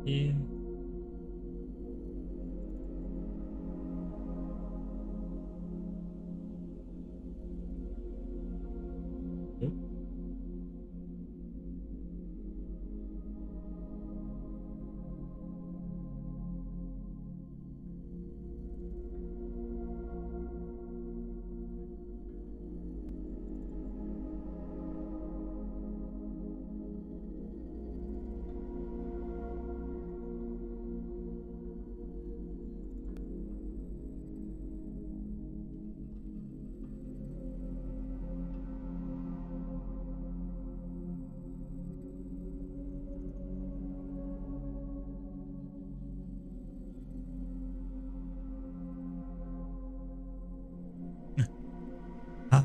Yeah. Yep. Ah,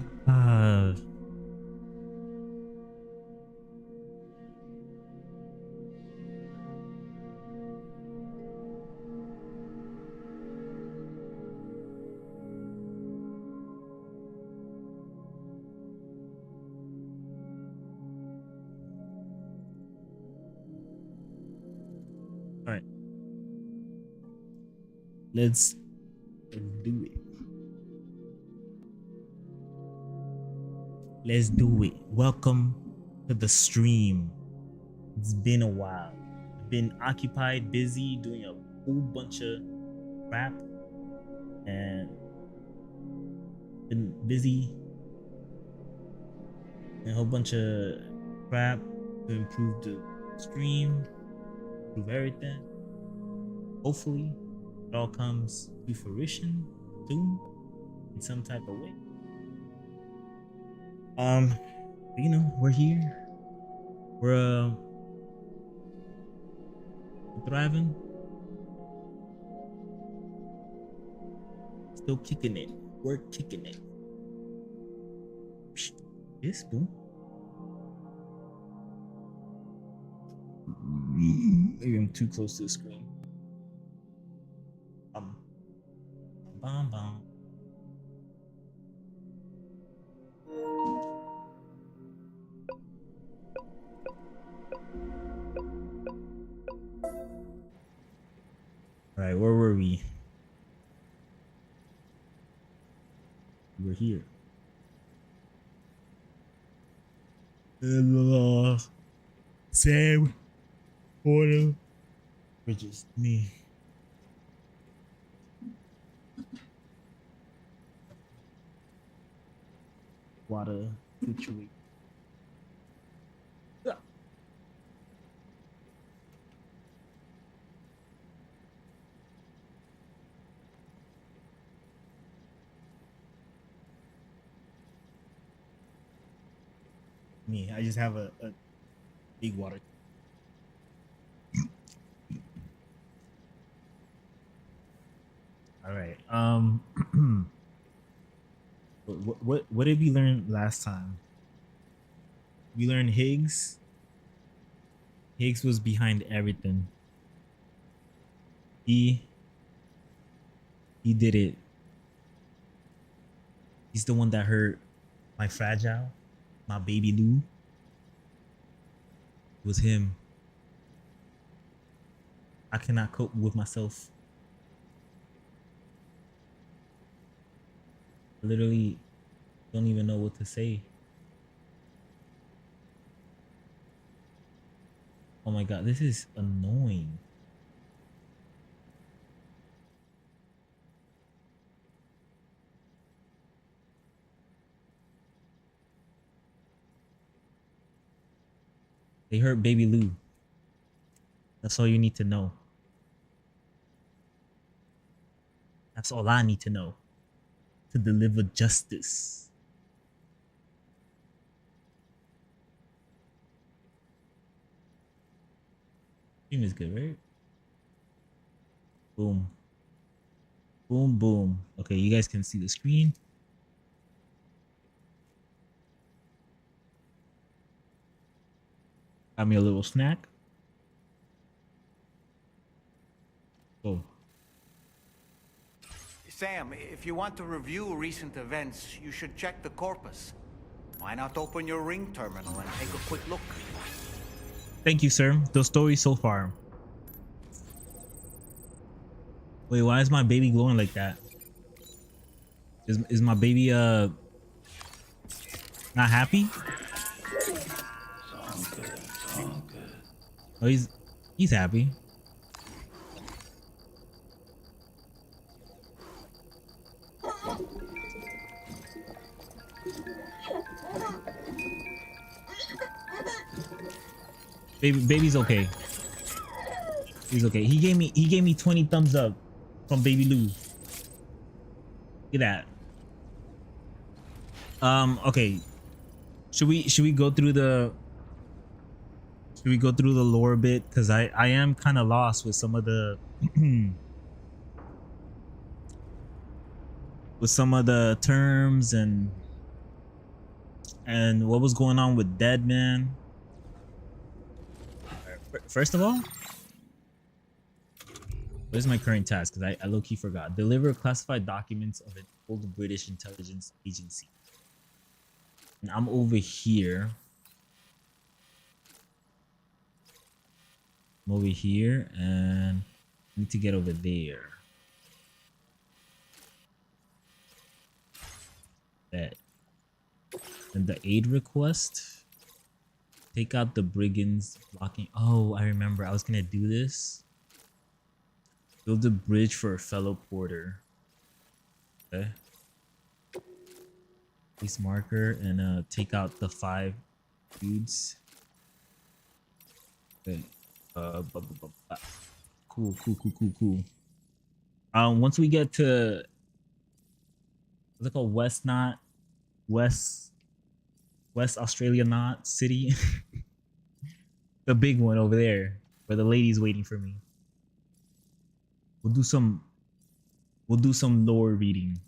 all right. Let's do it. Let's do it. Welcome to the stream. It's been a while. I've been occupied, busy doing a whole bunch of crap, and been busy and a whole bunch of crap to improve the stream, improve everything. Hopefully, it all comes to fruition soon in some type of way. You know, we're here. We're thriving, still kicking it. We're kicking it. This boom. Maybe I'm too close to the screen. Bom bom. All right, where were we? We were here. Same order. Which is me. Water fluctuate. Me, I just have a big water. All right. What did we learn last time? We learned Higgs. Higgs was behind everything. He did it. He's the one that hurt my fragile, my baby Lou. It was him. I cannot cope with myself. I literally don't even know what to say. Oh my god, this is annoying. They hurt baby Lou. That's all you need to know. That's all I need to know to deliver justice. Stream is good, right? Boom. Boom, boom. Okay, you guys can see the screen. Got me a little snack. Oh. Sam, if you want to review recent events, you should check the corpus. Why not open your ring terminal and take a quick look? Thank you, sir. The story so far. Wait, why is my baby glowing like that? Is my baby not happy? Oh, he's happy. Baby's okay. He's okay. He gave me 20 thumbs up from Baby Lou. Look at that. Okay. Should we go through the lore bit? Because I am kind of lost with some of the with some of the terms and what was going on with Dead Man. First of all, what is my current task? Because I low-key forgot. Deliver classified documents of an old British intelligence agency. And I'm over here. I'm over here and I need to get over there. That. And the aid request. Take out the brigands blocking. Oh, I remember. I was gonna do this. Build a bridge for a fellow porter. Okay. Place marker and take out the 5 dudes. Okay. Cool. Once we get to what's it called, West Australia Knot City, the big one over there where the lady's waiting for me. We'll do some lore reading.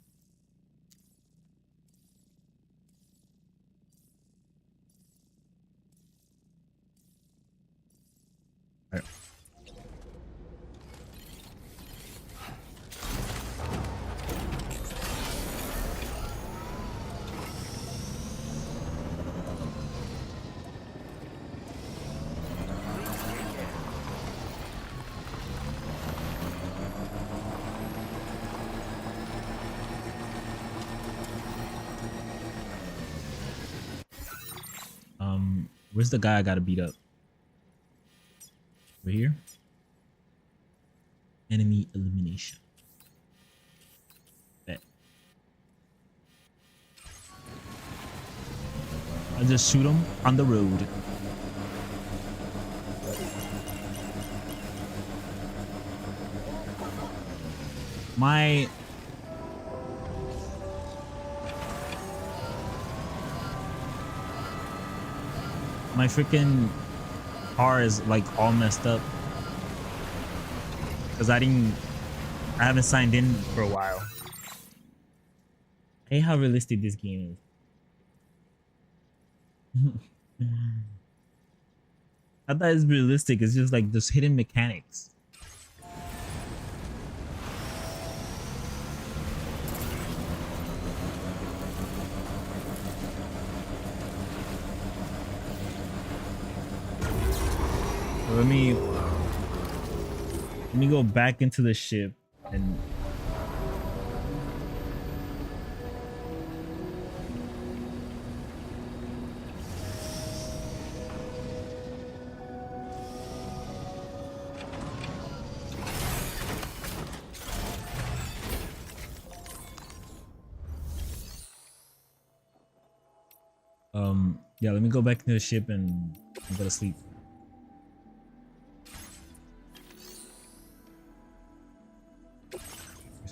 All right. Where's the guy I gotta beat up? Over here. Enemy elimination. Bet. I'll just shoot him on the road. My freaking car is like all messed up because I haven't signed in for a while. Hey, how realistic this game is. I thought it's realistic. It's just like just hidden mechanics. Let me go back into the ship and yeah, let me go back into the ship and go to sleep.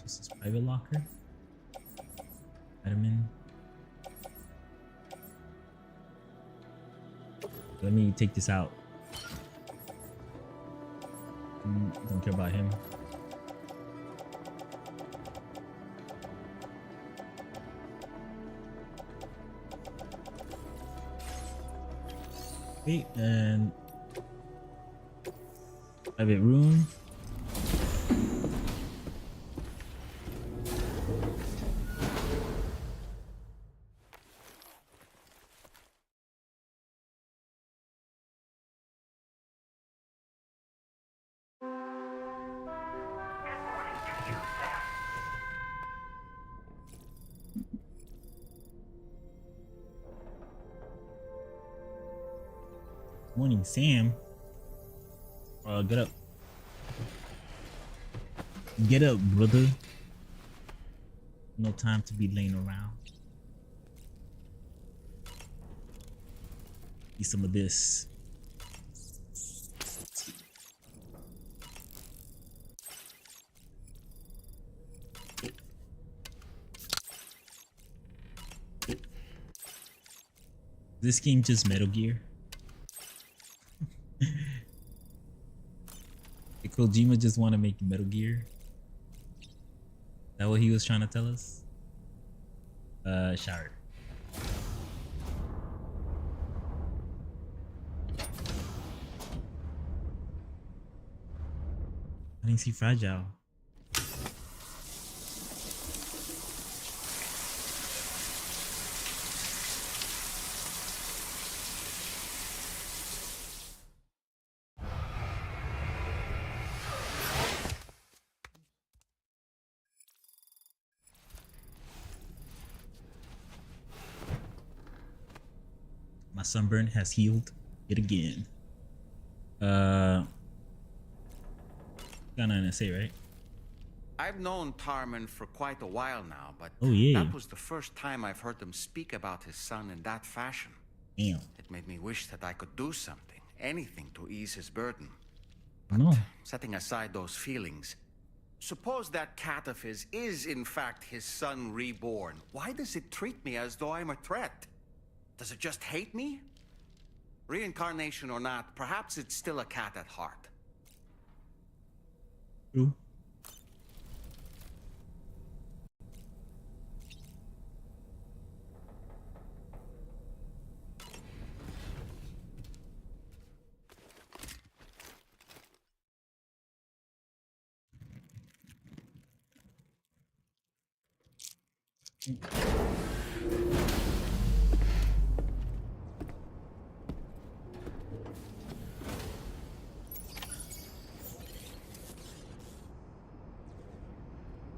This private locker. Vitamin. Let me take this out. Don't care about him. Okay, and private room. Morning, Sam. Get up. Get up, brother. No time to be laying around. Eat some of this. This game just Metal Gear. Did Kojima just want to make Metal Gear? Is that what he was trying to tell us? Shower. I didn't see Fragile. My sunburn has healed yet again. Got nothing to say, right? I've known Tarman for quite a while now, but Oh yeah. that was the first time I've heard him speak about his son in that fashion. Damn. It made me wish that I could do something, anything to ease his burden. No. Setting aside those feelings, suppose that cat of his is in fact his son reborn. Why does it treat me as though I'm a threat? Does it just hate me? Reincarnation or not, perhaps it's still a cat at heart. True.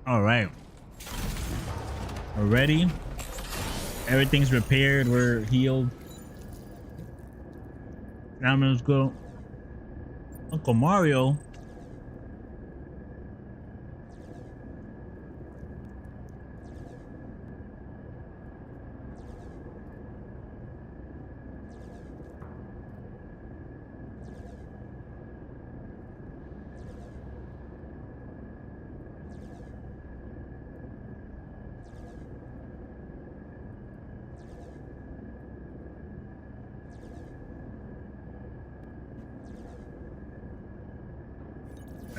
All right. We're ready. Everything's repaired. We're healed. Now let's go. Uncle Mario.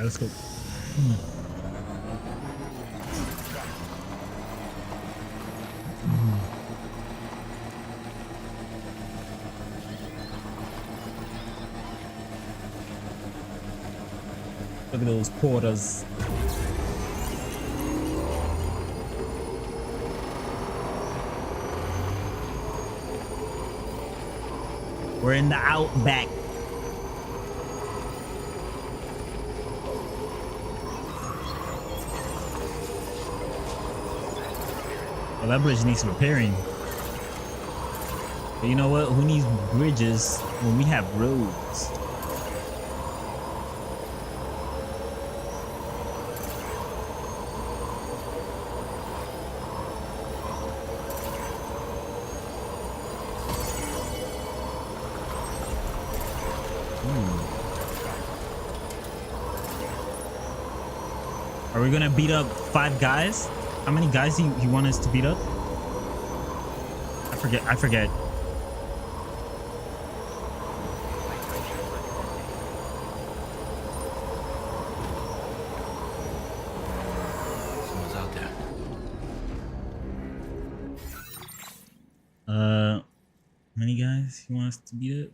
Let's go. Look at those porters. We're in the outback. Well, that bridge needs repairing. But you know what? Who needs bridges when we have roads? Are we gonna beat up 5 guys? How many guys do you want us to beat up? I forget. Someone's out there. How many guys you want us to beat up?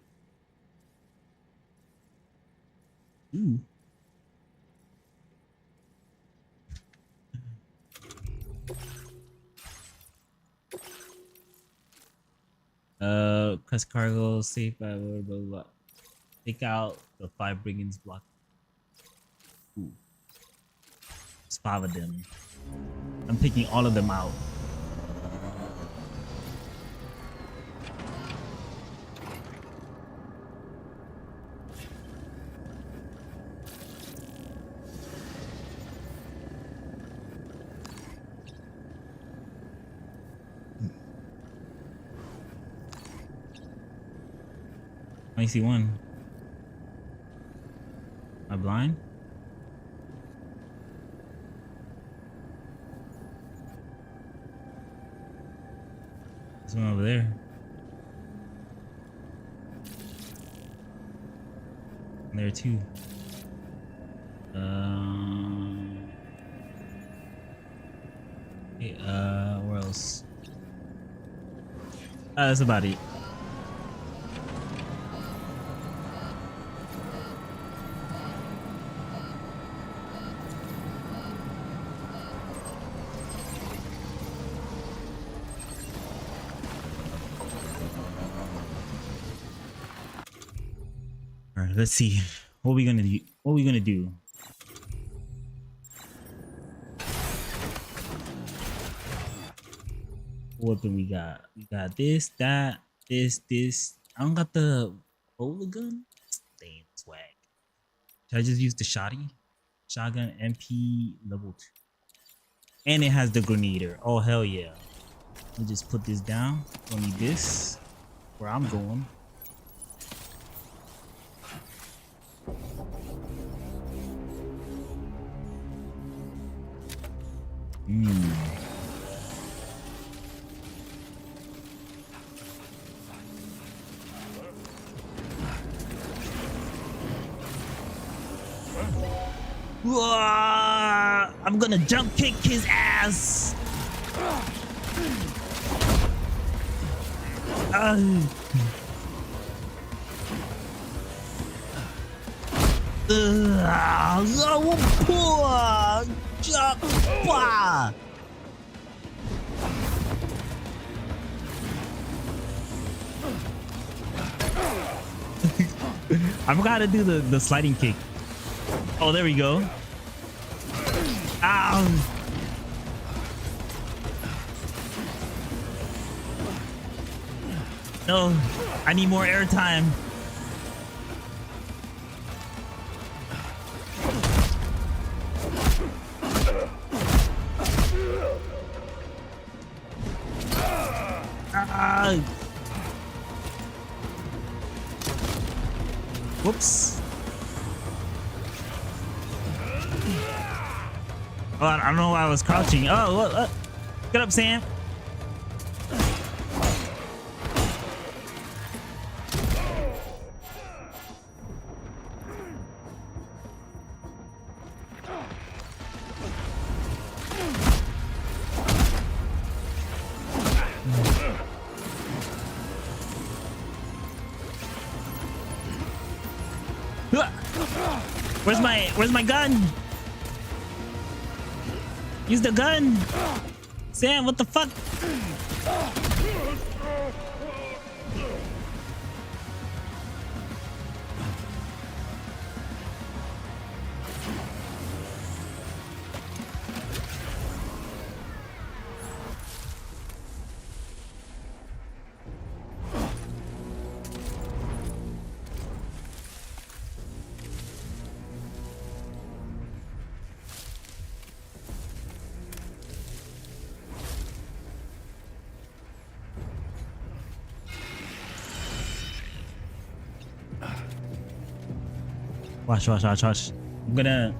Ooh. Cause cargo safe by blah, blah, blah. Take out the 5 brigands block. Ooh. There's 5 of them. I'm taking all of them out. I see one. Am I blind? There's one over there. And there too. Okay, where else? That's about it. All right, let's see. What are we gonna do? What are we gonna do? What weapon we got? We got this, that, this. I don't got the bowler gun. Damn swag. Should I just use the shotgun MP level 2? And it has the grenadier. Oh hell yeah. Let me just put this down. Don't need this. Where I'm going. I'm gonna jump kick his ass. I forgot to do the sliding kick. Oh, there we go. Ow. No, I need more airtime. Whoops. Oh, I don't know why I was crouching. Oh, what? Get up, Sam. Where's my gun? Use the gun. Sam, what the fuck? Watch. I'm gonna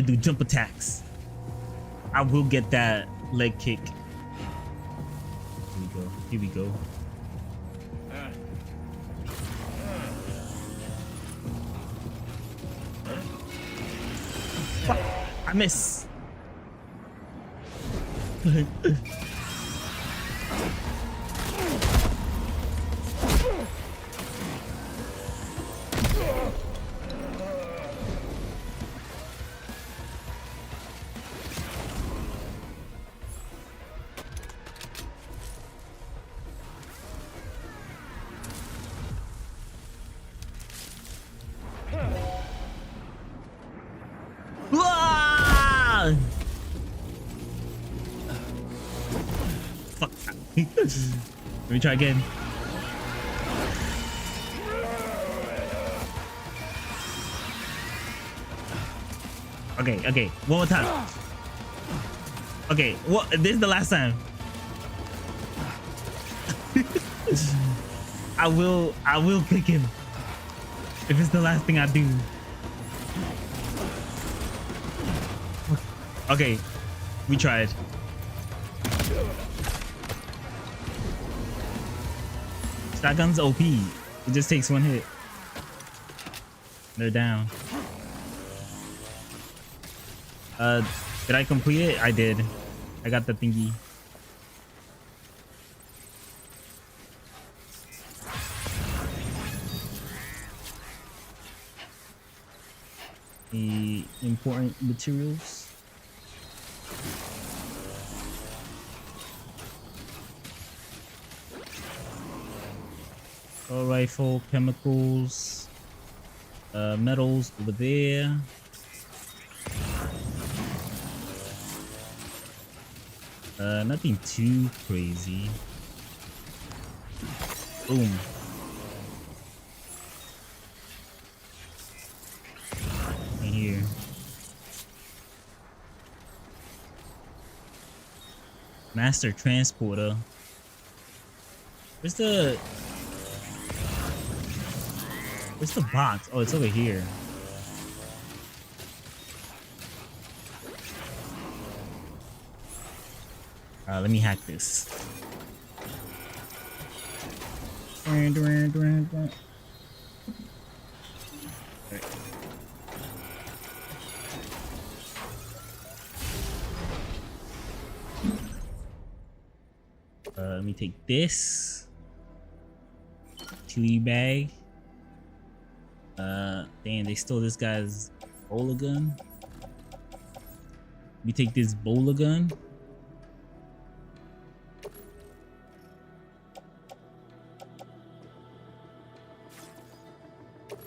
do jump attacks. I will get that leg kick. Here we go. Fuck, I miss. Fuck. Let me try again. Okay. One more time. Okay, this is the last time. I will kick him if it's the last thing I do. Okay, we tried. Shotgun's OP. It just takes one hit. They're down. Did I complete it? I did. I got the thingy. The important materials. All rifle, chemicals, metals over there. Nothing too crazy. Boom. In here. Master transporter. Where's the box? Oh, it's over here. Let me hack this. Let me take this. Chili bag. Damn, they stole this guy's bowler gun. We take this bowler gun.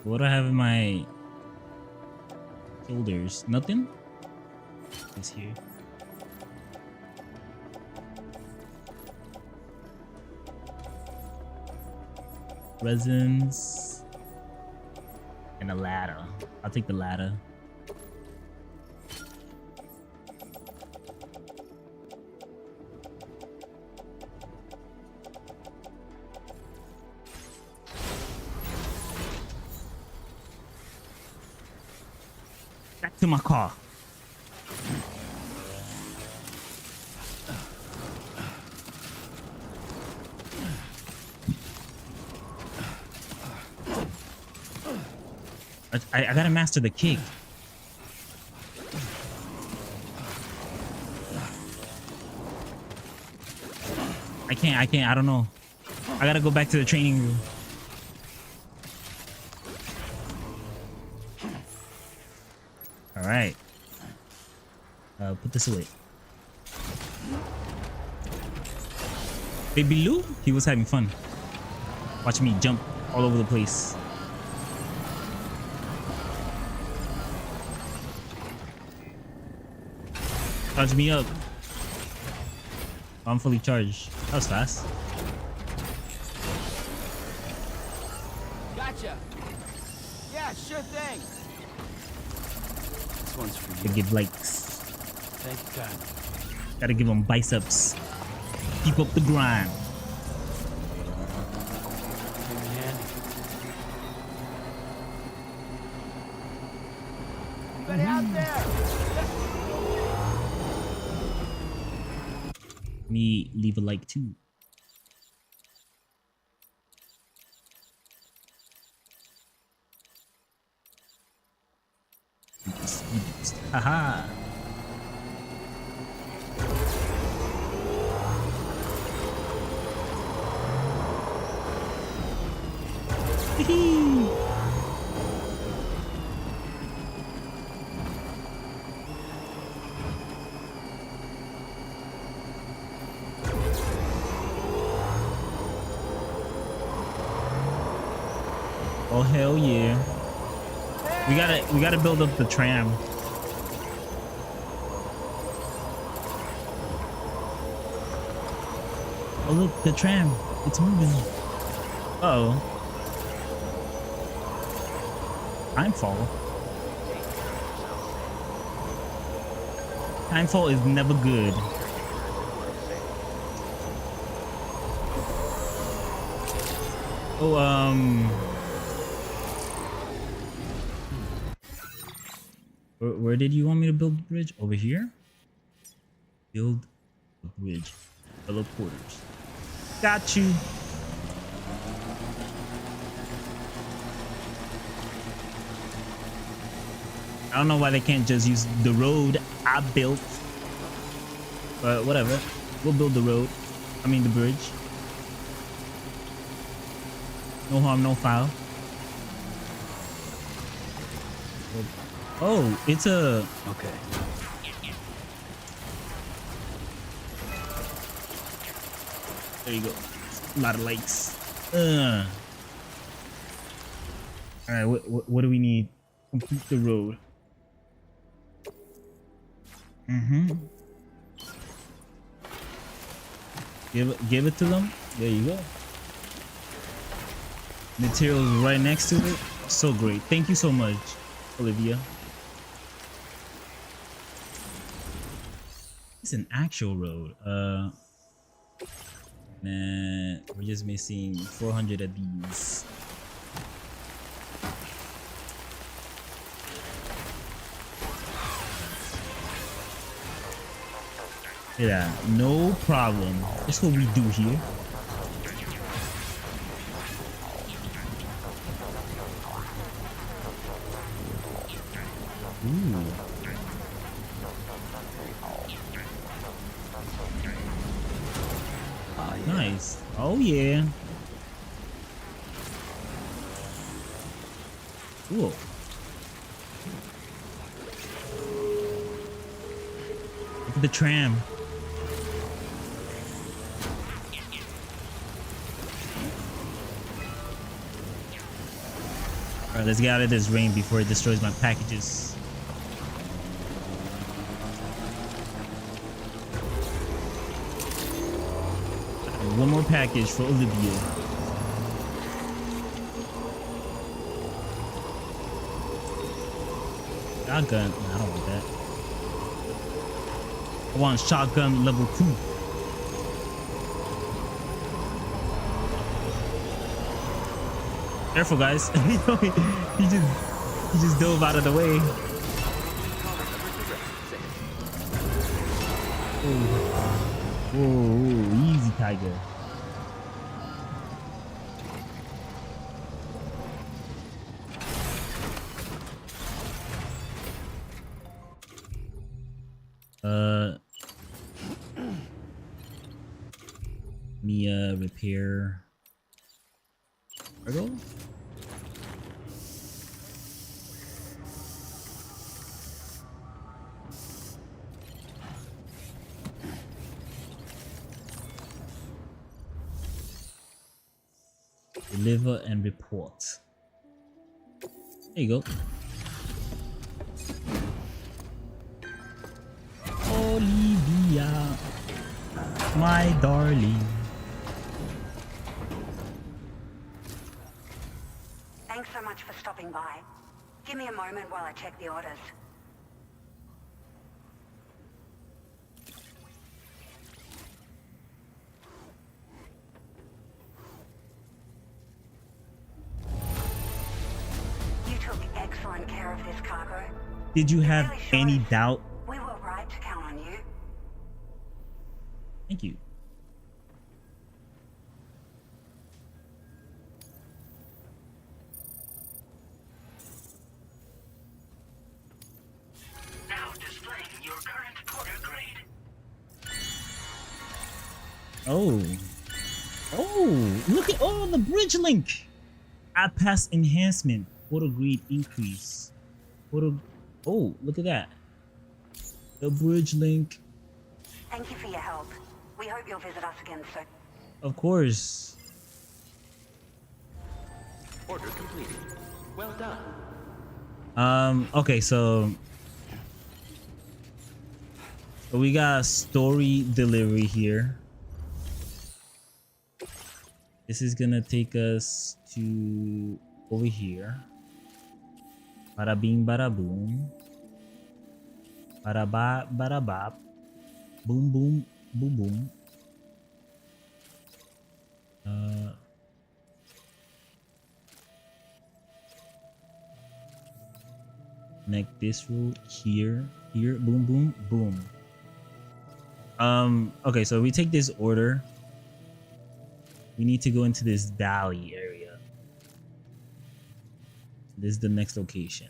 What do I have in my shoulders? Nothing? It's here. Resins. And a ladder. I'll take the ladder. Back to my car. I gotta master the kick. I can't, I don't know. I gotta go back to the training room. Alright. Put this away. Baby Lou, he was having fun. Watch me jump all over the place. Charge me up. I'm fully charged. That was fast. Gotcha. Yeah, sure thing. This one's for To you. give likes. Thank you, God. Gotta give them biceps. Keep up the grind. Give me a hand. Anybody out there? Me leave a like too. Haha. Hee. Oh hell yeah. We gotta build up the tram. Oh look, the tram. It's moving. Uh-oh. Timefall. Timefall is never good. Oh, where did you want me to build the bridge? Over here? Build a bridge. Teleporters. Got you. I don't know why they can't just use the road I built. But whatever. We'll build the road. I mean the bridge. No harm, no foul. Oh, it's a... Okay. There you go. A lot of likes. Alright, what do we need? Complete the road. Give it to them. There you go. Materials right next to it. So great. Thank you so much, Olivia. It's an actual road. Man, we're just missing 400 of these. Yeah, no problem. That's what we do here. Ooh. Nice. Oh yeah. Cool. Look at the tram. Alright, let's get out of this rain before it destroys my packages. One more package for Olivia. Shotgun. No, I don't want that. I want shotgun level 2. Careful, guys. he just dove out of the way. Whoa, easy, Tiger. Me repair cargo. Deliver and report. There you go. Olivia, my darling. Thanks so much for stopping by. Give me a moment while I check the orders. You took excellent care of this cargo. Did you have really any shows. doubt? We were right to count on you. Thank you. Now displaying your current porter grade. Oh. Oh, look at the bridge link. I pass enhancement. Portal grade increase. Portal. Oh, look at that. The bridge link. Thank you for your help. We hope you'll visit us again soon. Of course. Order completed. Well done. Okay, so we got story delivery here. This is gonna take us to over here. Bada bing, bada boom. Bada ba, bada bop. Boom, boom, boom, boom. Connect this road here, here, boom, boom, boom. Okay, so we take this order. We need to go into this valley area. This is the next location.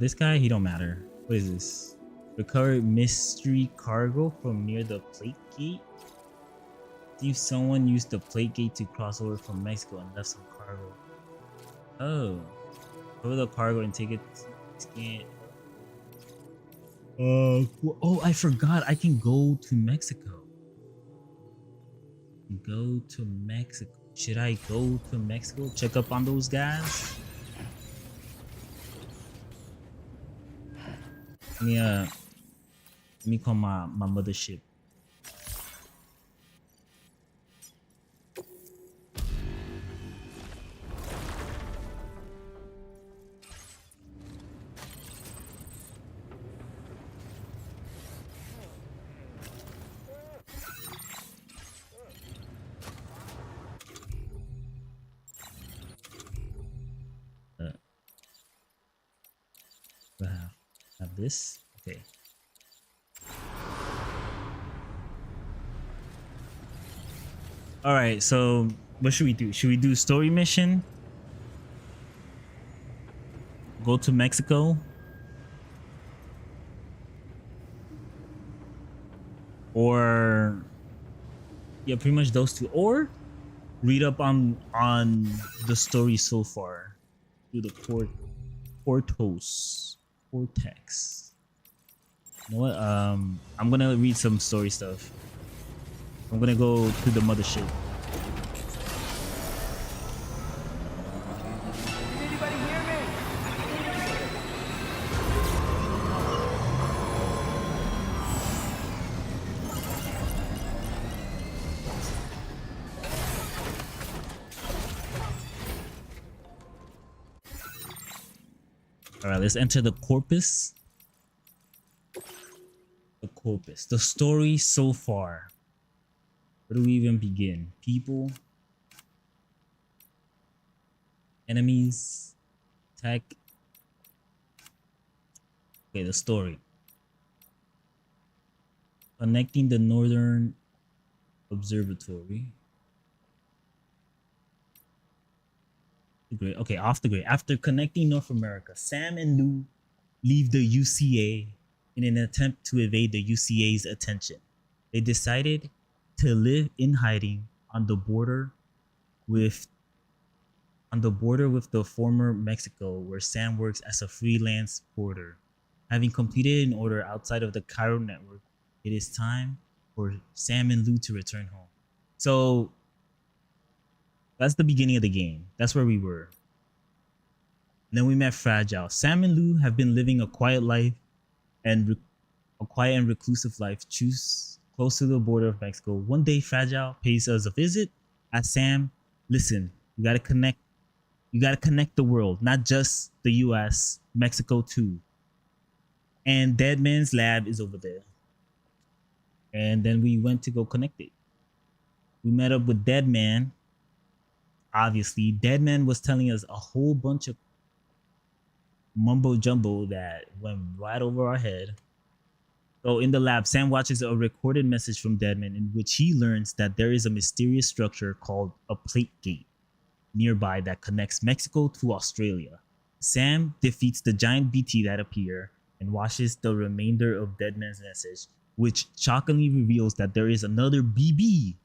This guy, he don't matter. What is this? Recover mystery cargo from near the plate gate. See if someone used the plate gate to cross over from Mexico and left some cargo. Oh, cover the cargo and take it. Scan. Oh, I forgot. I can go to Mexico. Go to Mexico. Should I go to Mexico? Check up on those guys. Let me call my mothership. Have this. Okay. All right, so what should we do? Should we do story mission? Go to Mexico? Or yeah, pretty much those two. Or read up on the story so far. Do the cortex. You know what? I'm gonna read some story stuff. I'm gonna go to the mothership. Anybody hear me? All right, let's enter the corpus. The corpus. The story so far. Where do we even begin? People, enemies, tech. Okay, the story. Connecting the Northern Observatory. The grid. Okay, off the grid. After connecting North America, Sam and Lou leave the UCA in an attempt to evade the UCA's attention. They decided to live in hiding on the border with the former Mexico, where Sam works as a freelance porter. Having completed an order outside of the Cairo network, it is time for Sam and Lou to return home. So that's the beginning of the game. That's where we were. And then we met Fragile. Sam and Lou have been living a quiet life and reclusive life, choose close to the border of Mexico. One day, Fragile pays us a visit. As Sam, listen, you gotta connect the world, not just the US, Mexico too. And Deadman's lab is over there. And then we went to go connect it. We met up with Deadman. Obviously, Deadman was telling us a whole bunch of mumbo jumbo that went right over our head. So in the lab, Sam watches a recorded message from Deadman in which he learns that there is a mysterious structure called a plate gate nearby that connects Mexico to Australia. Sam defeats the giant BT that appear and watches the remainder of Deadman's message, which shockingly reveals that there is another BB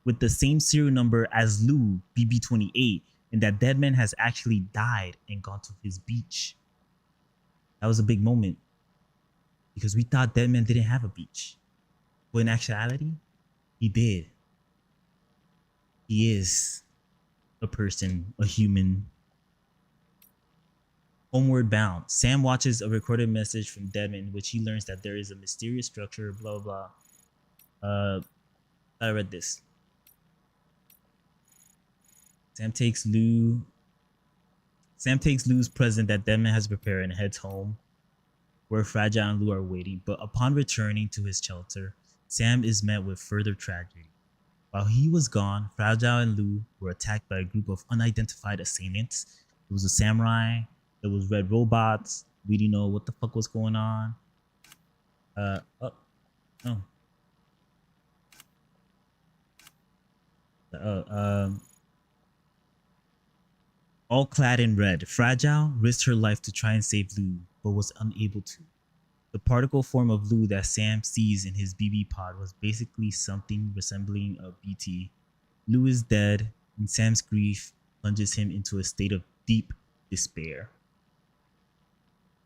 with the same serial number as Lou, BB28, and that Deadman has actually died and gone to his beach. That was a big moment, because we thought Deadman didn't have a beach. But in actuality, he did. He is a person, a human. Homeward bound, Sam watches a recorded message from Deadman in which he learns that there is a mysterious structure, blah, blah, blah. I read this. Sam takes Lou's present that Deadman has prepared and heads home, where Fragile and Lou are waiting. But upon returning to his shelter, Sam is met with further tragedy. While he was gone, Fragile and Lou were attacked by a group of unidentified assailants. It was a samurai. There was red robots. We didn't know what the fuck was going on. Oh, no. All clad in red, Fragile risked her life to try and save Lou, but was unable to. The particle form of Lou that Sam sees in his BB pod was basically something resembling a BT. Lou is dead, and Sam's grief plunges him into a state of deep despair.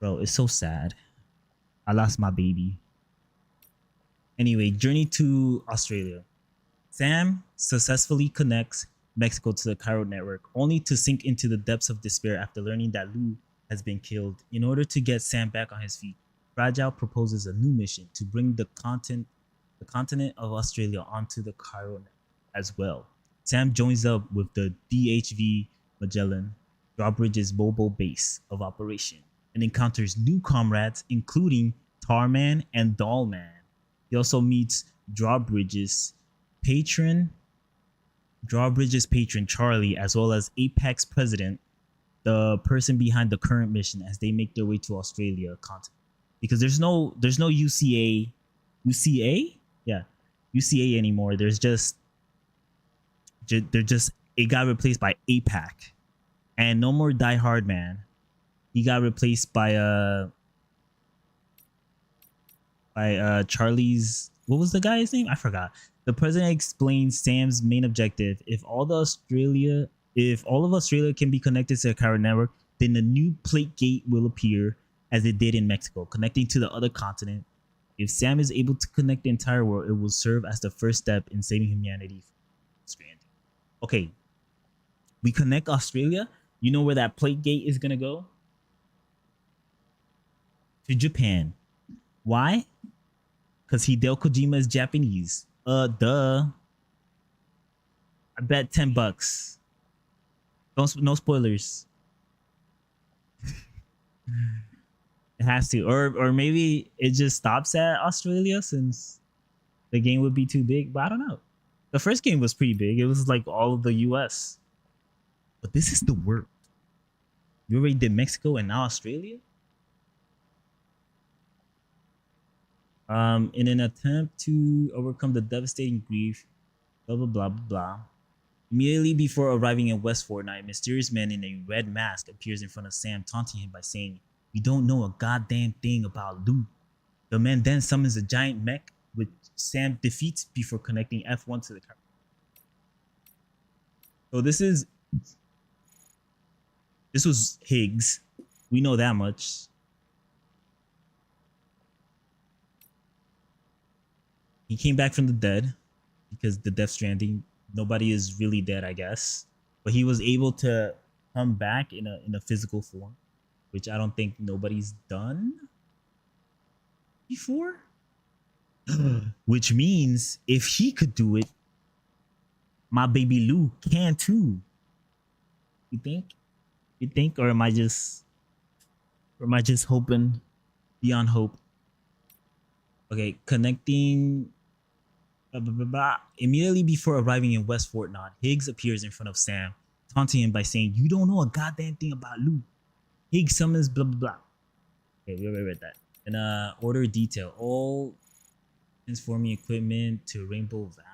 Bro, it's so sad. I lost my baby. Anyway, journey to Australia. Sam successfully connects Mexico to the Cairo network, only to sink into the depths of despair after learning that Lou has been killed. In order to get Sam back on his feet, Fragile proposes a new mission to bring the continent of Australia onto the Cairo network as well. Sam joins up with the DHV Magellan, Drawbridge's mobile base of operation, and encounters new comrades, including Tarman and Dollman. He also meets Drawbridge's patron Charlie, as well as Apex president, the person behind the current mission, as they make their way to Australia continent. Because there's no UCA anymore. There's just it got replaced by APAC, and no more Die Hard Man. He got replaced by Charlie's, what was the guy's name? I forgot. The president explains Sam's main objective. If all of Australia can be connected to the Cairo network, then a new plate gate will appear, as it did in Mexico, connecting to the other continent. If Sam is able to connect the entire world, it will serve as the first step in saving humanity from Stranding. Okay, we connect Australia. You know where that plate gate is gonna go? To Japan. Why? Because Hideo Kojima is Japanese. Duh. I bet $10. No spoilers. It has to, or maybe it just stops at Australia since the game would be too big. But I don't know. The first game was pretty big. It was like all of the US. But this is the world. You already did Mexico and now Australia. In an attempt to overcome the devastating grief, blah blah blah blah blah. Immediately before arriving in West Fortnite, a mysterious man in a red mask appears in front of Sam, taunting him by saying, "You don't know a goddamn thing about Lou." The man then summons a giant mech, which Sam defeats before connecting F1 to the car. So this was Higgs. We know that much. He came back from the dead because the Death Stranding, nobody is really dead, I guess. But he was able to come back in a physical form, which I don't think nobody's done before. Which means if he could do it, my baby Lou can too. You think? You think, or am I just hoping beyond hope? Okay, connecting. Blah, blah, blah, blah. Immediately before arriving in West Fortnite, Higgs appears in front of Sam, taunting him by saying, "You don't know a goddamn thing about Lou." Higgs summons blah blah blah. Okay, we already read that. And order detail: all transforming equipment to Rainbow Valley.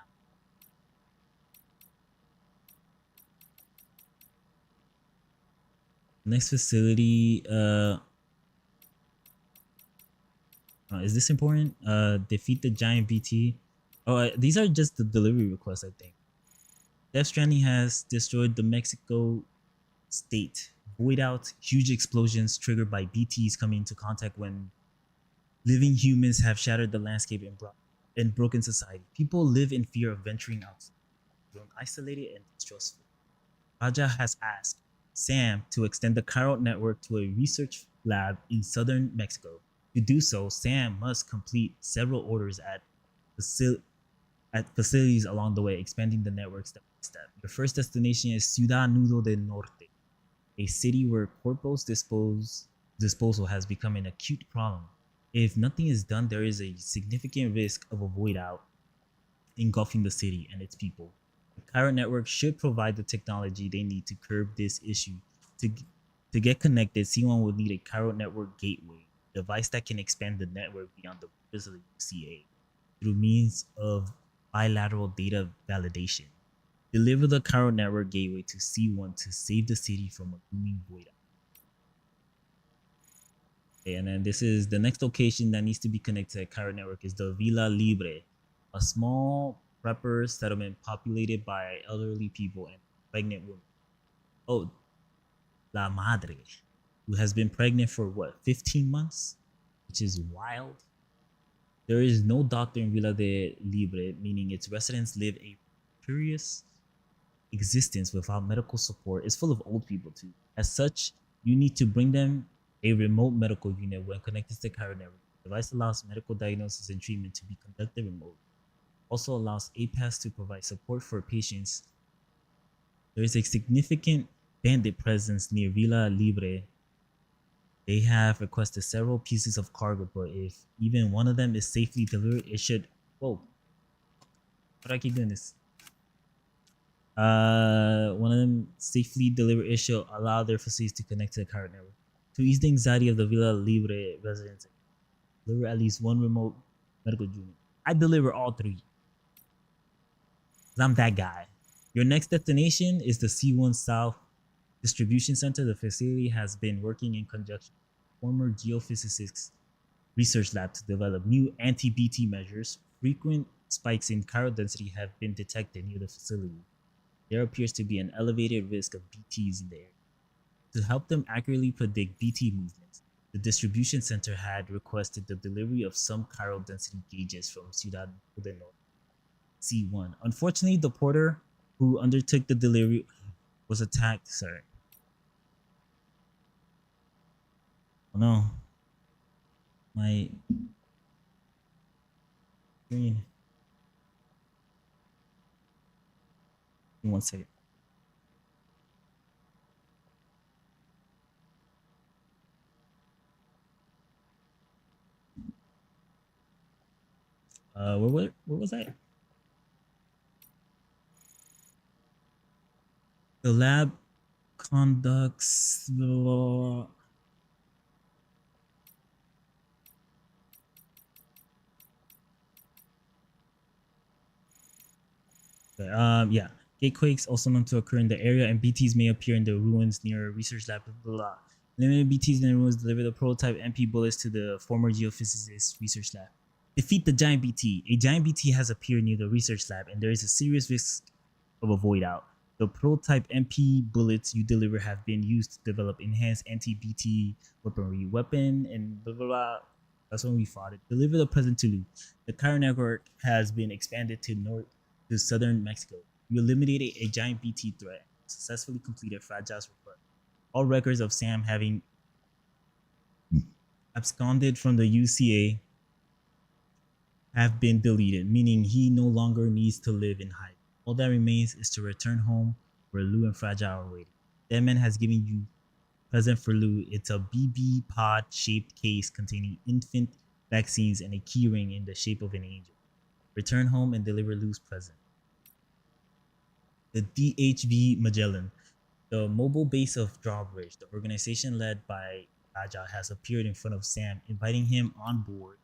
Next facility. Is this important? Defeat the giant BT. Oh, these are just the delivery requests, I think. Death Stranding has destroyed the Mexico state. Void out, huge explosions triggered by BTs coming into contact when living humans have shattered the landscape and broken society. People live in fear of venturing outside, feeling isolated and distrustful. Raja has asked Sam to extend the Cairo network to a research lab in southern Mexico. To do so, Sam must complete several orders at facilities along the way, expanding the network step by step. Your first destination is Ciudad Nudo del Norte, a city where corpose disposal has become an acute problem. If nothing is done, there is a significant risk of a void out engulfing the city and its people. The Chiral network should provide the technology they need to curb this issue. To, to get connected, C1 will need a Chiral network gateway, a device that can expand the network beyond the borders of the UCA through means of bilateral data validation. Deliver the Chiral network gateway to C1 to save the city from a looming void. Okay, and then this is the next location that needs to be connected to the Chiral network is the Villa Libre, a small prepper settlement populated by elderly people and pregnant women. Oh, La Madre, who has been pregnant for what, 15 months? Which is wild. There is no doctor in Villa de Libre, meaning its residents live a precarious existence without medical support. It's full of old people too. As such, you need to bring them a remote medical unit when connected to the Chiral network. The device allows medical diagnosis and treatment to be conducted remotely. Also allows APAS to provide support for patients. There is a significant bandit presence near Villa Libre. They have requested several pieces of cargo, but if even one of them is safely delivered, it should. Whoa. Why do I keep doing this? One of them safely delivered, it should allow their facilities to connect to the Chiral network. To ease the anxiety of the Villa Libre residents, deliver at least one remote medical unit. I deliver all three. I'm that guy. Your next destination is the C1 South Distribution Center. The facility has been working in conjunction with former geophysicists research lab to develop new anti-BT measures. Frequent spikes in chiral density have been detected near the facility. There appears to be an elevated risk of BTs in the area. To help them accurately predict BT movements, the distribution center had requested the delivery of some chiral density gauges from Ciudad del Norte, C1. Unfortunately, the porter who undertook the delivery was attacked. Sorry. Oh no. My screen. Give me 1 second. Where was I? The lab conducts the. Okay, yeah. Gatequakes also known to occur in the area, and BTs may appear in the ruins near a research lab. Blah, blah. Limited BTs in the ruins deliver the prototype MP bullets to the former geophysicist research lab. Defeat the giant BT. A giant BT has appeared near the research lab, and there is a serious risk of a void out. The prototype MP bullets you deliver have been used to develop enhanced anti-BT weaponry. Weapon and blah blah blah. That's when we fought it. Deliver the present to loot. The Chiral network has been expanded to southern Mexico. You eliminated a giant BT threat. Successfully completed Fragile's report. All records of Sam having absconded from the UCA have been deleted, meaning he no longer needs to live in hiding. All that remains is to return home where Lou and Fragile are waiting. Deadman has given you present for Lou. It's a BB pod shaped case containing infant vaccines and a keyring in the shape of an angel. Return home and deliver Lou's present. The DHV Magellan, the mobile base of Drawbridge, the organization led by Fragile, has appeared in front of Sam, inviting him on board.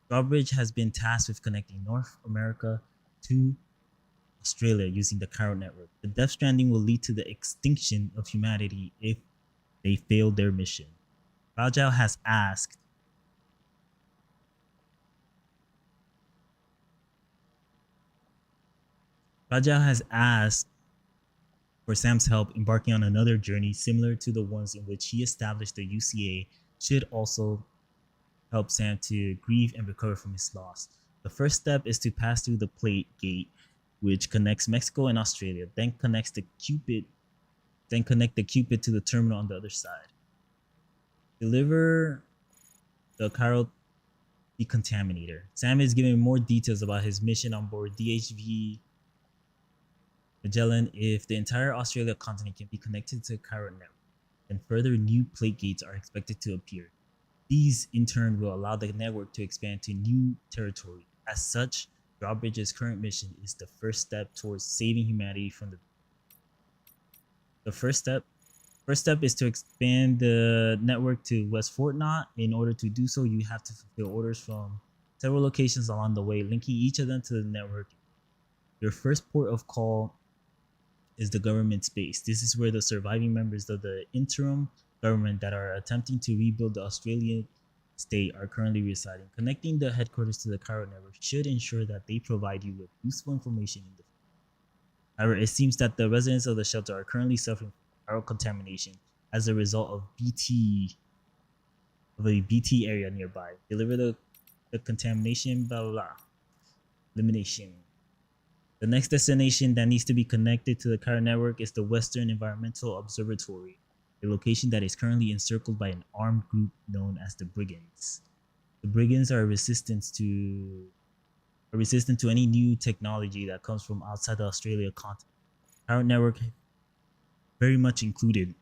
Drawbridge has been tasked with connecting North America to Australia using the Chiral network. The Death Stranding will lead to the extinction of humanity if they fail their mission. Fragile has asked for Sam's help embarking on another journey similar to the ones in which he established the UCA should also help Sam to grieve and recover from his loss. The first step is to pass through the plate gate, which connects Mexico and Australia, then connect the Cupid to the terminal on the other side. Deliver the Chiral decontaminator. Sam is giving more details about his mission on board DHV Magellan. If the entire Australia continent can be connected to the Chiral network, then further new plate gates are expected to appear. These, in turn, will allow the network to expand to new territory. As such, Drawbridge's current mission is the first step towards saving humanity from the first step is to expand the network to West Fort Knot. In order to do so, you have to fulfill orders from several locations along the way, linking each of them to the network. Your first port of call is the government's base. This is where the surviving members of the interim government that are attempting to rebuild the Australian state are currently residing. Connecting the headquarters to the Cairo network should ensure that they provide you with useful information in the future. However, it seems that the residents of the shelter are currently suffering from viral contamination as a result of a BT area nearby. Deliver the contamination, blah blah blah. Elimination. The next destination that needs to be connected to the Cairo network is the Western Environmental Observatory, a location that is currently encircled by an armed group known as the Brigands. The Brigands are resistant to any new technology that comes from outside the Australia continent. Cairo network very much included.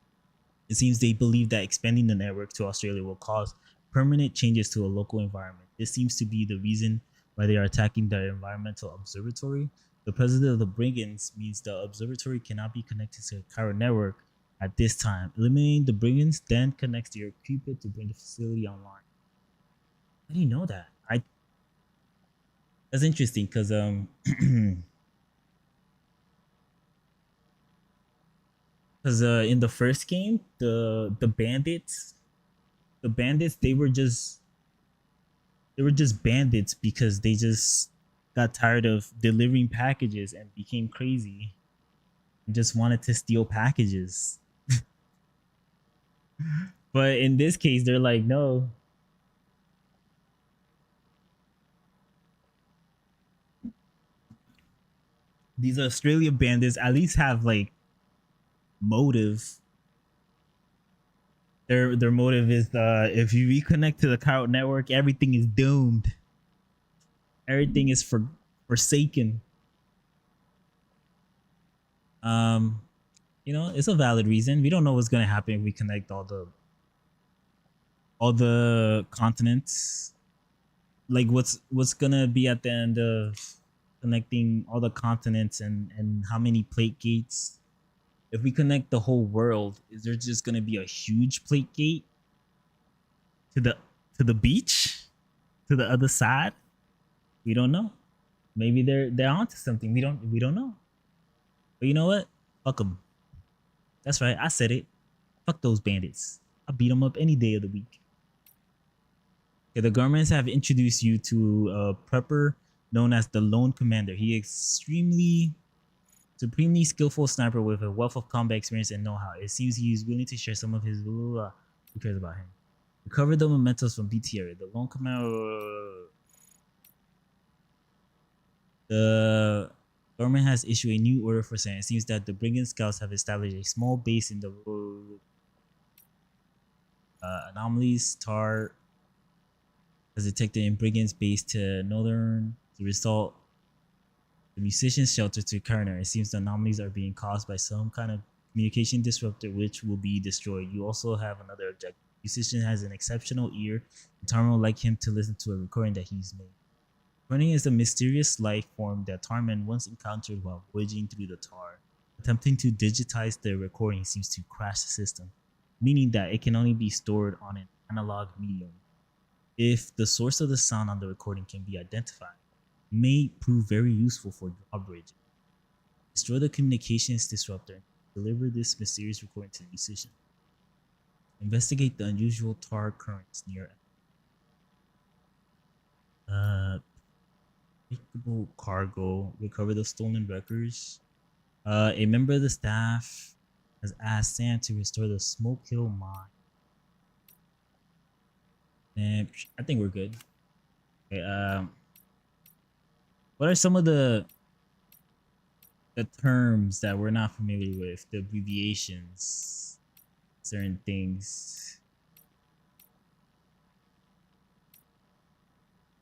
It seems they believe that expanding the network to Australia will cause permanent changes to a local environment. This seems to be the reason why they are attacking the environmental observatory. The president of the Brigands means the observatory cannot be connected to the Cairo network at this time. Eliminating the Brigands then connects to your Cupid to bring the facility online. How do you know that? That's interesting because because in the first game the bandits they were just bandits because they just got tired of delivering packages and became crazy and just wanted to steal packages. But in this case, they're like, no. These Australian bandits at least have like motive. Their motive is if you reconnect to the Cairo network, everything is doomed. Everything is forsaken. It's a valid reason. We don't know what's gonna happen if we connect all the continents. Like what's gonna be at the end of connecting all the continents and how many plate gates? If we connect the whole world, is there just gonna be a huge plate gate to the beach, to the other side? We don't know. Maybe they're onto something. We don't know. But you know what? Fuck them. That's right. I said it. Fuck those bandits. I'll beat them up any day of the week. Okay, the governments have introduced you to a prepper known as the Lone Commander. He is supremely skillful sniper with a wealth of combat experience and know-how. It seems he is willing to share some of his who cares about him. Recover the mementos from BT area. The Lone Commander. The government has issued a new order for sand. It seems that the Brigand Scouts have established a small base in the anomalies. Tar has detected in Brigand's base to northern to restore the musician's shelter to Karner. It seems the anomalies are being caused by some kind of communication disruptor which will be destroyed. You also have another objective. The musician has an exceptional ear. And Tarman would like him to listen to a recording that he's made. Running is a mysterious life form that Tarman once encountered while voyaging through the tar. Attempting to digitize the recording seems to crash the system, meaning that it can only be stored on an analog medium. If the source of the sound on the recording can be identified, it may prove very useful for drawbridge. Destroy the communications disruptor and deliver this mysterious recording to the musician. Investigate the unusual tar currents near cargo. Recover the stolen records. A member of the staff has asked Sam to restore the Smoke Hill mine. And I think we're good. Okay, what are some of the terms that we're not familiar with? The abbreviations, certain things.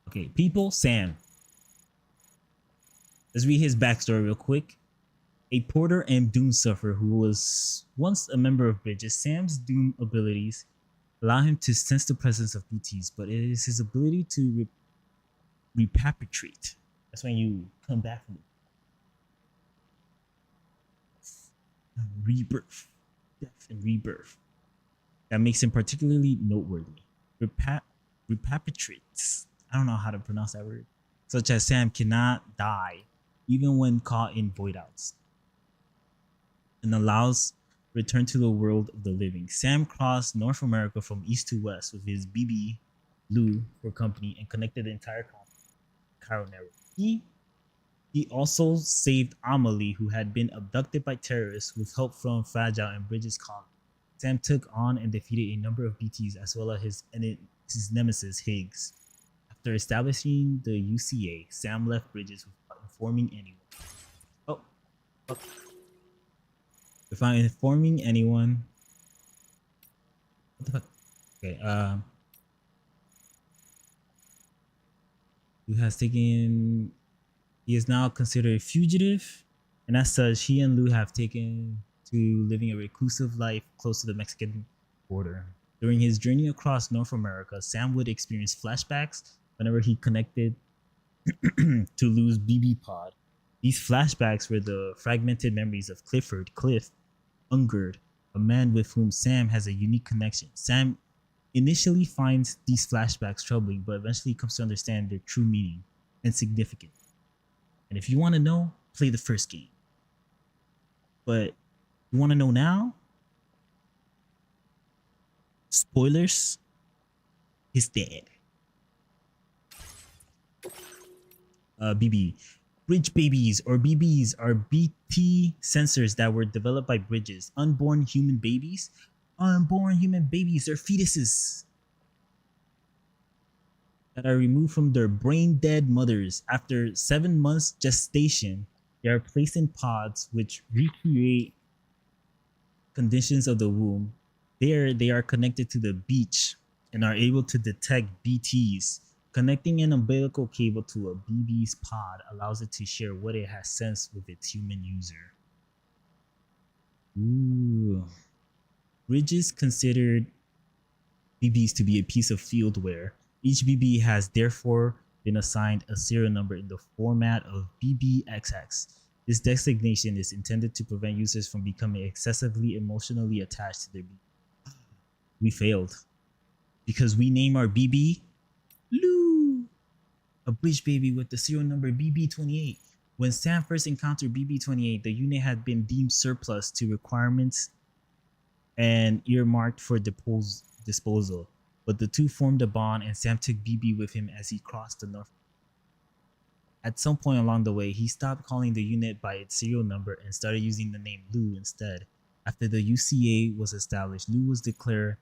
Okay, people, Sam. Let's read his backstory real quick. A porter and doom sufferer who was once a member of Bridges. Sam's doom abilities allow him to sense the presence of BTs, but it is his ability to repatriate That's when you come back from the rebirth, death, and rebirth. That makes him particularly noteworthy. Repatriates, I don't know how to pronounce that word, such as Sam cannot die even when caught in void outs, and allows return to the world of the living. Sam crossed North America from east to west with his BB Lou for company and connected the entire Cairo network. He also saved Amelie, who had been abducted by terrorists with help from Fragile and Bridges' colony. Sam took on and defeated a number of BTs as well as his nemesis, Higgs. After establishing the UCA, Sam left Bridges without informing anyone. Oh, oh. Without informing anyone. What the fuck? Okay, who has taken. He is now considered a fugitive, and as such, he and Lou have taken to living a reclusive life close to the Mexican border. During his journey across North America, Sam would experience flashbacks whenever he connected to Lou's BB pod. These flashbacks were the fragmented memories of Cliff, Ungerd, a man with whom Sam has a unique connection. Sam initially finds these flashbacks troubling, but eventually comes to understand their true meaning and significance. And if you want to know, play the first game. But you want to know now? Spoilers, he's dead. BB. Bridge babies or BBs are BT sensors that were developed by Bridges. Unborn human babies. Unborn human babies are fetuses that are removed from their brain dead mothers. After 7 months gestation, they are placed in pods which recreate conditions of the womb. They are connected to the beach and are able to detect BTs. Connecting an umbilical cable to a BB's pod allows it to share what it has sensed with its human user. Ooh. Bridges considered BBs to be a piece of fieldware. Each BB has therefore been assigned a serial number in the format of BBXX. This designation is intended to prevent users from becoming excessively emotionally attached to their BB. We failed because we name our BB Lou, a bridge baby with the serial number BB28. When Sam first encountered BB28, the unit had been deemed surplus to requirements and earmarked for disposal. But the two formed a bond, and Sam took BB with him as he crossed the North. At some point along the way, he stopped calling the unit by its serial number and started using the name Lou instead. After the UCA was established, Lou was declared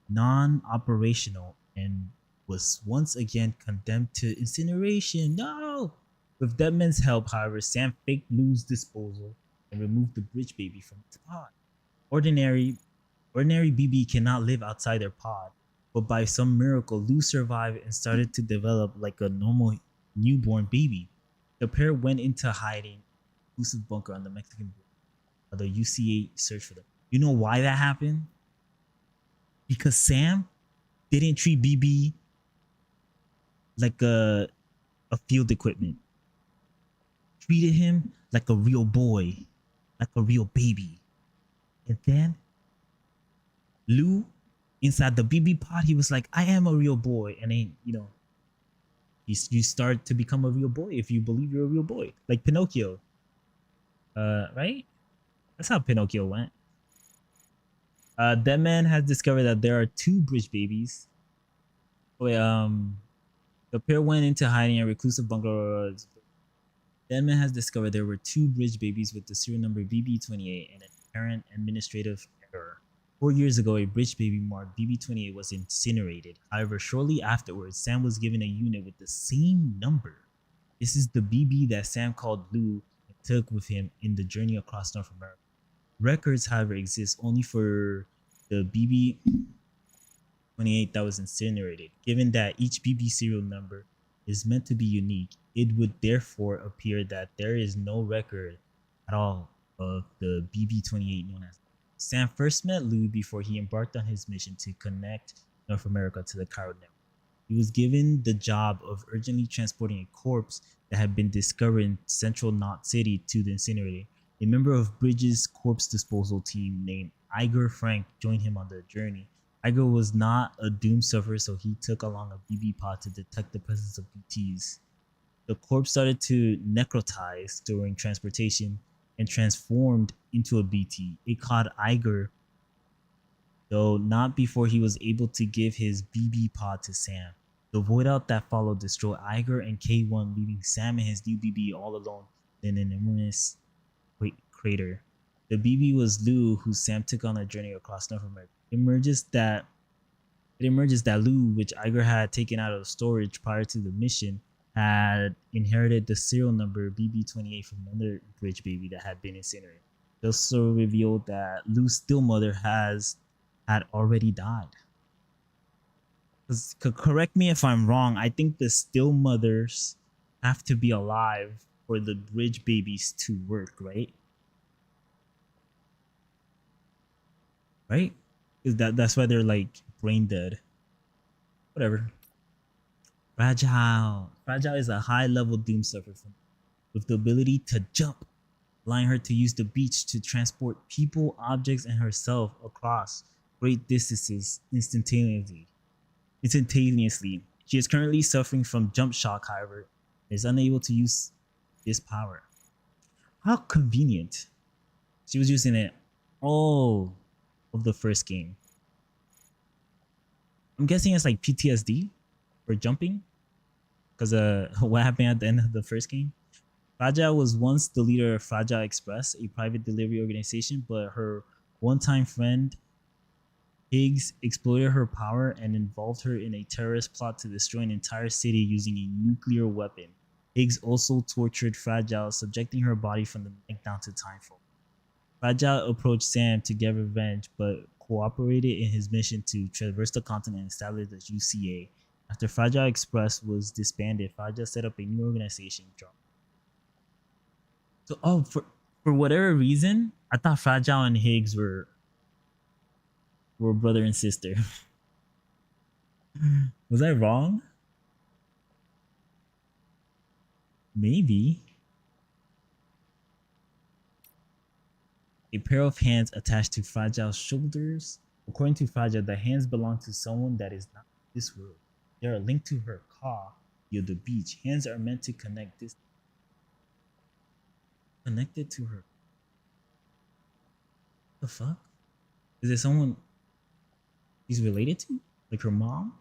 non-operational and was once again condemned to incineration. No! With Deadman's help, however, Sam faked Lou's disposal and removed the bridge baby from its pod. Ordinary BB cannot live outside their pod, but by some miracle, Lou survived and started to develop like a normal newborn baby. The pair went into hiding in a exclusive bunker on the Mexican border while the UCA searched for them. You know why that happened? Because Sam didn't treat BB like a field equipment. Treated him like a real boy, like a real baby. And then Lou, inside the BB pod, he was like, I am a real boy. And then, you start to become a real boy if you believe you're a real boy. Like Pinocchio. Right? That's how Pinocchio went. Deadman has discovered that there are two bridge babies. The pair went into hiding in a reclusive bunker. Deadman has discovered there were two bridge babies with the serial number BB28 and an apparent administrative error. 4 years ago, a bridge baby marked BB28 was incinerated. However, shortly afterwards, Sam was given a unit with the same number. This is the BB that Sam called Lou and took with him in the journey across North America. Records, however, exist only for the BB28 that was incinerated. Given that each BB serial number is meant to be unique, it would therefore appear that there is no record at all of the BB28 known as. Sam first met Lou before he embarked on his mission to connect North America to the Cairo network. He was given the job of urgently transporting a corpse that had been discovered in central Knot City to the incinerator. A member of Bridges' corpse disposal team named Iger Frank joined him on the journey. Iger was not a doom sufferer, so he took along a BB pod to detect the presence of BTs. The corpse started to necrotize during transportation and transformed into a BT. It caught Iger, though not before he was able to give his BB pod to Sam. The voidout that followed destroyed Iger and K1, leaving Sam and his new BB all alone in an enormous crater. The BB was Lou, who Sam took on a journey across North America. It emerges that Lou, which Iger had taken out of storage prior to the mission, had inherited the serial number BB28 from another bridge baby that had been incinerated. It also revealed that Lou's still mother had already died. Correct me if I'm wrong. I think the still mothers have to be alive for the bridge babies to work, right? Right? Because that's why they're like brain dead. Whatever. Fragile. Fragile is a high level doom sufferer with the ability to jump, allowing her to use the beach to transport people, objects, and herself across great distances instantaneously. She is currently suffering from jump shock, however, and is unable to use this power. How convenient. She was using it all of the first game. I'm guessing it's like PTSD for jumping, because what happened at the end of the first game. Fragile was once the leader of Fragile Express, a private delivery organization, but her one-time friend Higgs exploited her power and involved her in a terrorist plot to destroy an entire city using a nuclear weapon. Higgs also tortured Fragile, subjecting her body from the neck down to timefall. Fragile approached Sam to get revenge, but cooperated in his mission to traverse the continent and establish the UCA. After Fragile Express was disbanded, Fragile set up a new organization. So, for whatever reason, I thought Fragile and Higgs were brother and sister. Was I wrong? Maybe. A pair of hands attached to Fragile's shoulders. According to Fragile, the hands belong to someone that is not this world. They are linked to her car via the beach. Hands are meant to connected to her. The fuck? Is it someone he's related to? Like her mom?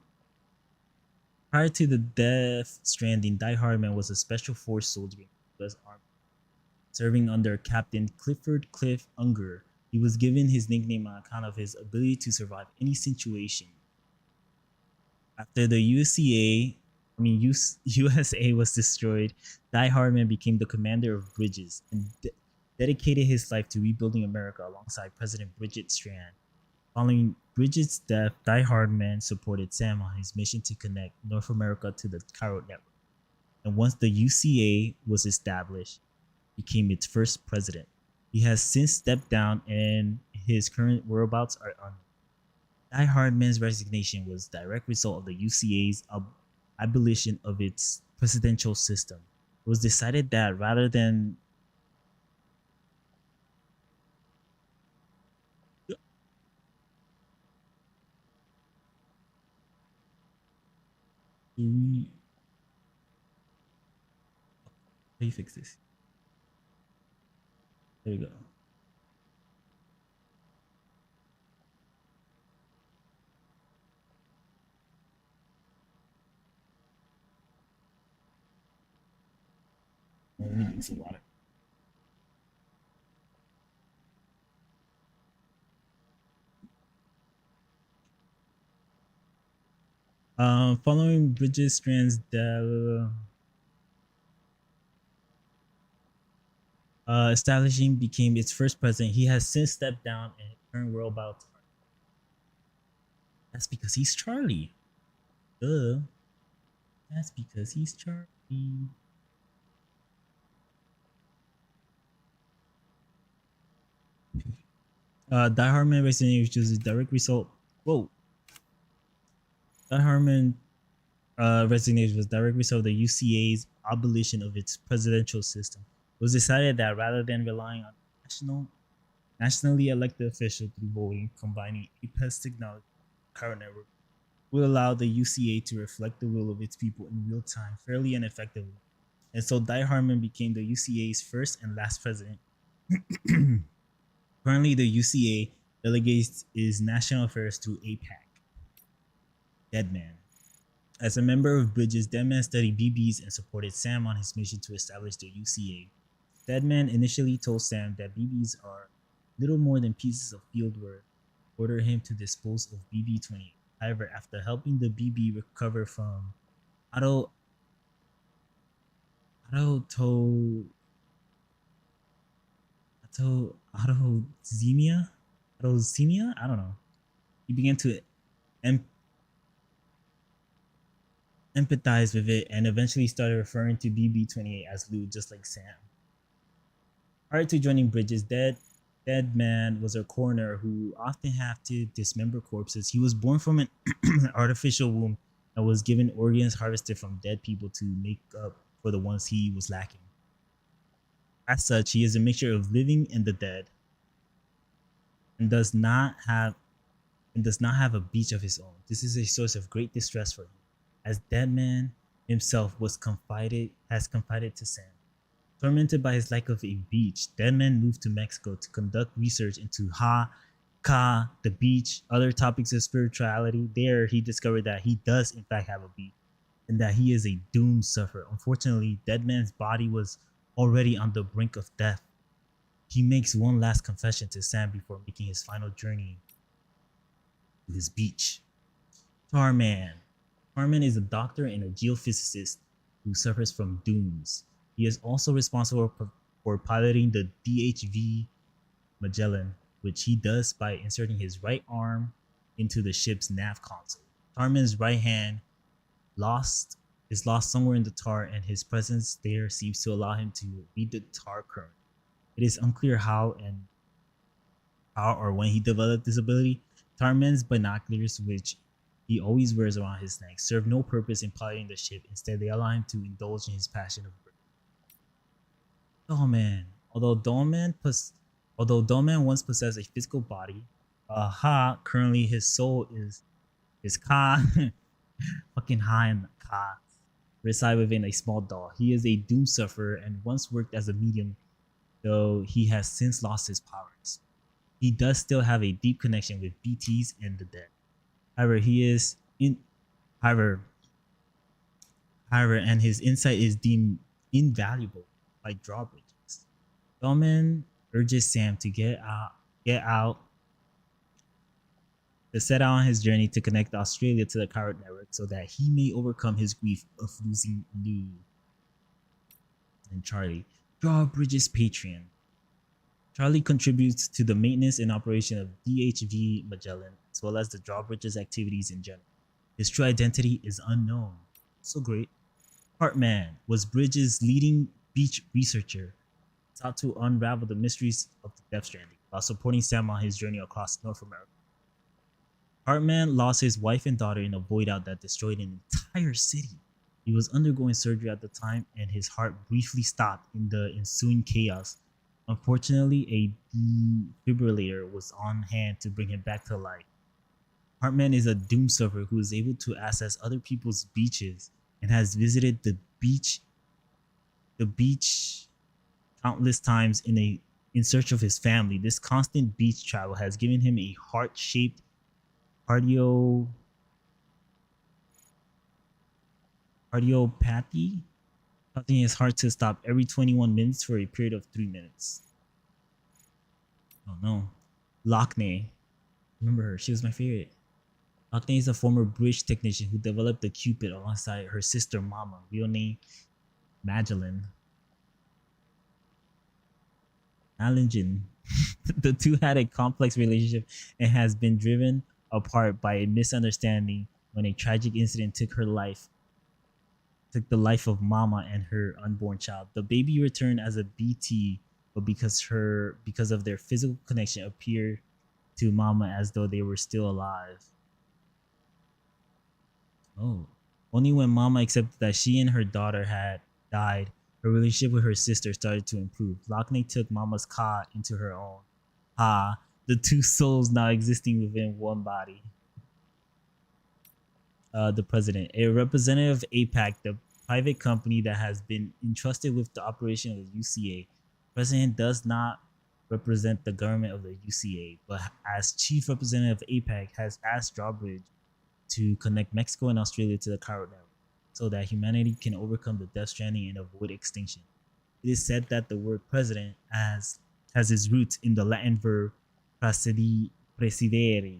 Prior to the Death Stranding, Die Hardman was a special force soldier in the US Army, serving under Captain Clifford Cliff Unger. He was given his nickname on account of his ability to survive any situation. After the USA was destroyed, Die Hardman became the commander of Bridges and dedicated his life to rebuilding America alongside President Bridget Strand. Following Bridget's death, Die Hardman supported Sam on his mission to connect North America to the Cairo network. And once the UCA was established, became its first president. He has since stepped down and his current whereabouts are unknown. Die Hardman's resignation was a direct result of the UCA's abolition of its presidential system. It was decided that rather than how do you fix this? There you go. Let me drink some water. Following Bridget Strand's death, establishing became its first president. He has since stepped down and turned whereabouts. That's because he's Charlie. Duh. That's because he's Charlie. Die Hardman resignation, which is a direct result. Whoa. Die Hardman resignation was direct result of the UCA's abolition of its presidential system. It was decided that rather than relying on nationally elected officials through voting, combining APES technology current network will allow the UCA to reflect the will of its people in real time, fairly and effectively. And so Di Harmon became the UCA's first and last president. Currently, the UCA delegates its national affairs through APAC. Deadman. As a member of Bridges, Deadman studied BBs and supported Sam on his mission to establish the UCA. Deadman initially told Sam that BBs are little more than pieces of fieldwork, ordered him to dispose of BB-28. However, after helping the BB recover from auto auto autozemia, autozemia, I don't know. He began to em- empathize with it and eventually started referring to BB-28 as Lou, just like Sam. Prior to joining Bridges, Dead Man was a coroner who often had to dismember corpses. He was born from an artificial womb and was given organs harvested from dead people to make up for the ones he was lacking. As such, he is a mixture of living and the dead, and does not have a beach of his own. This is a source of great distress for him, as Deadman himself has confided to Sam. Tormented by his lack of a beach, Deadman moved to Mexico to conduct research into Ka, the beach, other topics of spirituality. There, he discovered that he does in fact have a beach, and that he is a doomed sufferer. Unfortunately, Deadman's body was already on the brink of death. He makes one last confession to Sam before making his final journey to his beach. Tarman. Tarman is a doctor and a geophysicist who suffers from dooms. He is also responsible for piloting the DHV Magellan, which he does by inserting his right arm into the ship's nav console. Tarman's right hand is lost somewhere in the tar, and his presence there seems to allow him to read the tar current. It is unclear how or when he developed this ability. Tarman's binoculars, which he always wears around his neck, serve no purpose in piloting the ship. Instead, they allow him to indulge in his passion of bird. Dollman. Although Dollman once possessed a physical body, currently his soul is Ka, fucking high in the Ka, reside within a small doll. He is a doom sufferer and once worked as a medium, though he has since lost his powers. He does still have a deep connection with BTs and the dead. However, and his insight is deemed invaluable by drawbridges. Bellman urges Sam to set out on his journey to connect Australia to the current network so that he may overcome his grief of losing Lou and Charlie. Drawbridges Patreon. Charlie contributes to the maintenance and operation of DHV Magellan, as well as the drawbridges activities in general. His true identity is unknown. So great. Hartman was Bridges' leading beach researcher, sought to unravel the mysteries of the Death Stranding while supporting Sam on his journey across North America. Hartman lost his wife and daughter in a void out that destroyed an entire city. He was undergoing surgery at the time, and his heart briefly stopped in the ensuing chaos. Unfortunately, a defibrillator was on hand to bring him back to life. Hartman is a doom sufferer who is able to access other people's beaches and has visited the beach countless times in search of his family. This constant beach travel has given him a heart-shaped cardiopathy, causing his heart to stop every 21 minutes for a period of 3 minutes. Oh no. Lockney. Remember her, she was my favorite. Lockney is a former bridge technician who developed the Cupid alongside her sister Mama, real name Magellan. Allingen. The two had a complex relationship and has been driven apart by a misunderstanding when a tragic incident took the life of Mama and her unborn child. The baby returned as a BT, but because of their physical connection, appeared to Mama as though they were still alive. Oh, Only when Mama accepted that she and her daughter had died, her relationship with her sister started to improve. Lockney took Mama's Ka into her own. Ah, the two souls now existing within one body. The president, a representative of APAC, the private company that has been entrusted with the operation of the UCA. President does not represent the government of the UCA, but as chief representative of APAC, has asked Drawbridge to connect Mexico and Australia to the Cairo network so that humanity can overcome the death stranding and avoid extinction. It is said that the word president has its roots in the Latin verb presidere.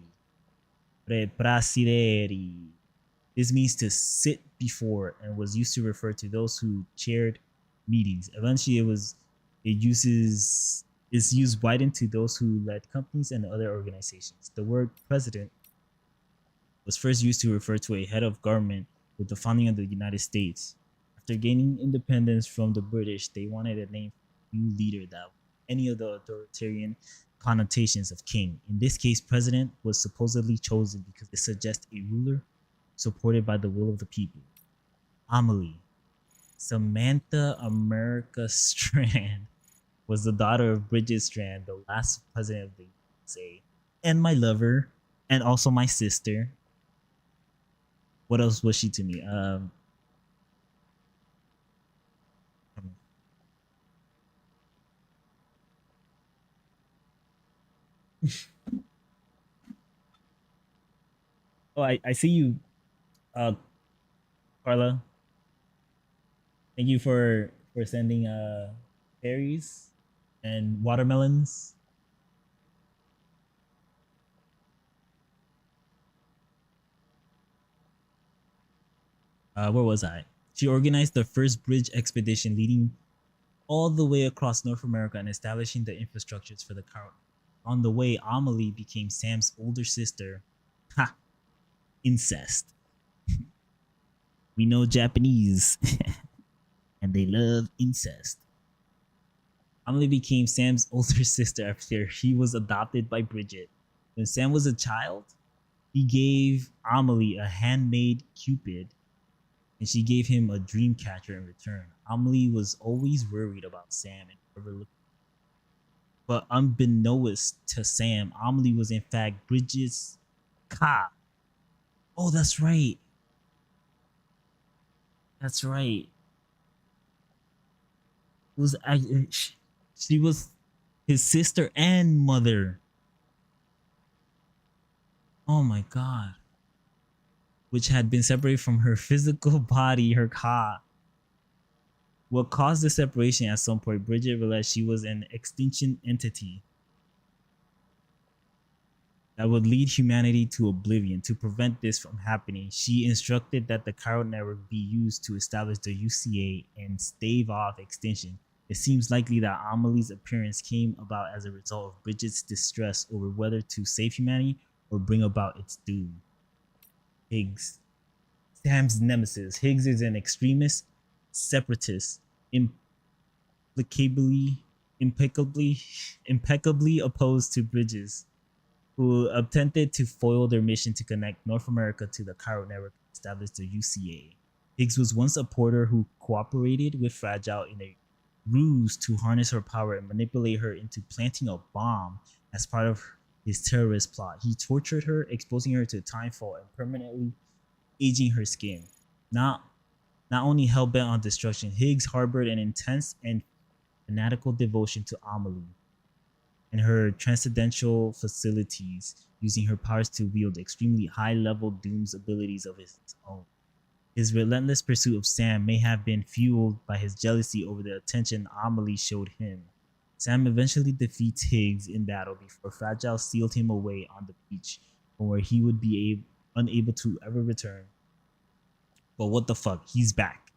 Prasidere. This means to sit before and was used to refer to those who chaired meetings. Eventually, it uses is used widened to those who led companies and other organizations. The word president was first used to refer to a head of government with the founding of the United States. After gaining independence from the British, they wanted a name for a new leader that any of the authoritarian connotations of king. In this case, president was supposedly chosen because it suggests a ruler supported by the will of the people. Amelie, Samantha America Strand, was the daughter of Bridget Strand, the last president of the USA, and my lover, and also my sister. What else was she to me? Oh, I see you, uh, Carla. Thank you for sending berries and watermelons. Where was I? She organized the first bridge expedition leading all the way across North America and establishing the infrastructures for the car. On the way, Amelie became Sam's older sister. Ha! Incest. We know Japanese, and they love incest. Amelie became Sam's older sister after he was adopted by Bridget. When Sam was a child, he gave Amelie a handmade Cupid and she gave him a dream catcher in return. Amelie was always worried about Sam and overlooked. But unbeknownst to Sam, Amelie was in fact Bridget's Ka. Oh, that's right. That's right. It was she was his sister and mother. Oh my god. Which had been separated from her physical body, her Ka. What caused the separation at some point, Bridget realized she was an extinction entity that would lead humanity to oblivion. To prevent this from happening, she instructed that the chiral network be used to establish the UCA and stave off extinction. It seems likely that Amelie's appearance came about as a result of Bridget's distress over whether to save humanity or bring about its doom. Higgs, Sam's nemesis. Higgs is an extremist, separatist, impeccably opposed to Bridges, who attempted to foil their mission to connect North America to the chiral network and establish the UCA. Higgs was once a porter who cooperated with Fragile in a ruse to harness her power and manipulate her into planting a bomb as part of his terrorist plot. He tortured her, exposing her to timefall and permanently aging her skin. Not only hell-bent on destruction, Higgs harbored an intense and fanatical devotion to Amelie and her transcendental facilities, using her powers to wield extremely high-level Doom's abilities of his own. His relentless pursuit of Sam may have been fueled by his jealousy over the attention Amelie showed him. Sam eventually defeats Higgs in battle before Fragile sealed him away on the beach, from where he would be unable to ever return. But what the fuck? He's back.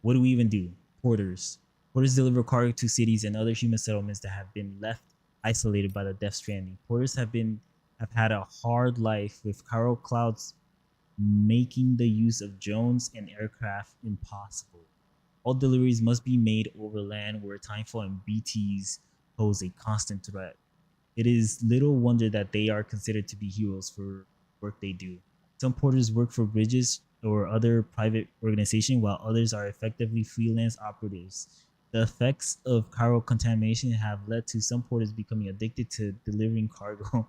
What do we even do? Porters. Porters deliver cargo to cities and other human settlements that have been left isolated by the death stranding. Porters have had a hard life, with chiral clouds making the use of drones and aircraft impossible. All deliveries must be made over land, where timefall and BTs pose a constant threat. It is little wonder that they are considered to be heroes for work they do. Some porters work for Bridges or other private organization, while others are effectively freelance operatives. The effects of chiral contamination have led to some porters becoming addicted to delivering cargo.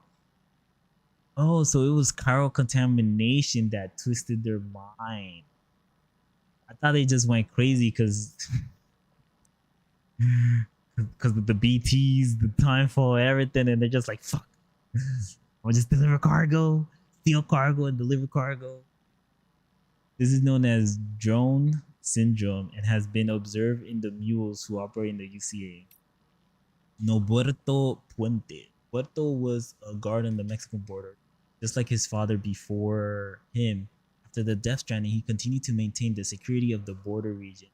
Oh, so it was chiral contamination that twisted their mind. I thought they just went crazy because of the BTs, the timefall, everything, and they're just like, fuck, I'll just deliver cargo, steal cargo, and deliver cargo. This is known as drone syndrome and has been observed in the mules who operate in the UCA. Noberto Puente. Puerto was a guard on the Mexican border. Just like his father before him, after the death stranding, he continued to maintain the security of the border region,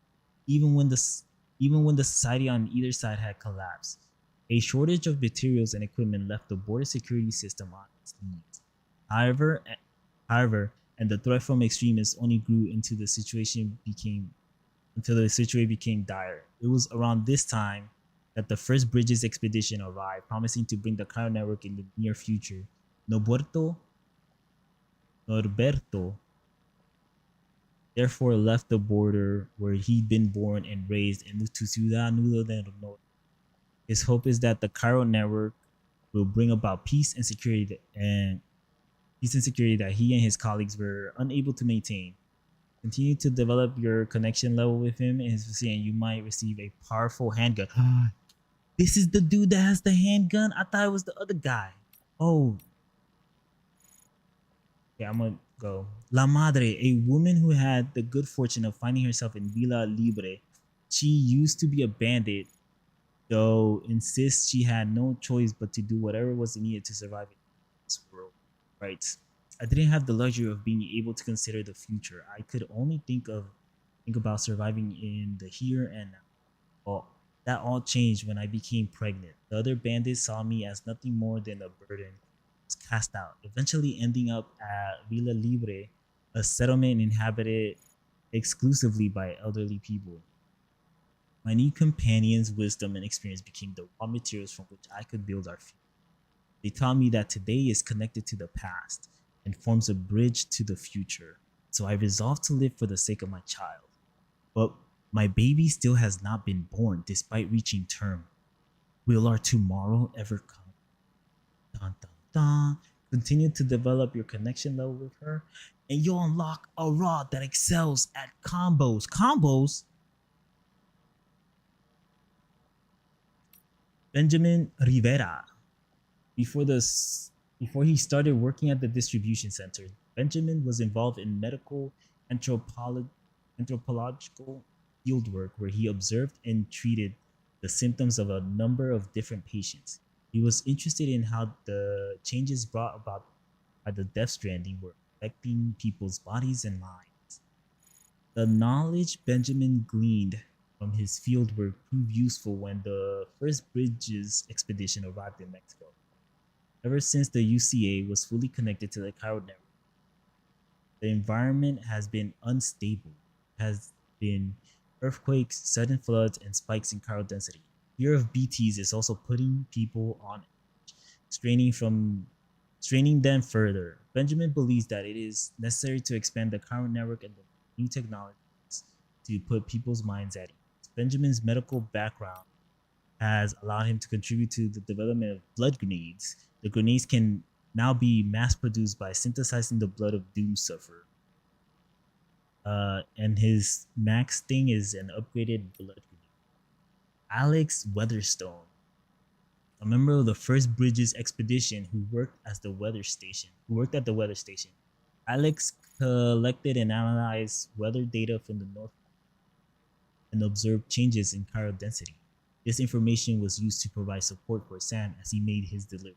even when the society on either side had collapsed. A shortage of materials and equipment left the border security system on its knees. However, however, and the threat from extremists only grew until the situation became dire. It was around this time that the first Bridges expedition arrived, promising to bring the Cairo network in the near future. Norberto therefore left the border where he'd been born and raised and moved to Ciudad Nudo del Norte. His hope is that the Cairo network will bring about peace and security that he and his colleagues were unable to maintain. Continue to develop your connection level with him and his vicinity, and you might receive a powerful handgun. This is the dude that has the handgun? I thought it was the other guy. Oh. Yeah, I'm gonna go. La Madre, a woman who had the good fortune of finding herself in Villa Libre. She used to be a bandit, though insists she had no choice but to do whatever was needed to survive in this world. Right. I didn't have the luxury of being able to consider the future. I could only think about surviving in the here and now. Well, that all changed when I became pregnant. The other bandits saw me as nothing more than a burden. I was cast out, eventually ending up at Villa Libre, a settlement inhabited exclusively by elderly people. My new companion's wisdom and experience became the raw materials from which I could build our future. They taught me that today is connected to the past and forms a bridge to the future. So I resolved to live for the sake of my child. But my baby still has not been born despite reaching term. Will our tomorrow ever come? Dun, dun, dun. Continue to develop your connection level with her, and you'll unlock a rod that excels at combos. Combos? Benjamin Rivera. Before he started working at the distribution center, Benjamin was involved in medical anthropological fieldwork where he observed and treated the symptoms of a number of different patients. He was interested in how the changes brought about by the death stranding were affecting people's bodies and minds. The knowledge Benjamin gleaned from his fieldwork proved useful when the first Bridges expedition arrived in Mexico. Ever since the UCA was fully connected to the Cairo network, the environment has been unstable. Has been earthquakes, sudden floods, and spikes in chiral density. Fear of BTs is also putting people on edge, straining them further. Benjamin believes that it is necessary to expand the chiral network and the new technologies to put people's minds at ease. Benjamin's medical background has allowed him to contribute to the development of blood grenades. The grenades can now be mass produced by synthesizing the blood of Doom Sufferer. And his max thing is an upgraded blood grenade. Alex Weatherstone, a member of the first Bridges expedition who worked at the weather station. Alex collected and analyzed weather data from the North and observed changes in chiral density. This information was used to provide support for Sam as he made his delivery.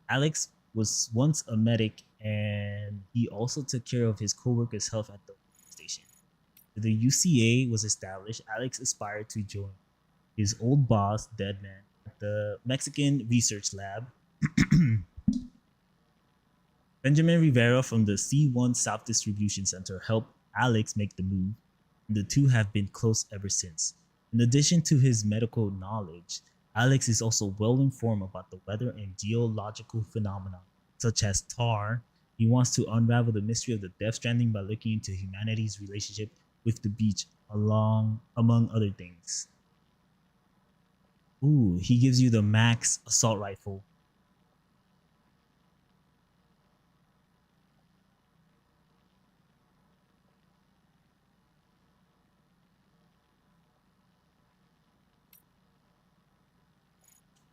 Alex was once a medic, and he also took care of his co-workers' health at the station. When the UCA was established, Alex aspired to join his old boss, Deadman, at the Mexican Research Lab. Benjamin Rivera from the C1 South Distribution Center helped Alex make the move, and the two have been close ever since. In addition to his medical knowledge, Alex is also well informed about the weather and geological phenomena, such as tar He wants to unravel the mystery of the Death Stranding by looking into humanity's relationship with the beach, among other things. Ooh, he gives you the max assault rifle.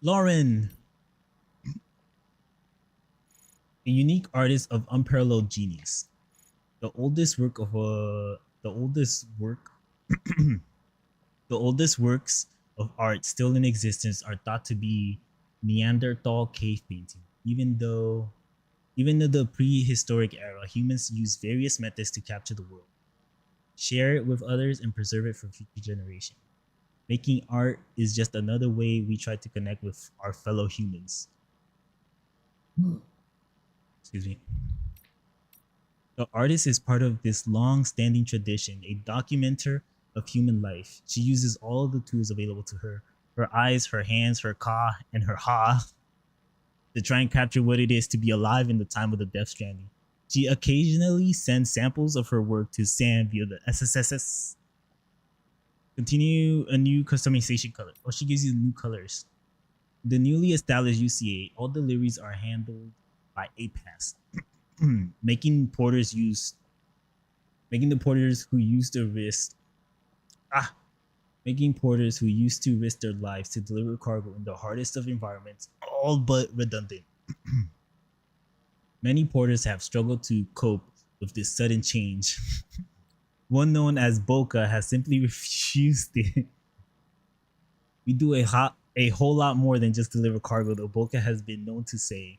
Lauren, a unique artist of unparalleled genius. The oldest work of the oldest work the oldest works of art still in existence are thought to be Neanderthal cave painting. Even though the prehistoric era, humans used various methods to capture the world, share it with others, and preserve it for future generations. Making art is just another way we try to connect with our fellow humans. Excuse me. The artist is part of this long standing tradition, a documenter of human life. She uses all of the tools available to her eyes, her hands, her ka, and her ha to try and capture what it is to be alive in the time of the Death Stranding. She occasionally sends samples of her work to Sam via the SSSS. Continue a new customization color. Oh, she gives you new colors. The newly established UCA, all deliveries are handled by APAS, making the porters who used to risk making porters who used to risk their lives to deliver cargo in the hardest of environments all but redundant. Many porters have struggled to cope with this sudden change. One known as Boca has simply refused it. We do a whole lot more than just deliver cargo, though Boca has been known to say.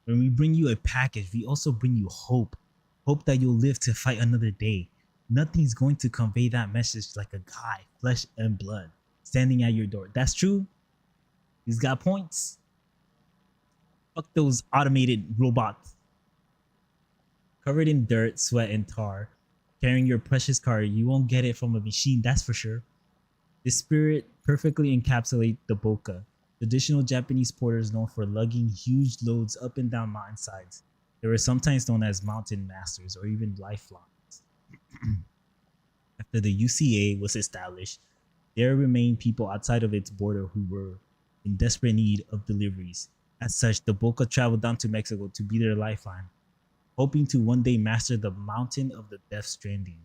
When we bring you a package, we also bring you hope. Hope that you'll live to fight another day. Nothing's going to convey that message like a guy, flesh and blood, standing at your door. That's true. He's got points. Fuck those automated robots. Covered in dirt, sweat, and tar, carrying your precious car, you won't get it from a machine, that's for sure. This spirit perfectly encapsulates the Boka, traditional Japanese porters known for lugging huge loads up and down mountainsides. They were sometimes known as mountain masters or even lifelines. After the UCA was established, there remained people outside of its border who were in desperate need of deliveries. As such, the Boca traveled down to Mexico to be their lifeline, hoping to one day master the mountain of the Death Stranding.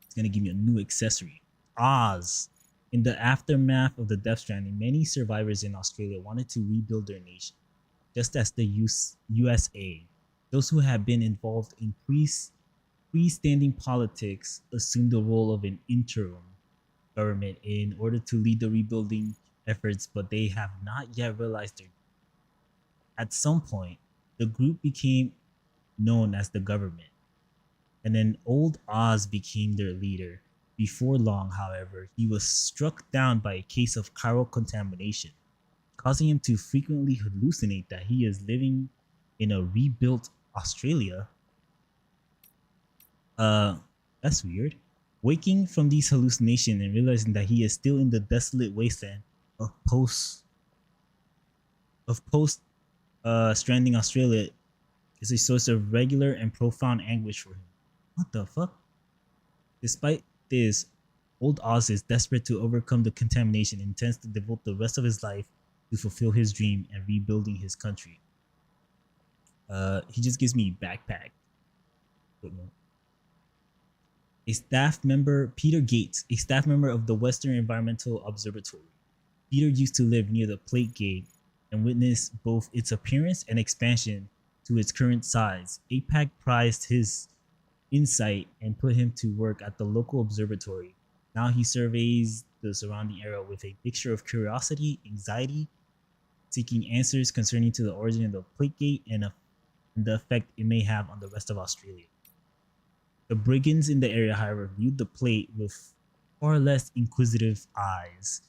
It's gonna give me a new accessory. Oz. In the aftermath of the Death Stranding, many survivors in Australia wanted to rebuild their nation, just as the USA. Those who had been involved in freestanding politics assumed the role of an interim government in order to lead the rebuilding efforts, but they have not yet realized their. At some point, the group became known as the government, and then Old Oz became their leader. Before long, however, he was struck down by a case of chiral contamination, causing him to frequently hallucinate that he is living in a rebuilt Australia. That's weird. Waking from these hallucinations and realizing that he is still in the desolate wasteland of post stranding Australia is a source of regular and profound anguish for him. What the fuck? Despite this, Old Oz is desperate to overcome the contamination and intends to devote the rest of his life to fulfill his dream and rebuilding his country. He just gives me backpack. A staff member, Peter Gates, a staff member of the Western Environmental Observatory. Peter used to live near the Plate Gate and witnessed both its appearance and expansion to its current size. APAC prized his insight and put him to work at the local observatory. Now he surveys the surrounding area with a mixture of curiosity, anxiety, seeking answers concerning to the origin of the Plate Gate and the effect it may have on the rest of Australia. The brigands in the area, however, viewed the plate with far less inquisitive eyes,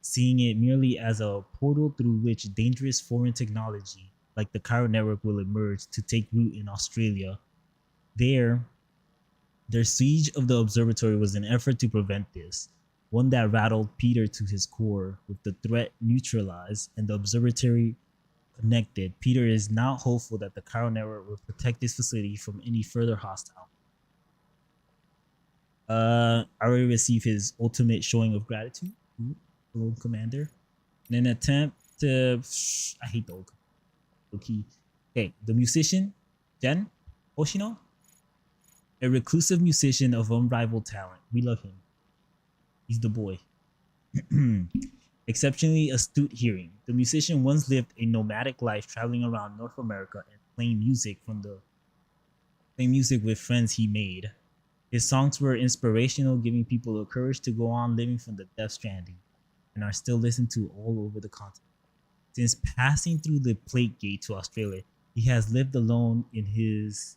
seeing it merely as a portal through which dangerous foreign technology, like the Chiral network, will emerge to take root in Australia. Their siege of the observatory was an effort to prevent this, one that rattled Peter to his core. With the threat neutralized and the observatory connected. Peter is now hopeful that the chiral network will protect this facility from any further hostile. I already received his ultimate showing of gratitude. Old commander. In an attempt to, I hate the old key. Okay, the musician, Jen Hoshino, a reclusive musician of unrivaled talent. We love him. He's the boy. Exceptionally astute hearing. The musician once lived a nomadic life traveling around North America and playing music with friends he made. His songs were inspirational, giving people the courage to go on living from the Death Stranding, and are still listened to all over the continent. Since passing through the Plague Gate to Australia, he has lived alone in his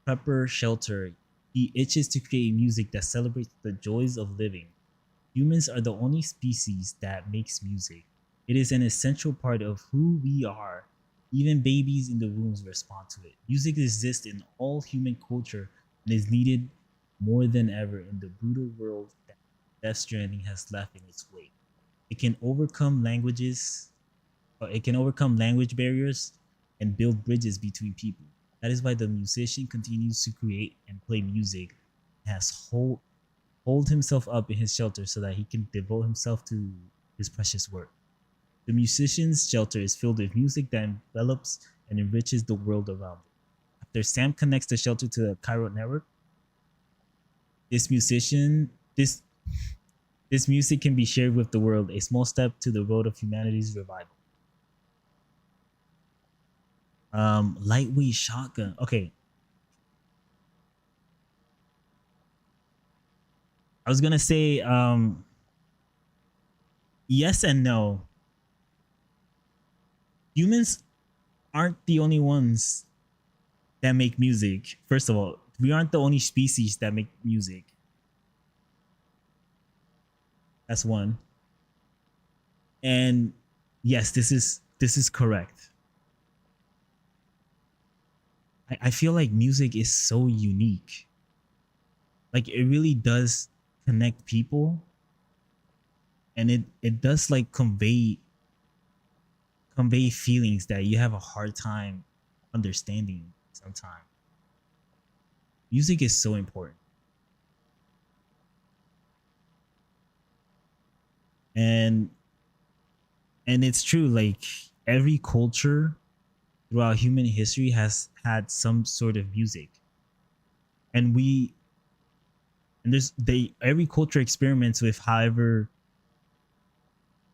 prepper shelter. He itches to create music that celebrates the joys of living. Humans are the only species that makes music. It is an essential part of who we are. Even babies in the wombs respond to it. Music exists in all human culture and is needed more than ever in the brutal world that Death Stranding has left in its wake. It can overcome language barriers and build bridges between people. That is why the musician continues to create and play music, and has hold himself up in his shelter so that he can devote himself to his precious work. The musician's shelter is filled with music that envelops and enriches the world around it. After Sam connects the shelter to the chiral network, this music can be shared with the world, a small step to the road of humanity's revival. Lightweight shotgun. Okay. I was gonna say yes and no. Humans aren't the only ones that make music. First of all, we aren't the only species that make music. That's one. And yes, this is correct. I feel like music is so unique. Like it really does connect people, and it does like convey feelings that you have a hard time understanding sometimes. Music is so important. And it's true, like every culture throughout human history has had some sort of music. And every culture experiments with however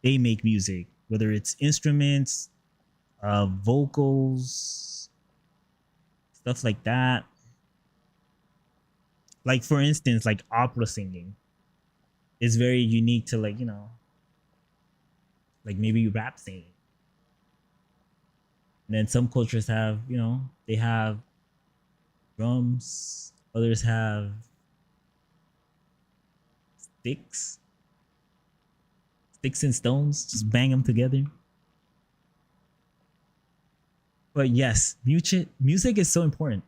they make music, whether it's instruments, vocals, stuff like that. Like for instance, like opera singing is very unique to like, like maybe rap singing. And then some cultures have, they have drums, others have sticks and stones, just bang them together. But yes, music is so important.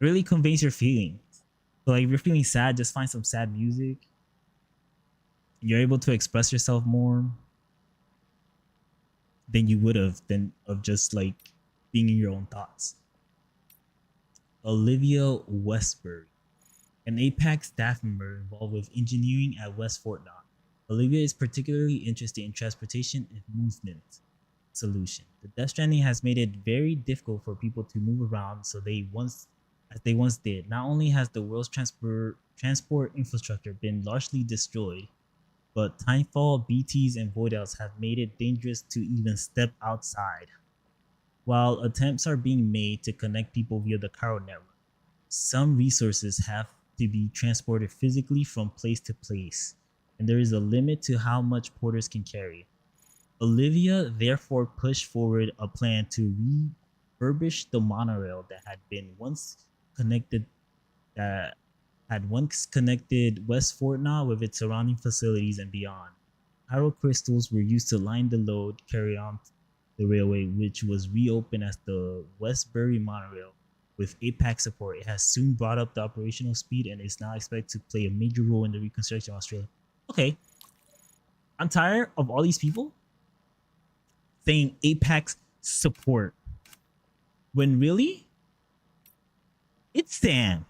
It really conveys your feelings. So like if you're feeling sad, just find some sad music. You're able to express yourself more than you would have than of just like being in your own thoughts. Olivia Westbury, an APAC staff member involved with engineering at West Fort Knox. Olivia is particularly interested in transportation and movement solution. The Death Stranding has made it very difficult for people to move around as they once did. Not only has the world's transport infrastructure been largely destroyed, but timefall, BTs, and void outs have made it dangerous to even step outside. While attempts are being made to connect people via the chiral network, some resources have to be transported physically from place to place, and there is a limit to how much porters can carry. Olivia therefore pushed forward a plan to refurbish the monorail that had once connected West Fort Knox with its surrounding facilities and beyond. Chiral crystals were used to line the load carried on the railway, which was reopened as the Westbury monorail. With APAC support, it has soon brought up the operational speed and is now expected to play a major role in the reconstruction of Australia. Okay, I'm tired of all these people saying Apex support. When really, it's Sam.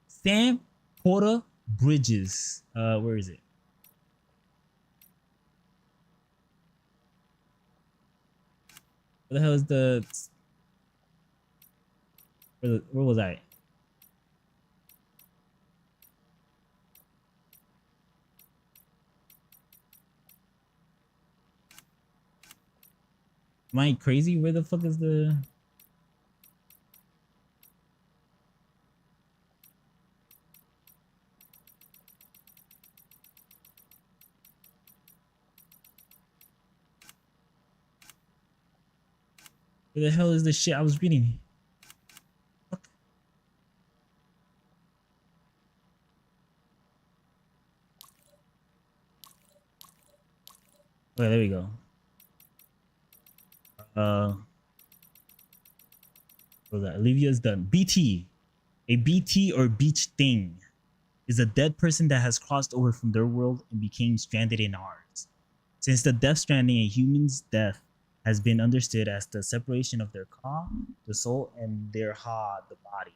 Sam Porter Bridges. Where is it? Where the hell is the? Where was I? Am I crazy? Where the fuck is the? Where the hell is the shit I was reading? Fuck. Okay, there we go. What was that? Olivia's done. BT. A BT or beach thing is a dead person that has crossed over from their world and became stranded in ours. Since the Death Stranding, a human's death has been understood as the separation of their ka, the soul, and their ha, the body.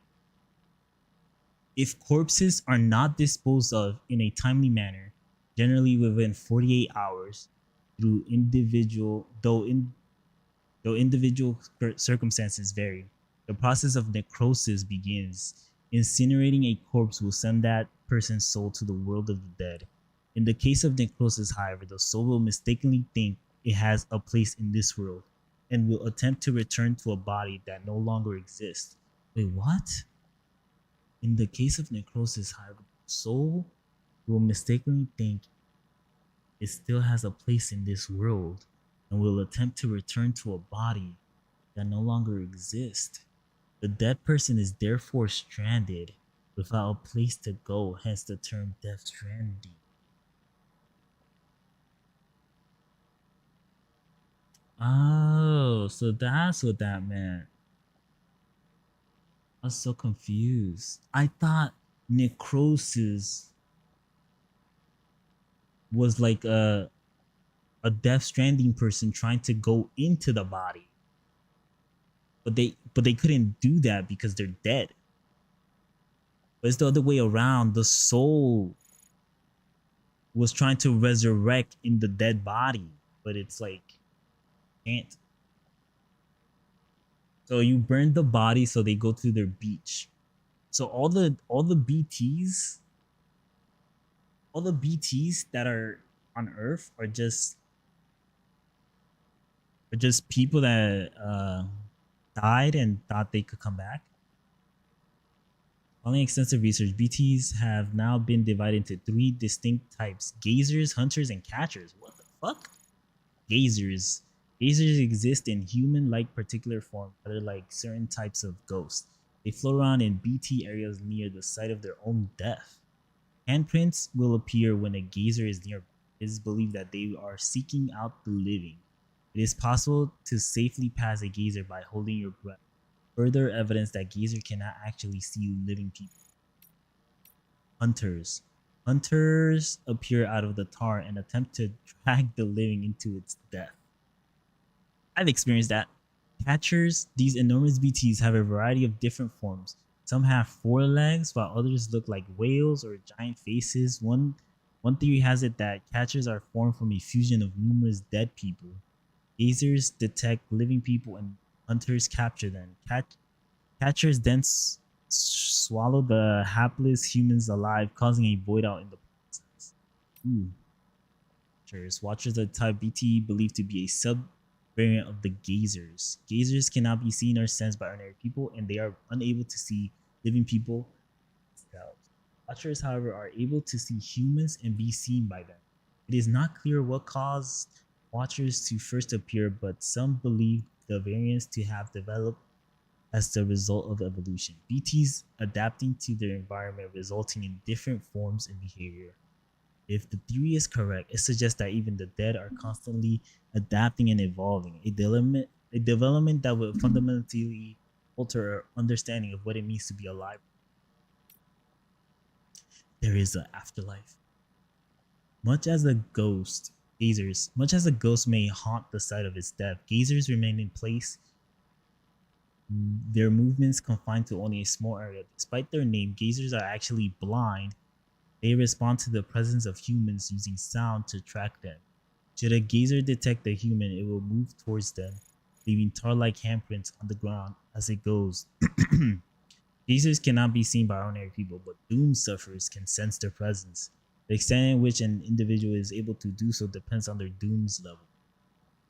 If corpses are not disposed of in a timely manner, generally within 48 hours, through individual, though individual circumstances vary, the process of necrosis begins. Incinerating a corpse will send that person's soul to the world of the dead. In the case of necrosis, however, the soul will mistakenly think it has a place in this world and will attempt to return to a body that no longer exists. Wait, what? In the case of necrosis, however, the soul will mistakenly think it still has a place in this world and will attempt to return to a body that no longer exists. The dead person is therefore stranded without a place to go, hence the term Death Stranding. Oh, so that's what that meant. I was so confused. I thought necrosis was like a Death Stranding person trying to go into the body. But they couldn't do that because they're dead. But it's the other way around. The soul was trying to resurrect in the dead body, but it's like can't. So you burn the body, so they go to their beach. So all the BTs, all the BTs that are on Earth are just people that died and thought they could come back. Following extensive research, BTs have now been divided into 3 distinct types: gazers, hunters, and catchers. What the fuck? Gazers. Gazers exist in human-like particular form, but are like certain types of ghosts. They float around in BT areas near the site of their own death. Handprints will appear when a gazer is nearby. It is believed that they are seeking out the living. It is possible to safely pass a gazer by holding your breath. Further evidence that gazer cannot actually see living people. Hunters. Hunters appear out of the tar and attempt to drag the living into its death. I've experienced that. Catchers, these enormous BTs have a variety of different forms. Some have 4 legs, while others look like whales or giant faces. One theory has it that catchers are formed from a fusion of numerous dead people. Gazers detect living people and hunters capture them. Catchers then swallow the hapless humans alive, causing a void out in the process. Watchers are type BT believed to be a sub-variant of the gazers. Gazers cannot be seen or sensed by ordinary people, and they are unable to see living people themselves. Watchers, however, are able to see humans and be seen by them. It is not clear what caused Watchers to first appear, but some believe the variants to have developed as the result of evolution. BTs adapting to their environment, resulting in different forms and behavior. If the theory is correct, it suggests that even the dead are constantly adapting and evolving, a development that will fundamentally alter our understanding of what it means to be alive. There is an afterlife. Much as a ghost Gazers. Much as a ghost may haunt the site of its death, gazers remain in place, their movements confined to only a small area. Despite their name, gazers are actually blind. They respond to the presence of humans using sound to track them. Should a gazer detect a human, it will move towards them, leaving tar-like handprints on the ground as it goes. Gazers cannot be seen by ordinary people, but doom sufferers can sense their presence. The extent in which an individual is able to do so depends on their doom's level.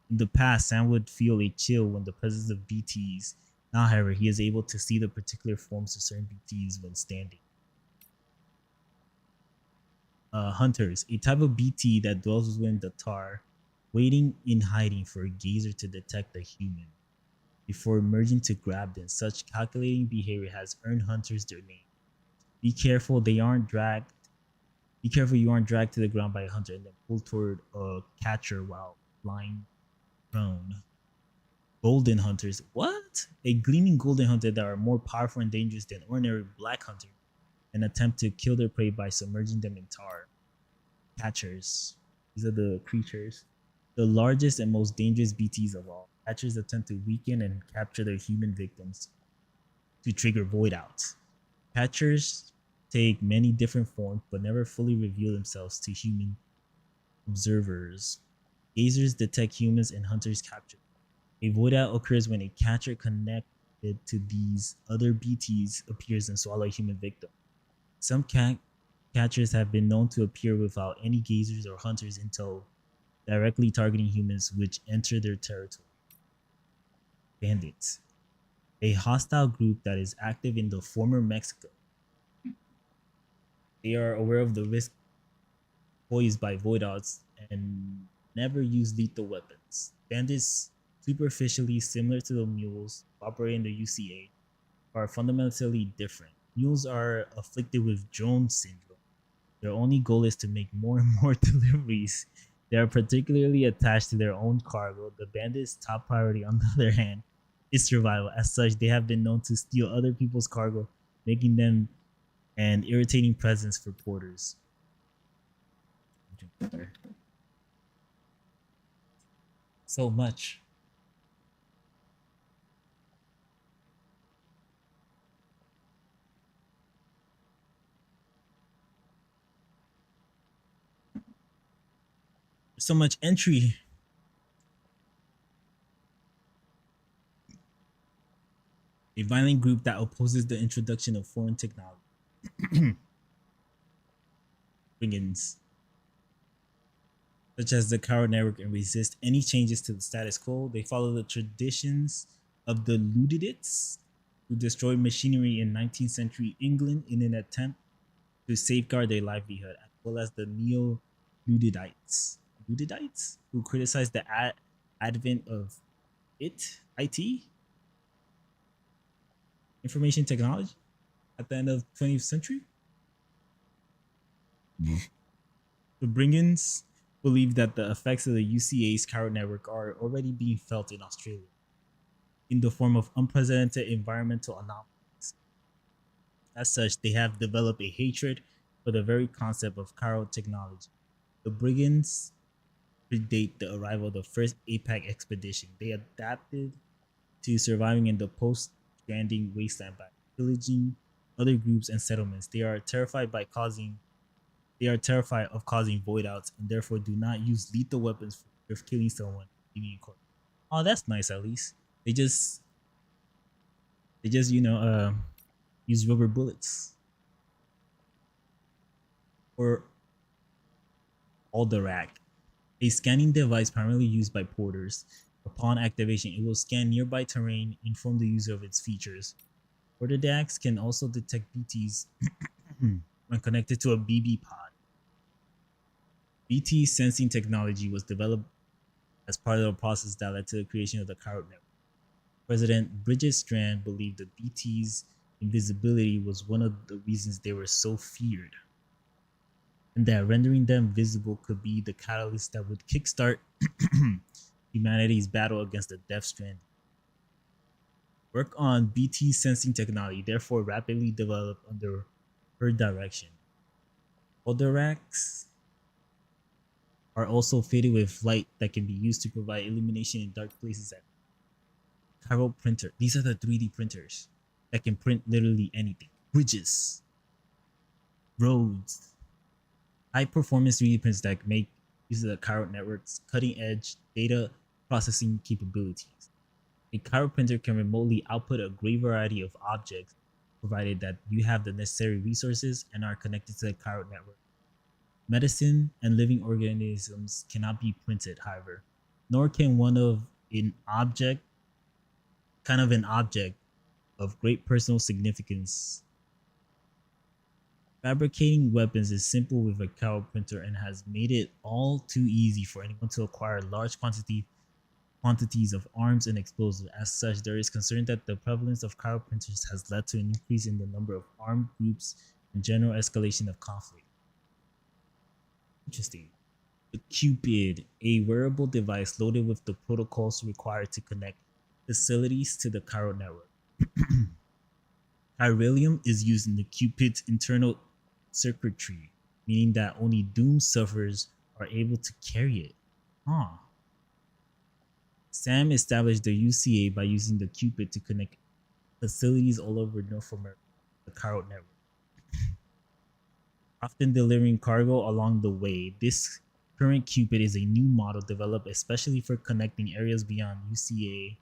In the past, Sam would feel a chill when the presence of BTs. Now, however, he is able to see the particular forms of certain BTs when standing. Hunters, a type of BT that dwells within the tar, waiting in hiding for a gazer to detect a human before emerging to grab them. Such calculating behavior has earned hunters their name. Be careful they aren't dragged. Be careful you aren't dragged to the ground by a hunter and then pulled toward a catcher while lying prone. Golden hunters. What? A gleaming golden hunter that are more powerful and dangerous than ordinary black hunters and attempt to kill their prey by submerging them in tar. Catchers. These are the creatures. The largest and most dangerous BTs of all. Catchers attempt to weaken and capture their human victims to trigger void outs. Catchers take many different forms but never fully reveal themselves to human observers. Gazers detect humans and hunters capture. A void out occurs when a catcher connected to these other BTs appears and swallows a human victim. Some catchers have been known to appear without any gazers or hunters in tow, directly targeting humans which enter their territory. Bandits. A hostile group that is active in the former Mexico. They are aware of the risk posed by void outs and never use lethal weapons. Bandits, superficially similar to the mules operating in the UCA, are fundamentally different. Mules are afflicted with Jones syndrome. Their only goal is to make more and more deliveries. They are particularly attached to their own cargo. The bandits' top priority, on the other hand, is survival. As such, they have been known to steal other people's cargo, making them an irritating presence for porters. So much. So much entry. A violent group that opposes the introduction of foreign technology. Brigands, such as the Coward Network, and resist any changes to the status quo. They follow the traditions of the Luddites, who destroyed machinery in 19th century England in an attempt to safeguard their livelihood, as well as the Neo-Luddites, who criticized the advent of IT, information technology, at the end of 20th century. The Brigands believe that the effects of the UCA's Coward Network are already being felt in Australia in the form of unprecedented environmental anomalies. As such, they have developed a hatred for the very concept of Coward technology. The Brigands predate the arrival of the first APAC expedition. They adapted to surviving in the post-Stranding wasteland by pillaging other groups and settlements. They are terrified of causing void outs and therefore do not use lethal weapons for killing someone. Oh, that's nice. At least they just use rubber bullets. Or Alderac, a scanning device primarily used by porters. Upon activation, it will scan nearby terrain, inform the user of its features. Alderacs can also detect BTs when connected to a BB pod. BT sensing technology was developed as part of the process that led to the creation of the Coward Network. President Bridget Strand believed that BT's invisibility was one of the reasons they were so feared, and that rendering them visible could be the catalyst that would kickstart humanity's battle against the Death Stranding. Work on BT sensing technology therefore rapidly developed under her direction. Alderacs are also fitted with light that can be used to provide illumination in dark places. At Chiral printer. These are the 3D printers that can print literally anything. Bridges, roads, high performance 3D printers that make use of the Chiral network's cutting edge data processing capabilities. A Chiral printer can remotely output a great variety of objects provided that you have the necessary resources and are connected to the Chiral network. Medicine and living organisms cannot be printed, however, nor can one of an object, an object of great personal significance. Fabricating weapons is simple with a chiral printer and has made it all too easy for anyone to acquire large quantities of arms and explosives. As such, there is concern that the prevalence of chiral printers has led to an increase in the number of armed groups and general escalation of conflict. Interesting. The Cupid, a wearable device loaded with the protocols required to connect facilities to the chiral network. Chiralium is used in the Cupid's internal circuitry, meaning that only doomed sufferers are able to carry it. Huh. Sam established the UCA by using the Cupid to connect facilities all over North America, the chiral network, often delivering cargo along the way. This current Cupid is a new model developed especially for connecting areas beyond UCA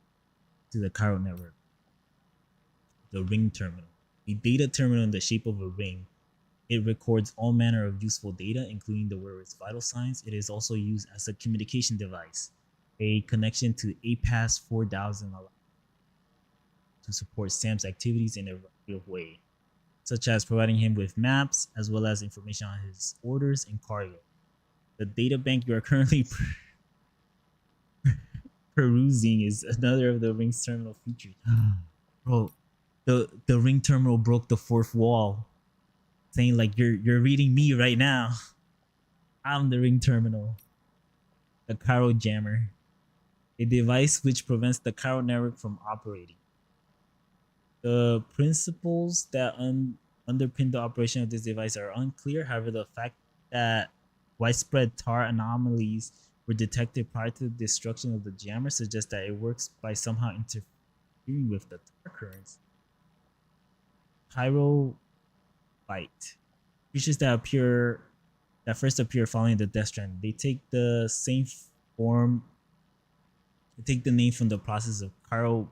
to the chiral network. The ring terminal, a data terminal in the shape of a ring. It records all manner of useful data, including the wearer's vital signs. It is also used as a communication device, a connection to APAS 4000 to support Sam's activities in a variety of ways, such as providing him with maps as well as information on his orders and cargo. The data bank you are currently perusing is another of the ring's terminal features. Bro, the ring terminal broke the fourth wall, saying like you're reading me right now. I'm the ring terminal, the chiral jammer, a device which prevents the chiral network from operating. The principles that underpin the operation of this device are unclear. However, the fact that widespread tar anomalies were detected prior to the destruction of the jammer suggests that it works by somehow interfering with the tar currents. Chiral bite. Creatures that first appear following the death strand. They take the same form. They take the name from the process of chiral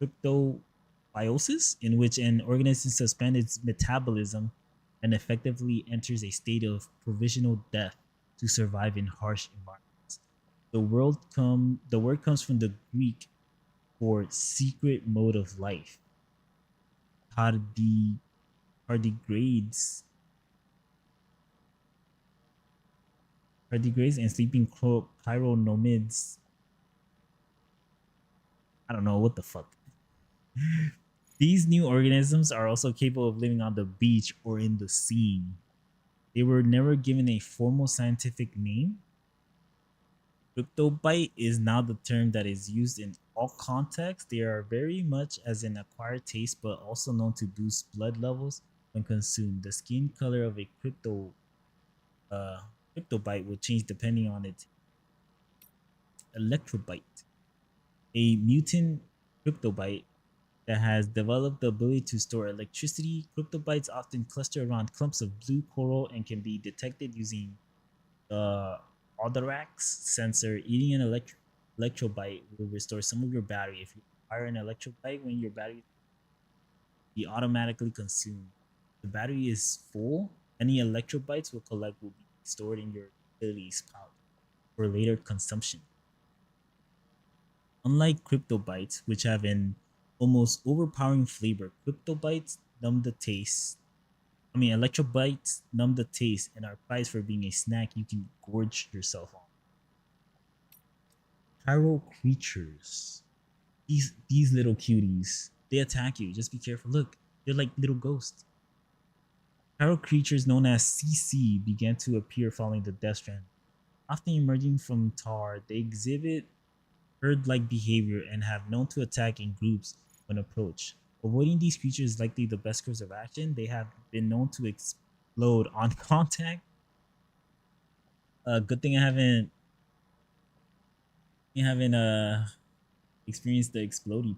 cryptobiosis, in which an organism suspends its metabolism and effectively enters a state of provisional death to survive in harsh environments. The word comes from the Greek for secret mode of life. Tardigrades and sleeping chironomids. I don't know what the fuck. These new organisms are also capable of living on the beach or in the sea. They were never given a formal scientific name. Cryptobite is now the term that is used in all contexts. They are very much as an acquired taste, but also known to boost blood levels when consumed. The skin color of a cryptobite will change depending on its electrobite. A mutant cryptobite that has developed the ability to store electricity. Cryptobites often cluster around clumps of blue coral and can be detected using the Alderax sensor. Eating an electrobite will restore some of your battery. If you acquire an electrobite when your battery be automatically consumed, the battery is full. Any electrobites will be stored in your utilities pouch for later consumption. Unlike cryptobites, which have an almost overpowering flavor, electrobites numb the taste and are prized for being a snack you can gorge yourself on. Chiral creatures. These little cuties, they attack you. Just be careful. Look, they're like little ghosts. Chiral creatures known as CC began to appear following the death strand. Often emerging from tar, they exhibit herd-like behavior and have known to attack in groups when approached. Avoiding these creatures is likely the best course of action. They have been known to explode on contact. Good thing I haven't experienced the exploding.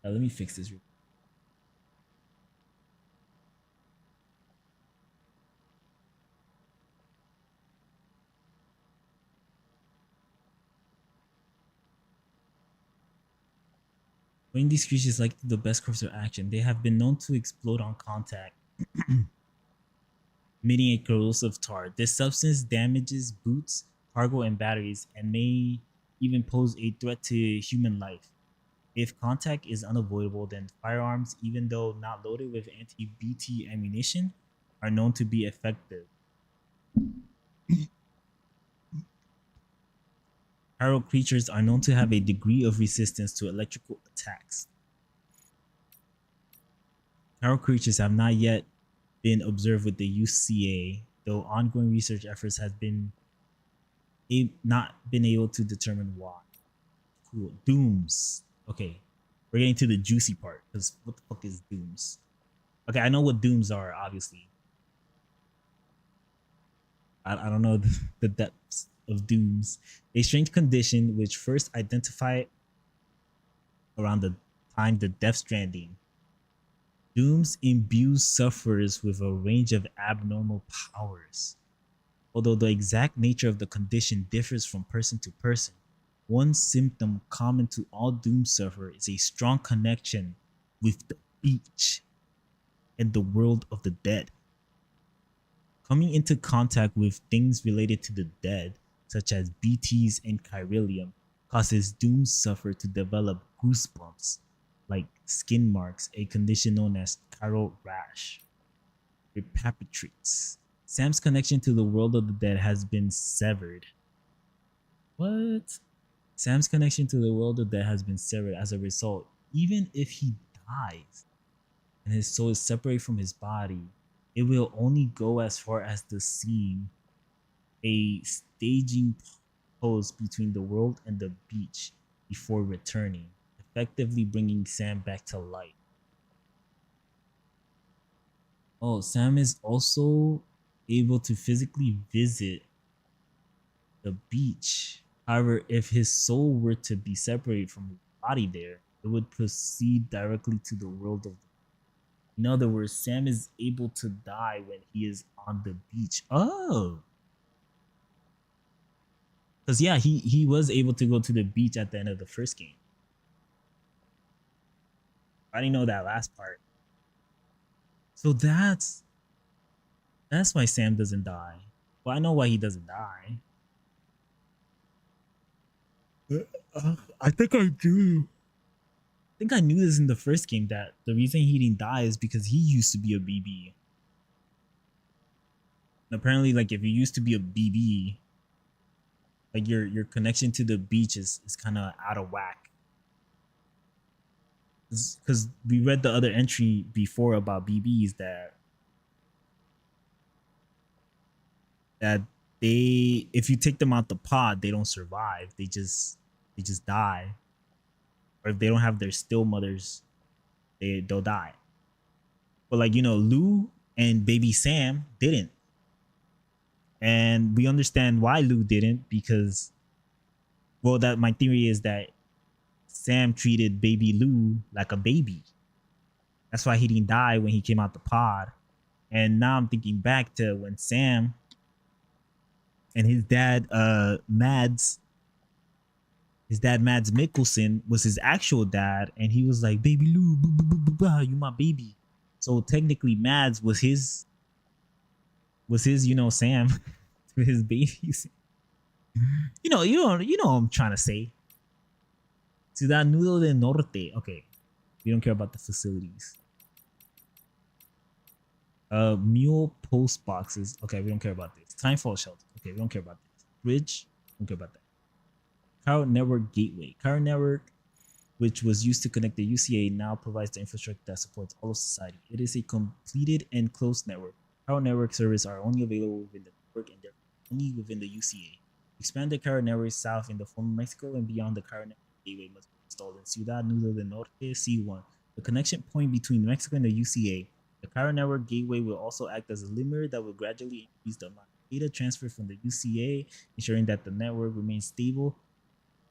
Let me fix this. When these creatures like the best course of action, they have been known to explode on contact, emitting a corrosive tar. This substance damages boots, cargo, and batteries, and may even pose a threat to human life. If contact is unavoidable, then firearms, even though not loaded with anti-BT ammunition, are known to be effective. Feral creatures are known to have a degree of resistance to electrical attacks. Feral creatures have not yet been observed with the UCA, though ongoing research efforts have not been able to determine why. Cool. Dooms. Okay, we're getting to the juicy part because what the fuck is dooms? Okay, I know what dooms are, obviously. I don't know the depths of dooms. A strange condition which first identified around the time the Death Stranding. Dooms imbues sufferers with a range of abnormal powers. Although the exact nature of the condition differs from person to person, one symptom common to all doom sufferers is a strong connection with the beach and the world of the dead. Coming into contact with things related to the dead, such as BTs and chiralium, causes doom sufferer to develop goosebumps, like skin marks, a condition known as chiral rash. It perpetrates. Sam's connection to the world of the dead has been severed. What? Sam's connection to the world of the dead has been severed as a result. Even if he dies and his soul is separated from his body, it will only go as far as the seam, a staging post between the world and the beach before returning, effectively bringing Sam back to life. Oh, Sam is also able to physically visit the beach. However, if his soul were to be separated from his body there, it would proceed directly to the world of the. In other words, Sam is able to die when he is on the beach. Oh. Because yeah, he was able to go to the beach at the end of the first game. I didn't know that last part. So that's why Sam doesn't die. Well, I know why he doesn't die. I think I do. I think I knew this in the first game that the reason he didn't die is because he used to be a BB. And apparently, like if you used to be a BB, like your connection to the beach is kind of out of whack. Because we read the other entry before about BBs that they, if you take them out the pod, they don't survive. They just die. Or if they don't have their still mothers, they'll die. But like, you know, Lou and baby Sam didn't. And we understand why Lou didn't, because well, that my theory is that Sam treated baby Lou like a baby. That's why he didn't die when he came out the pod. And now I'm thinking back to when Sam and his dad Mads Mikkelsen was his actual dad, and he was like, baby Lou, you my baby. So technically Mads was his you know, Sam to his babies. you know what I'm trying to say. Ciudad Nudo del Norte. Okay, we don't care about the facilities. Mule post boxes. Okay, we don't care about this. Timefall shelter. Okay, we don't care about this. Bridge. Don't care about that. Chiral Network Gateway. Chiral Network, which was used to connect the UCA, now provides the infrastructure that supports all of society. It is a completed and closed network. Chiral Network services are only available within the network and therefore only within the UCA. Expand the Chiral Network south in the former Mexico and beyond the Chiral Network Gateway must be installed in Ciudad Nudo del Norte C1. the connection point between Mexico and the UCA. The Cairo Network Gateway will also act as a limiter that will gradually increase the amount of data transfer from the UCA, ensuring that the network remains stable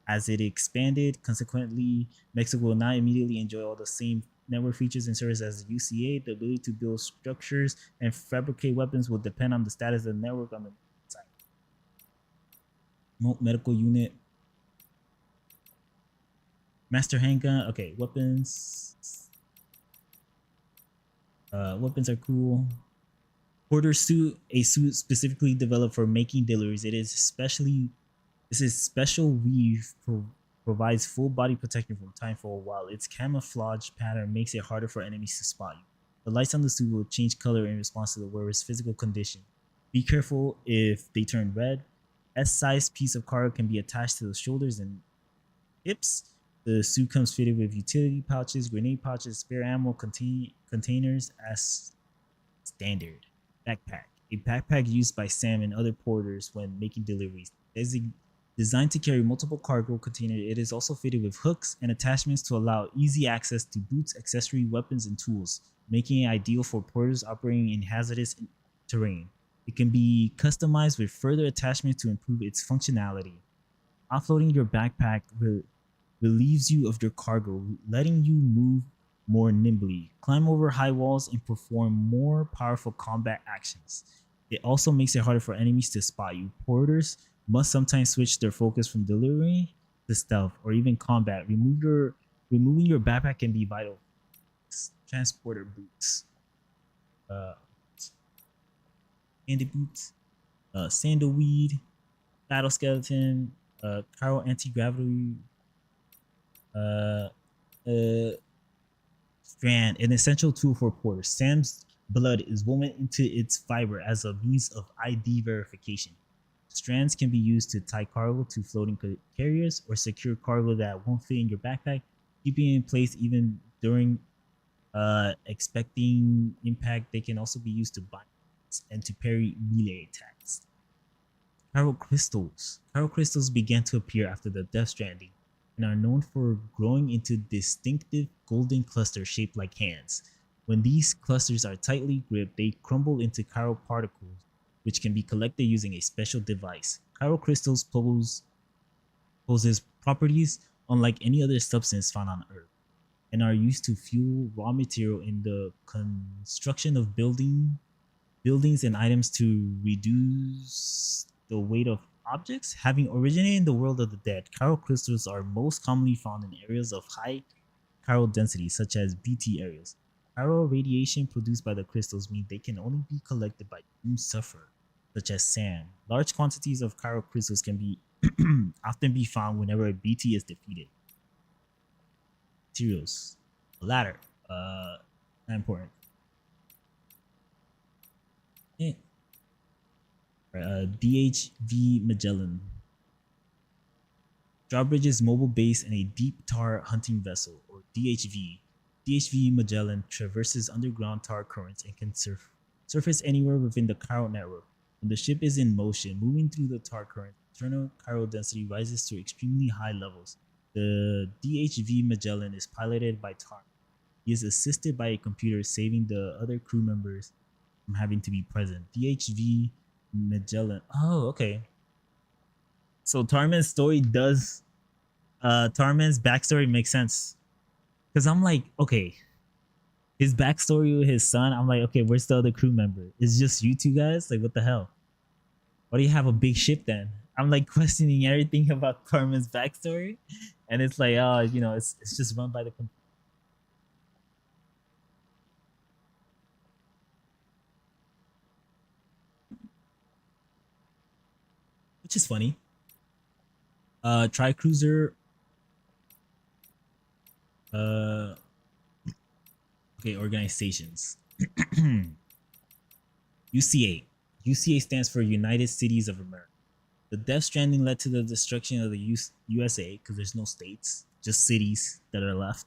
as it expanded. Consequently, Mexico will not immediately enjoy all the same network features and services as the UCA. The ability to build structures and fabricate weapons will depend on the status of the network on the side. Medical unit. Master handgun. Okay, weapons. Weapons are cool. Porter suit, a suit specifically developed for making deliveries. This is special weave provides full body protection from time for a while. Its camouflage pattern makes it harder for enemies to spot you. The lights on the suit will change color in response to the wearer's physical condition. Be careful if they turn red. S-sized piece of cargo can be attached to the shoulders and hips. The suit comes fitted with utility pouches, grenade pouches, spare ammo containers as standard. Backpack. A backpack used by Sam and other porters when making deliveries. Designed to carry multiple cargo containers, it is also fitted with hooks and attachments to allow easy access to boots, accessory weapons, and tools, making it ideal for porters operating in hazardous terrain. It can be customized with further attachments to improve its functionality. Offloading your backpack relieves you of your cargo, letting you move more nimbly, climb over high walls, and perform more powerful combat actions. It also makes it harder for enemies to spot you. Porters must sometimes switch their focus from delivery to stealth or even combat. Removing your backpack can be vital. Transporter boots. Candy boots. Sandalweed. Battle skeleton. Cairo anti-gravity. Strand, an essential tool for porters. Sam's blood is woven into its fiber as a means of ID verification. Strands can be used to tie cargo to floating carriers or secure cargo that won't fit in your backpack, keeping it in place even during expecting impact. They can also be used to bind and to parry melee attacks. Cairo crystals. Cairo crystals began to appear after the Death Stranding and are known for growing into distinctive golden clusters shaped like hands. When these clusters are tightly gripped, they crumble into Cairo particles, which can be collected using a special device. Cairo crystals possess properties unlike any other substance found on Earth, and are used to fuel raw material in the construction of buildings and items to reduce the weight of objects. Having originated in the world of the dead, chiral crystals are most commonly found in areas of high chiral density, such as BT areas. Chiral radiation produced by the crystals mean they can only be collected by doomed sufferers, such as Sam. Large quantities of chiral crystals can be often be found whenever a BT is defeated. Materials. A ladder. Not important. DHV Magellan. Drawbridge's mobile base and a deep tar hunting vessel, or DHV. DHV Magellan traverses underground tar currents and can surface anywhere within the chiral network. When the ship is in motion, moving through the tar current, internal chiral density rises to extremely high levels. The DHV Magellan is piloted by Tar. He is assisted by a computer, saving the other crew members from having to be present. DHV Magellan. Oh, okay. So Tarman's story does Tarman's backstory makes sense. Because I'm like, okay, his backstory with his son, I'm like, okay, where's the other crew member? It's just you two guys? Like, what the hell? Why do you have a big ship then? I'm like questioning everything about Tarman's backstory. And it's like, oh, you know, it's just run by the computer. Which is funny. Tri-cruiser. Okay, organizations. UCA. UCA stands for United Cities of America. The Death Stranding led to the destruction of the USA because there's no states, just cities that are left,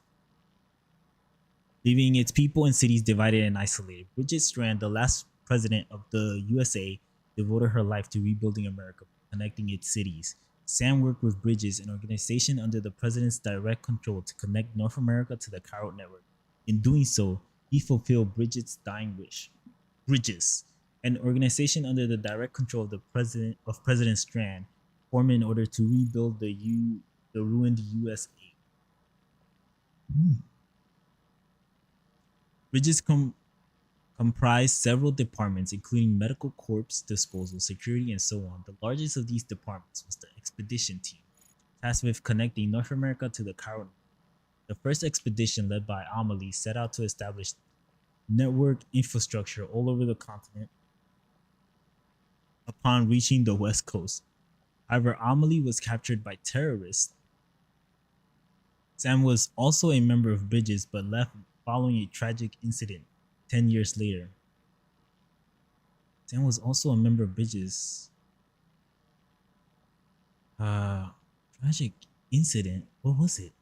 leaving its people and cities divided and isolated. Bridget Strand, the last president of the USA, devoted her life to rebuilding America, connecting its cities. Sam worked with Bridges, an organization under the president's direct control, to connect North America to the chiral network. In doing so, he fulfilled Bridget's dying wish. Bridges, an organization under the direct control of President Strand, formed in order to rebuild the ruined USA. Bridges comprised several departments, including medical corpse disposal, security, and so on. The largest of these departments was the expedition team, tasked with connecting North America to the Caribbean. The first expedition, led by Amelie, set out to establish network infrastructure all over the continent upon reaching the West Coast. However, Amelie was captured by terrorists. Sam was also a member of Bridges but left following a tragic incident 10 years later. Sam was also a member of Bridges. Tragic incident? What was it?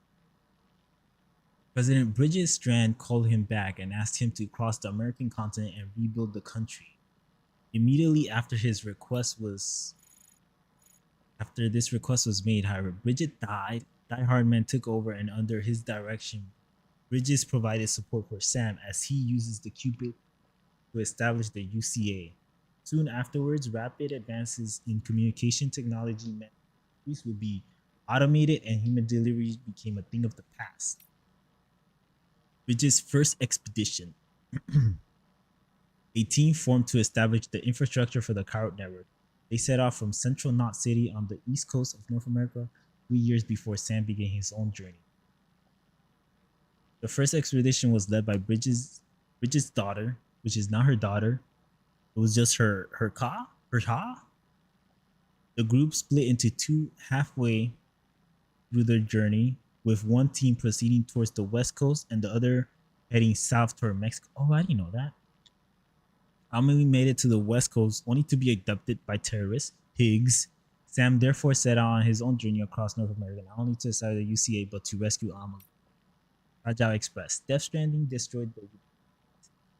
President Bridges Strand called him back and asked him to cross the American continent and rebuild the country. Immediately after this request was made, however, Bridget died. Die Hardman took over, and under his direction, Bridges provided support for Sam as he uses the Cupid to establish the UCA. Soon afterwards, rapid advances in communication technology meant police would be automated and human deliveries became a thing of the past. Bridges' first expedition. A team formed to establish the infrastructure for the Cairo network. They set off from Central Knot City on the east coast of North America 3 years before Sam began his own journey. The first expedition was led by Bridges' daughter, which is not her daughter. It was just her ka. The group split into two halfway through their journey, with one team proceeding towards the west coast and the other heading south toward Mexico. Oh, I didn't know that. Amelie made it to the west coast only to be abducted by terrorists, pigs. Sam therefore set out on his own journey across North America, not only to establish the UCA but to rescue Amelie. Fragile Express. Death Stranding destroyed the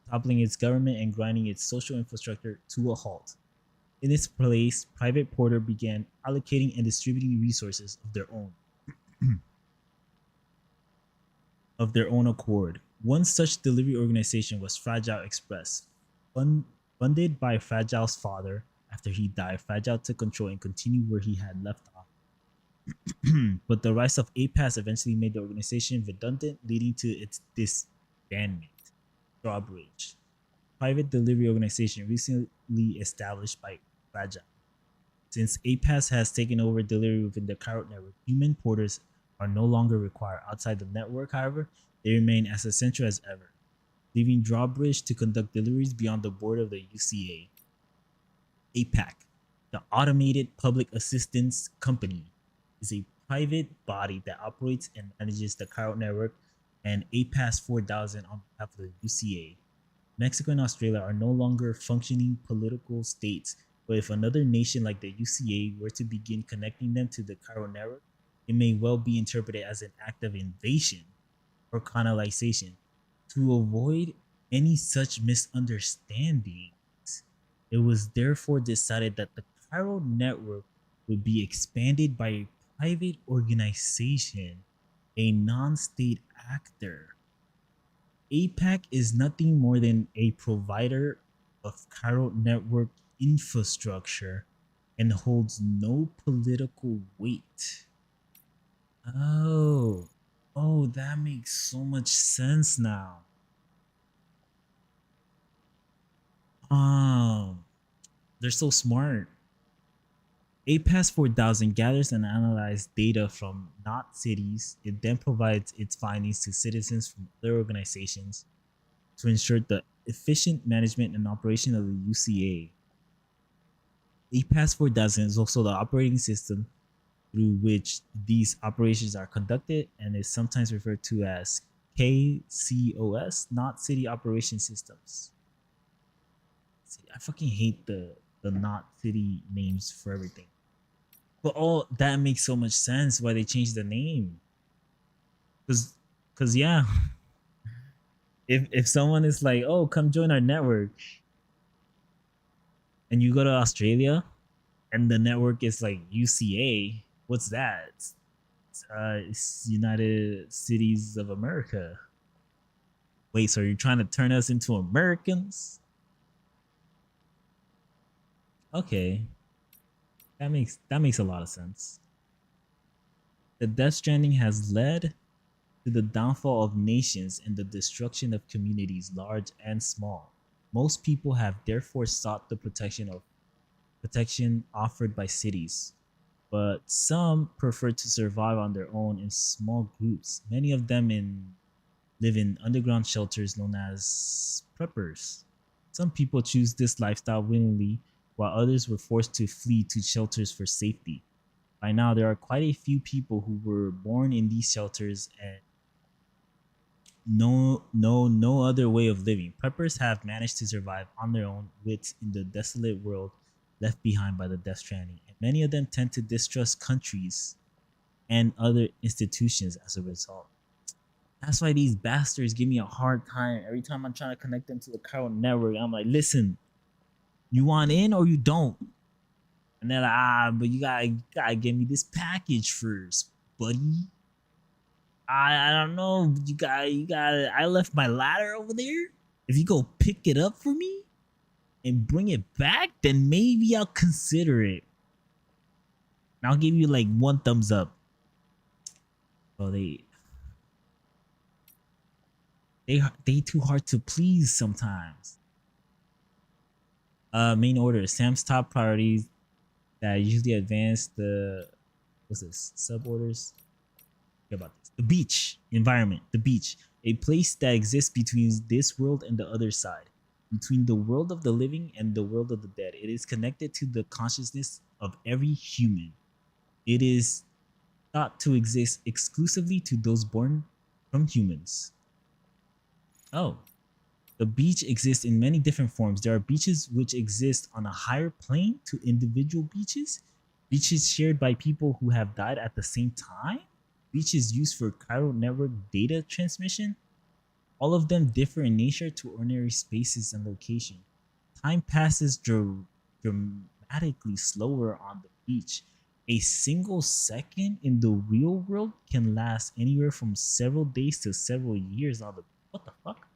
toppling its government and grinding its social infrastructure to a halt. In its place, Private Porter began allocating and distributing resources of their own. Of their own accord. One such delivery organization was Fragile Express. Funded by Fragile's father, after he died, Fragile took control and continued where he had left off. But the rise of APAS eventually made the organization redundant, leading to its disbandment. Drawbridge. Private delivery organization recently established by Fragile. Since APAS has taken over delivery within the Cairo network, human porters are no longer required outside the network. However, they remain as essential as ever, leaving Drawbridge to conduct deliveries beyond the border of the UCA. APAC, the Automated Public Assistance Company, is a private body that operates and manages the Cairo network and APAS 4000 on behalf of the UCA. Mexico and Australia are no longer functioning political states, but if another nation like the UCA were to begin connecting them to the Cairo network, it may well be interpreted as an act of invasion or colonization. To avoid any such misunderstandings, it was therefore decided that the Cairo network would be expanded by a private organization, a non-state actor. APAC is nothing more than a provider of Cairo network infrastructure and holds no political weight. Oh, that makes so much sense now. They're so smart. APAS 4000 gathers and analyzes data from not cities. It then provides its findings to citizens from other organizations to ensure the efficient management and operation of the UCA. APAS 4000 is also the operating system through which these operations are conducted and is sometimes referred to as KCOS, not city operation systems. I fucking hate the not city names for everything. But all that makes so much sense why they changed the name. Cause yeah. If someone is like, oh, come join our network, and you go to Australia and the network is like UCA, what's that? It's, it's United Cities of America. Wait, so you're trying to turn us into Americans? Okay, that makes a lot of sense. The Death Stranding has led to the downfall of nations and the destruction of communities, large and small. Most people have therefore sought the protection offered by cities, but some prefer to survive on their own in small groups. Many of them live in underground shelters known as preppers. Some people choose this lifestyle willingly, while others were forced to flee to shelters for safety. By now, there are quite a few people who were born in these shelters and no other way of living. Preppers have managed to survive on their own wits in the desolate world left behind by the Death Stranding, and many of them tend to distrust countries and other institutions as a result. That's why these bastards give me a hard time every time I'm trying to connect them to the Chiral network. I'm like, listen, you want in or you don't? And they're like, but you gotta give me this package first, buddy. I don't know. You got. I left my ladder over there. If you go pick it up for me and bring it back, then maybe I'll consider it. And I'll give you like one thumbs up. Oh, they too hard to please sometimes. Main order. Sam's top priorities that usually advance the what's this? Sub orders. About this. The beach environment. The beach. A place that exists between this world and the other side. Between the world of the living and the world of the dead. It is connected to the consciousness of every human. It is thought to exist exclusively to those born from humans. Oh. The beach exists in many different forms. There are beaches which exist on a higher plane to individual beaches. Beaches shared by people who have died at the same time. Beaches used for chiral network data transmission. All of them differ in nature to ordinary spaces and location. Time passes dramatically slower on the beach. A single second in the real world can last anywhere from several days to several years on the. What the fuck?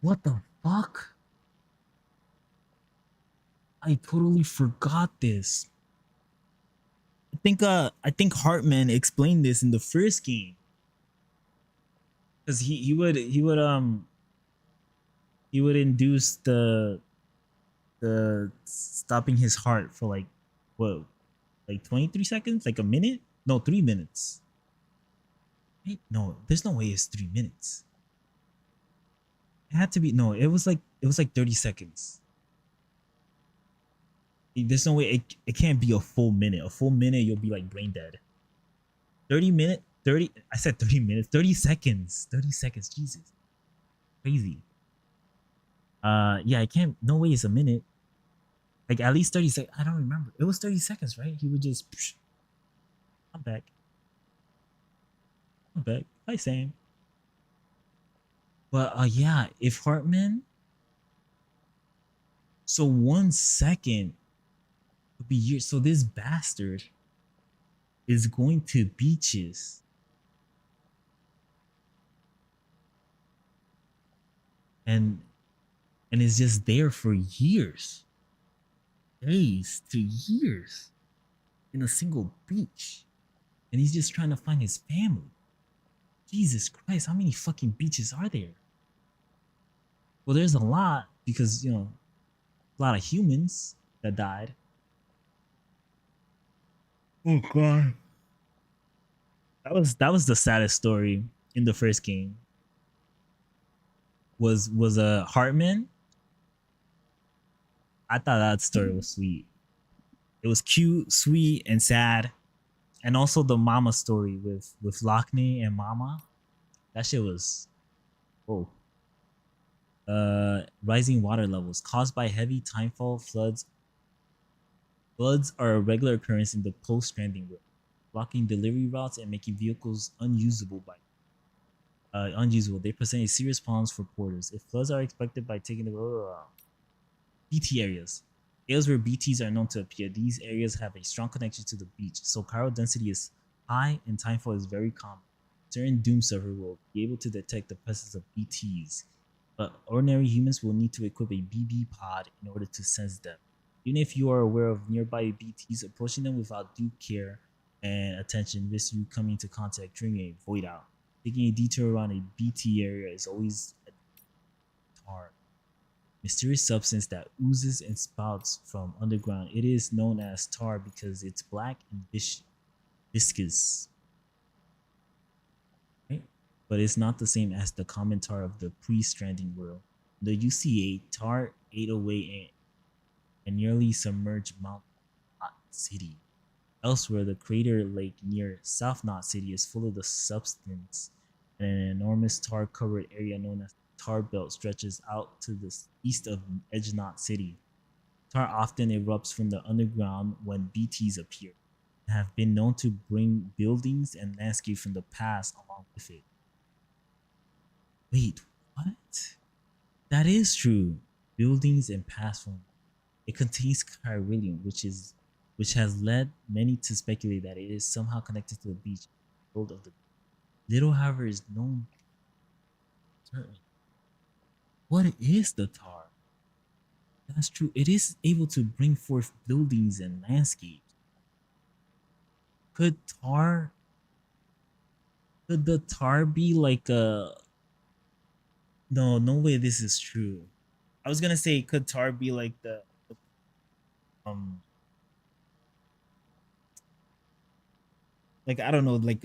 What the fuck? I totally forgot this. I think Hartman explained this in the first game. Cause he would induce the stopping his heart for like what, like 23 seconds, like a minute? No, 3 minutes. Wait, no, there's no way it's 3 minutes. It had to be no, it was like 30 seconds. There's no way it can't be a full minute. A full minute you'll be like brain dead. 30 I said 30 minutes, 30 seconds. 30 seconds, Jesus. Crazy. Yeah, I can't, no way it's a minute. Like at least 30 seconds. I don't remember. It was 30 seconds, right? He would just I'm back. Hi Sam. But yeah, if Hartman, so 1 second would be years. So this bastard is going to beaches and is just there for years, days to years, in a single beach, and he's just trying to find his family. Jesus Christ, how many fucking beaches are there? Well, there's a lot because, you know, a lot of humans that died. Oh god. That was the saddest story in the first game. Was a Hartman. I thought that story was sweet. It was cute, sweet, and sad. And also the mama story with Lockney and Mama. That shit was whoa. Rising water levels caused by heavy timefall floods. Floods are a regular occurrence in the post-stranding world, blocking delivery routes and making vehicles unusable. They present a serious problems for porters. If floods are expected by taking the BT areas. Areas where BTs are known to appear. These areas have a strong connection to the beach, so chiral density is high and timefall is very common. Certain Doom server will be able to detect the presence of BTs, but ordinary humans will need to equip a BB pod in order to sense them. Even if you are aware of nearby BTs, approaching them without due care and attention risks you coming into contact during a void out. Taking a detour around a BT area is always a tar, mysterious substance that oozes and spouts from underground. It is known as tar because it's black and viscous, right? But it's not the same as the common tar of the pre-stranding world. The UCA tar ate away and nearly submerged Mount Knot City. Elsewhere, the crater lake near South Knot City is full of the substance, and an enormous tar-covered area known as the Tar Belt stretches out to the east of Edge Knot City. Tar often erupts from the underground when BTs appear, and have been known to bring buildings and landscape from the past along with it. Wait, what? That is true. Buildings and past from it contains chiralium, which has led many to speculate that it is somehow connected to the beach world of the little, however, is known certainly. What is the tar? That's true. It is able to bring forth buildings and landscapes. Could tar could the tar be like a no, no way this is true. I was gonna say could tar be like um like I don't know, like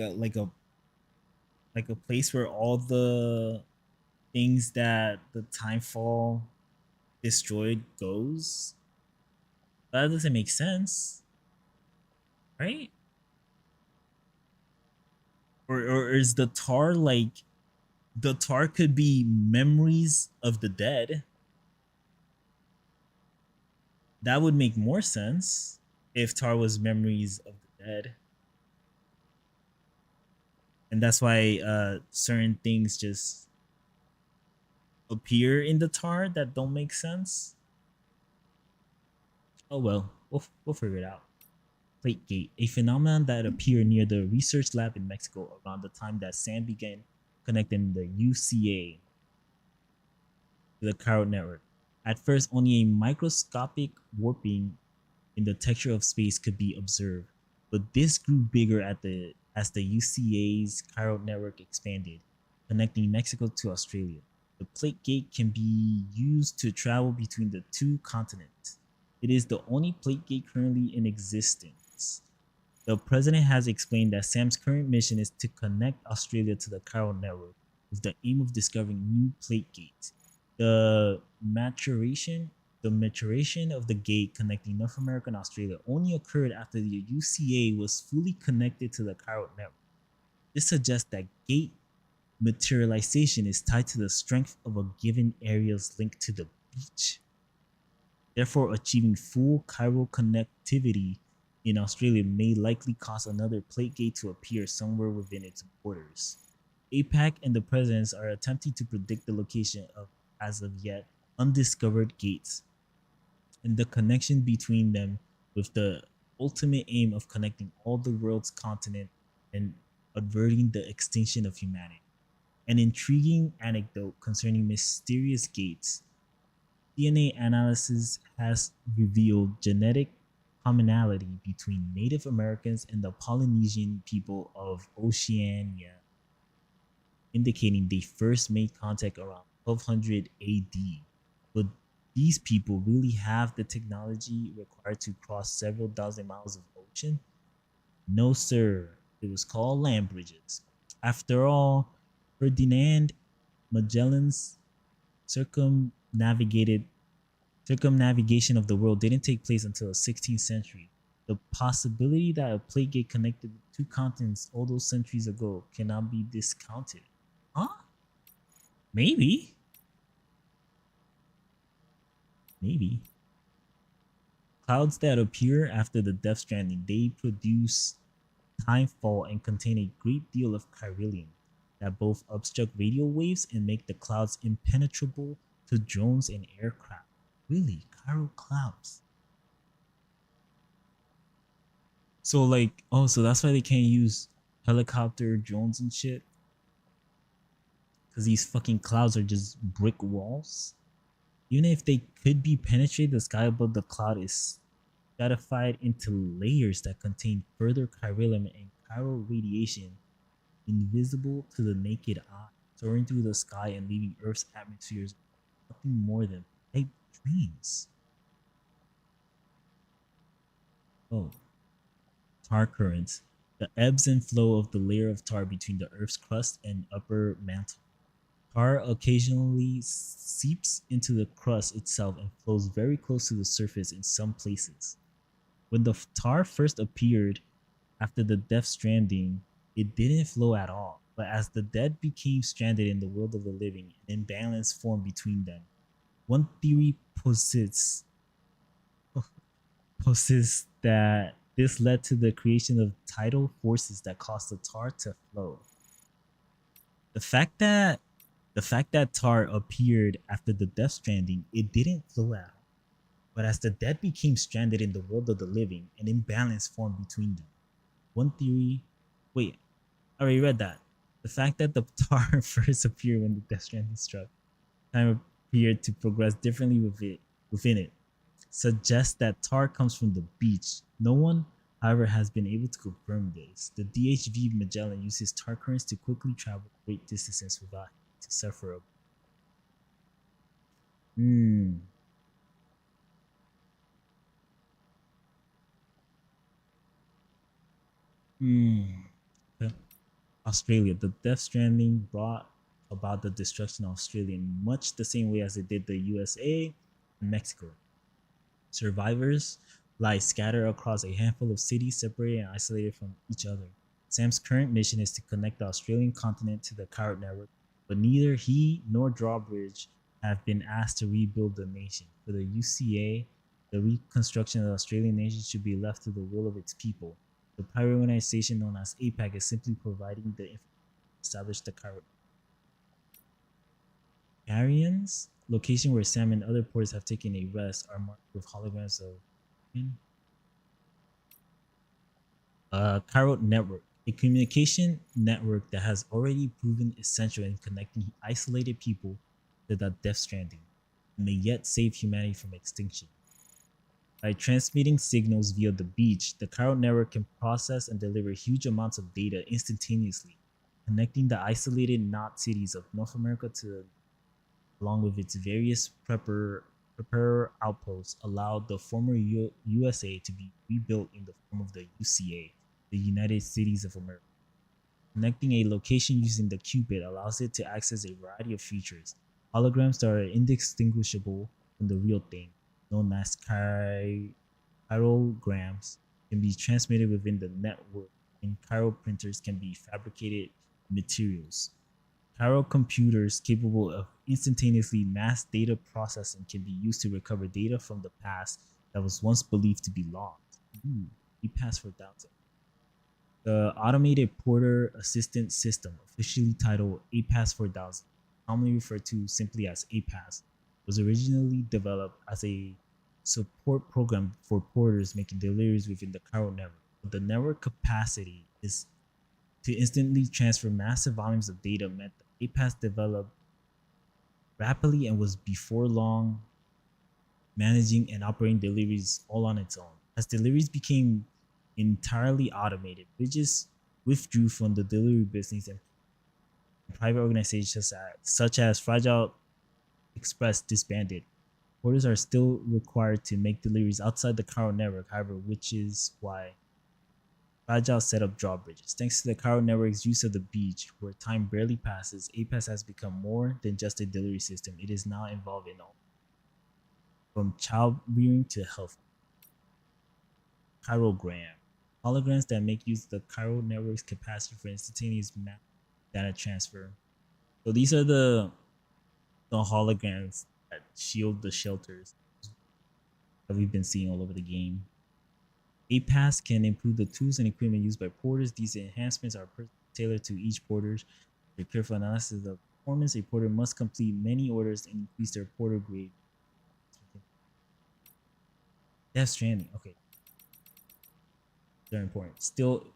a place where all the things that the timefall destroyed goes. That doesn't make sense, right? Or is the tar like the tar could be memories of the dead? That would make more sense if tar was memories of the dead. And that's why certain things just appear in the tar that don't make sense. Oh well, we'll figure it out. Plate gate, a phenomenon that appeared near the research lab in Mexico around the time that Sam began connecting the UCA to the chiral network. At first, only a microscopic warping in the texture of space could be observed, but this grew bigger as the UCA's chiral network expanded, connecting Mexico to Australia. The plate gate can be used to travel between the two continents. It is the only plate gate currently in existence. The president has explained that Sam's current mission is to connect Australia to the chiral network with the aim of discovering new plate gates. The maturation the maturation of the gate connecting North America and Australia only occurred after the UCA was fully connected to the chiral network. This suggests that gate materialization is tied to the strength of a given area's link to the beach. Therefore, achieving full chiral connectivity in Australia may likely cause another plate gate to appear somewhere within its borders. APAC and the presidents are attempting to predict the location of, as of yet, undiscovered gates and the connection between them with the ultimate aim of connecting all the world's continent and averting the extinction of humanity. An intriguing anecdote concerning mysterious gates. DNA analysis has revealed genetic commonality between Native Americans and the Polynesian people of Oceania, indicating they first made contact around 1200 AD. But these people really have the technology required to cross several dozen miles of ocean? No, sir. It was called land bridges. After all, Ferdinand Magellan's circumnavigated circumnavigation of the world didn't take place until the 16th century. The possibility that a plate gate connected two continents all those centuries ago cannot be discounted. Huh? Maybe. Maybe. Clouds that appear after the Death Stranding, they produce timefall and contain a great deal of chiralium that both obstruct radio waves and make the clouds impenetrable to drones and aircraft. Really, chiral clouds. So like, oh, so that's why they can't use helicopter drones and shit. because these fucking clouds are just brick walls. Even if they could be penetrated, the sky above the cloud is stratified into layers that contain further chiralium and chiral radiation invisible to the naked eye, soaring through the sky and leaving Earth's atmospheres nothing more than pipe dreams. Oh, tar currents. The ebbs and flow of the layer of tar between the Earth's crust and upper mantle. Tar occasionally seeps into the crust itself and flows very close to the surface in some places. When the tar first appeared after the Death Stranding, it didn't flow at all. But as the dead became stranded in the world of the living, an imbalance formed between them. One theory posits that this led to the creation of tidal forces that caused the tar to flow. The fact that tar appeared after the Death Stranding, it didn't flow at all. But as the dead became stranded in the world of the living, an imbalance formed between them. One theory. Wait, I already read that. The fact that the tar first appeared when the Death Stranding struck, time appeared to progress differently within it, suggests that tar comes from the beach. No one, however, has been able to confirm this. The DHV Magellan uses tar currents to quickly travel great distances without having to suffer a. Hmm. Hmm. Okay. Australia. The Death Stranding brought about the destruction of Australia in much the same way as it did the USA and Mexico. Survivors lie scattered across a handful of cities, separated and isolated from each other. Sam's current mission is to connect the Australian continent to the Carrot Network, but neither he nor Drawbridge have been asked to rebuild the nation. For the UCA, the reconstruction of the Australian nation should be left to the will of its people. The pirate organization known as APAC is simply providing the information to establish the Carrot. Arians, location where Sam and other porters have taken a rest, are marked with holograms of Carrot Network, a communication network that has already proven essential in connecting isolated people to the Death Stranding, and may yet save humanity from extinction. By transmitting signals via the beach, the Carrot Network can process and deliver huge amounts of data instantaneously, connecting the isolated knot cities of North America to, along with its various prepper outposts, allowed the former USA to be rebuilt in the form of the UCA, the United Cities of America. Connecting a location using the qubit allows it to access a variety of features. Holograms that are indistinguishable from the real thing, known as chirograms, can be transmitted within the network, and chiral printers can be fabricated materials. Chiral computers capable of instantaneously mass data processing can be used to recover data from the past that was once believed to be lost. We pass for doubts. The Automated Porter Assistant System, officially titled APAS 4000, commonly referred to simply as APAS, was originally developed as a support program for porters making deliveries within the Carrot Network. But the network capacity is to instantly transfer massive volumes of data meant that APAS developed rapidly and was before long managing and operating deliveries all on its own. As deliveries became entirely automated, Bridges withdrew from the delivery business, and private organizations such as Fragile Express disbanded. Porters are still required to make deliveries outside the Carrot Network, however, which is why Fragile set up drawbridges. Thanks to the Carrot Network's use of the beach, where time barely passes, APAS has become more than just a delivery system. It is now involved in all, from child rearing to health. Chirogram. Holograms that make use of the Carrot Network's capacity for instantaneous map data transfer. So these are the holograms that shield the shelters that we've been seeing all over the game. APAS can improve the tools and equipment used by porters. These enhancements are tailored to each porter. Through careful analysis of performance, a porter must complete many orders and increase their porter grade. Death Stranding. Okay. They're important. Still,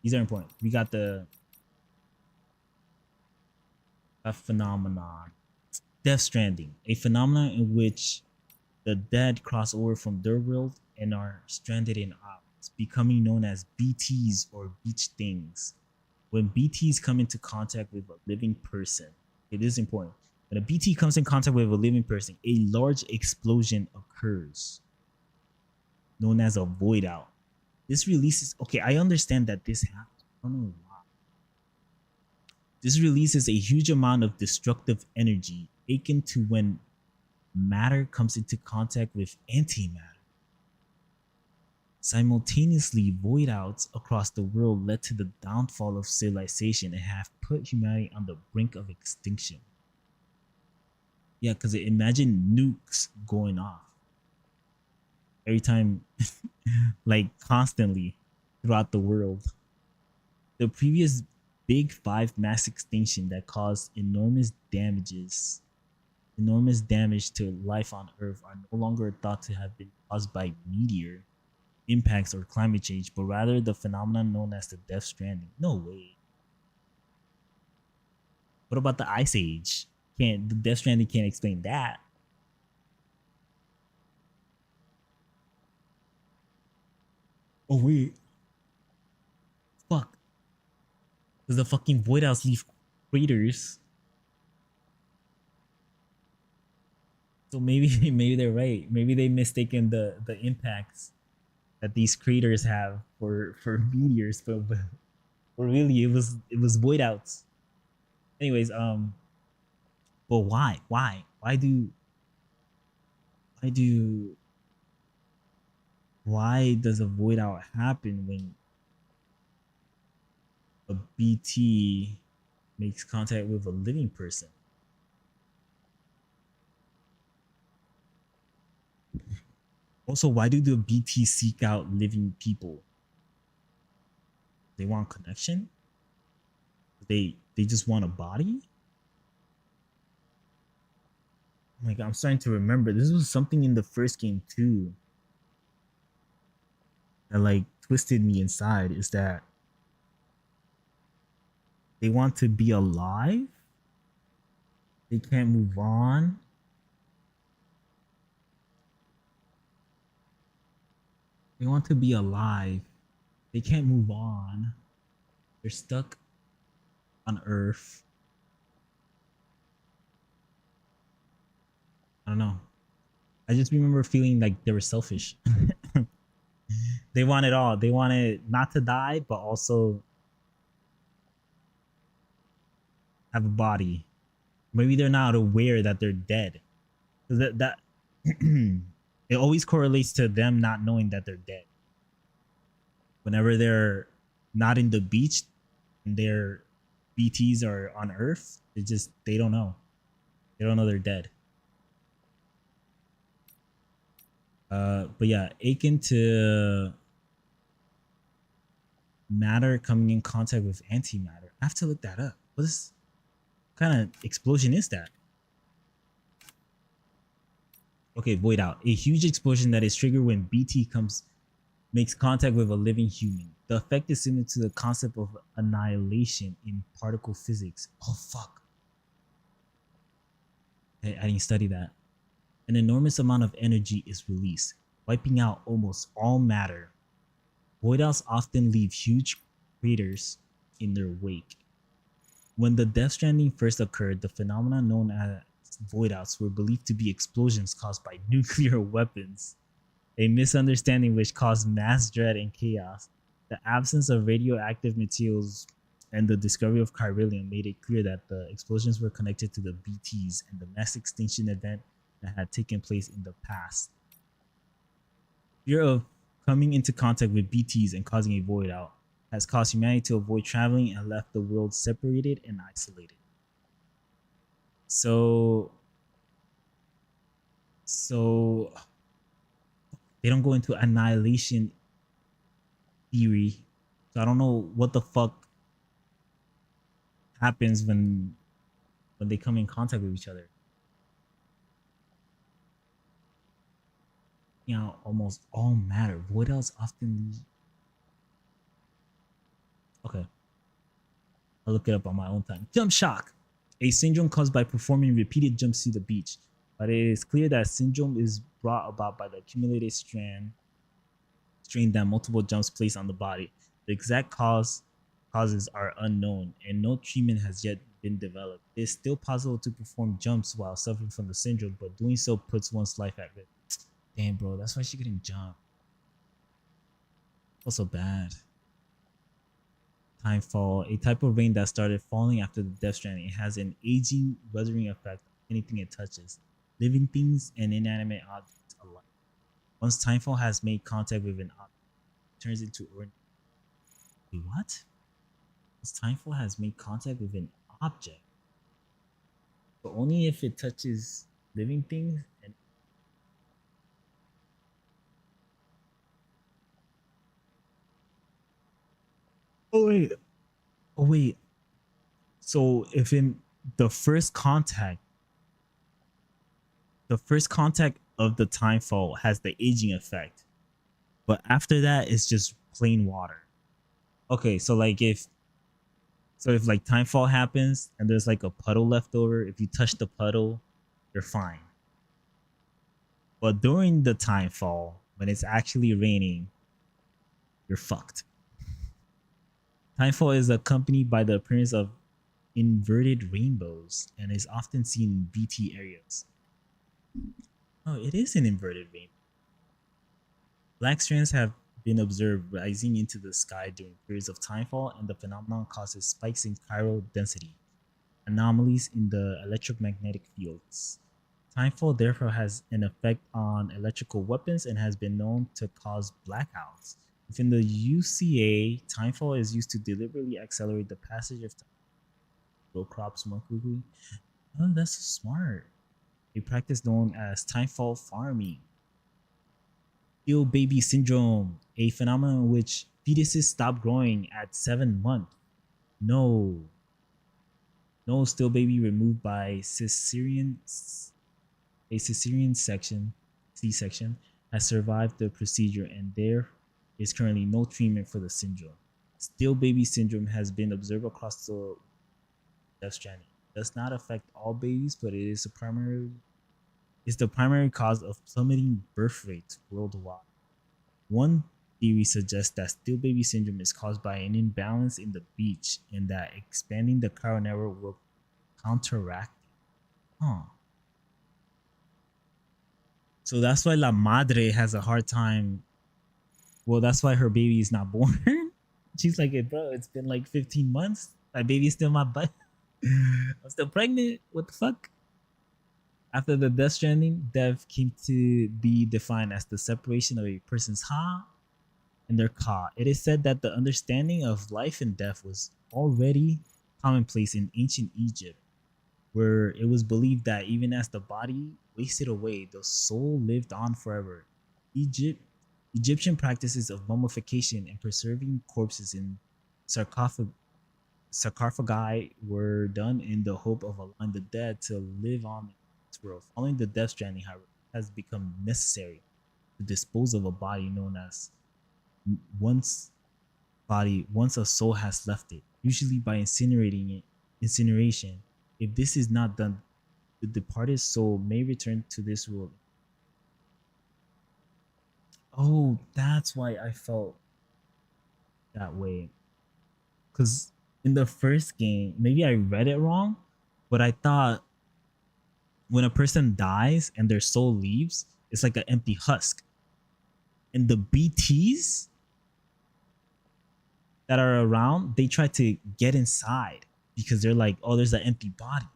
these are important. We got the A phenomenon. Death Stranding, a phenomenon in which the dead cross over from their world and are stranded in ours, becoming known as BTs or beach things. When BTs come into contact with a living person, it is important. When a BT comes in contact with a living person, a large explosion occurs, known as a void out. This releases, okay, I understand that this happens. I don't know why. This releases a huge amount of destructive energy akin to when matter comes into contact with antimatter. Simultaneously, void outs across the world led to the downfall of civilization and have put humanity on the brink of extinction. Yeah, because imagine nukes going off every time, like constantly throughout the world. The previous big five mass extinction that caused enormous damage to life on Earth are no longer thought to have been caused by meteor impacts or climate change, but rather the phenomenon known as the Death Stranding. No way. What about the Ice Age? Can't the Death Stranding can't explain that? Oh wait, fuck. Does the fucking void outs leave craters? So maybe maybe they're right. Maybe they mistaken the impacts that these craters have for meteors, but really it was void outs. Anyways, but why do why does a void out happen when a BT makes contact with a living person? Also, why do the BT seek out living people? They want connection? They just want a body? Oh my god, I'm starting to remember. This was something in the first game too that like twisted me inside. Is that they want to be alive? They can't move on. They want to be alive. They can't move on. They're stuck on Earth. I don't know. I just remember feeling like they were selfish. They want it all. They wanted not to die, but also have a body. Maybe they're not aware that they're dead. That it always correlates to them not knowing that they're dead. Whenever they're not in the beach and their BTs are on Earth, they don't know. They don't know they're dead. But yeah, akin to matter coming in contact with antimatter. I have to look that up. What kind of explosion is that? Okay, void out. A huge explosion that is triggered when BT makes contact with a living human. The effect is similar to the concept of annihilation in particle physics. Oh fuck. Hey, I didn't study that. An enormous amount of energy is released, wiping out almost all matter. Void outs often leave huge craters in their wake. When the Death Stranding first occurred, the phenomena known as void outs were believed to be explosions caused by nuclear weapons, a misunderstanding which caused mass dread and chaos. The absence of radioactive materials and the discovery of chiralium made it clear that the explosions were connected to the BTs and the mass extinction event that had taken place in the past. Fear of coming into contact with BTs and causing a void out has caused humanity to avoid traveling and left the world separated and isolated. So they don't go into annihilation theory. So I don't know what the fuck happens when they come in contact with each other. You know, almost all matter. What else often? Okay, I'll look it up on my own time. Jump shock. a syndrome caused by performing repeated jumps to the beach. But it is clear that syndrome is brought about by the accumulated strain that multiple jumps place on the body. The exact causes are unknown, and no treatment has yet been developed. It is still possible to perform jumps while suffering from the syndrome, but doing so puts one's life at risk. Damn, bro, that's why she couldn't jump. Also bad. Timefall, a type of rain that started falling after the Death Stranding. It has an aging, weathering effect on anything it touches, living things and inanimate objects alike. Once timefall has made contact with an object, it turns into ordinary. Wait, what? Once timefall has made contact with an object, but only if it touches living things and. Oh wait. Oh wait. So if in the first contact of the timefall has the aging effect, but after that it's just plain water. Okay, so like if like timefall happens and there's like a puddle left over, if you touch the puddle, you're fine. But during the timefall, when it's actually raining, you're fucked. Timefall is accompanied by the appearance of inverted rainbows and is often seen in BT areas. Oh, it is an inverted rainbow. Black strands have been observed rising into the sky during periods of timefall, and the phenomenon causes spikes in chiral density, anomalies in the electromagnetic fields. Timefall therefore has an effect on electrical weapons and has been known to cause blackouts. Within the UCA, timefall is used to deliberately accelerate the passage of time. Grow crops more quickly. Oh, that's so smart. A practice known as timefall farming. Still baby syndrome, a phenomenon in which fetuses stop growing at 7 months. No still baby removed by a cesarean C-section has survived the procedure, and there is currently no treatment for the syndrome. Still baby syndrome has been observed across the Death Stranding. It does not affect all babies, but it is the primary cause of plummeting birth rates worldwide. One theory suggests that still baby syndrome is caused by an imbalance in the beach and that expanding the chiral network will counteract it. Huh. So that's why La Madre has a hard time. Well, that's why her baby is not born. She's like, hey, bro, it's been like 15 months. My baby's still in my butt. I'm still pregnant. What the fuck? After the Death Stranding, death came to be defined as the separation of a person's ha and their ka. It is said that the understanding of life and death was already commonplace in ancient Egypt, where it was believed that even as the body wasted away, the soul lived on forever. Egyptian practices of mummification and preserving corpses in sarcophagi were done in the hope of allowing the dead to live on in this world. Following the Death Stranding, however, it has become necessary to dispose of a body known as once a soul has left it, usually by incineration. If this is not done, the departed soul may return to this world. Oh, that's why I felt that way. Because in the first game, maybe I read it wrong, but I thought when a person dies and their soul leaves, it's like an empty husk. And the BTs that are around, they try to get inside because they're like, oh, there's an empty body.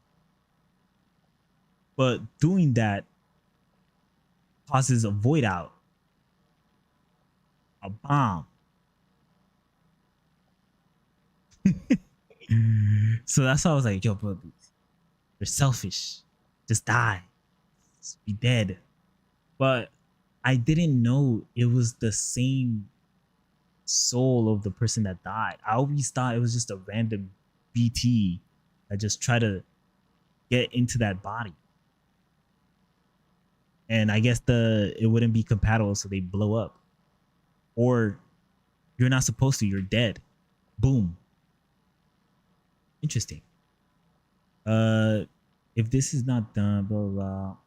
But doing that causes a void out, a bomb. So that's why I was like, yo, bro, they're selfish. Just die. Just be dead. But I didn't know it was the same soul of the person that died. I always thought it was just a random BT that just tried to get into that body. And I guess it wouldn't be compatible, so they blow up. Or you're not supposed to, you're dead. Boom. Interesting. If this is not done, blah blah blah.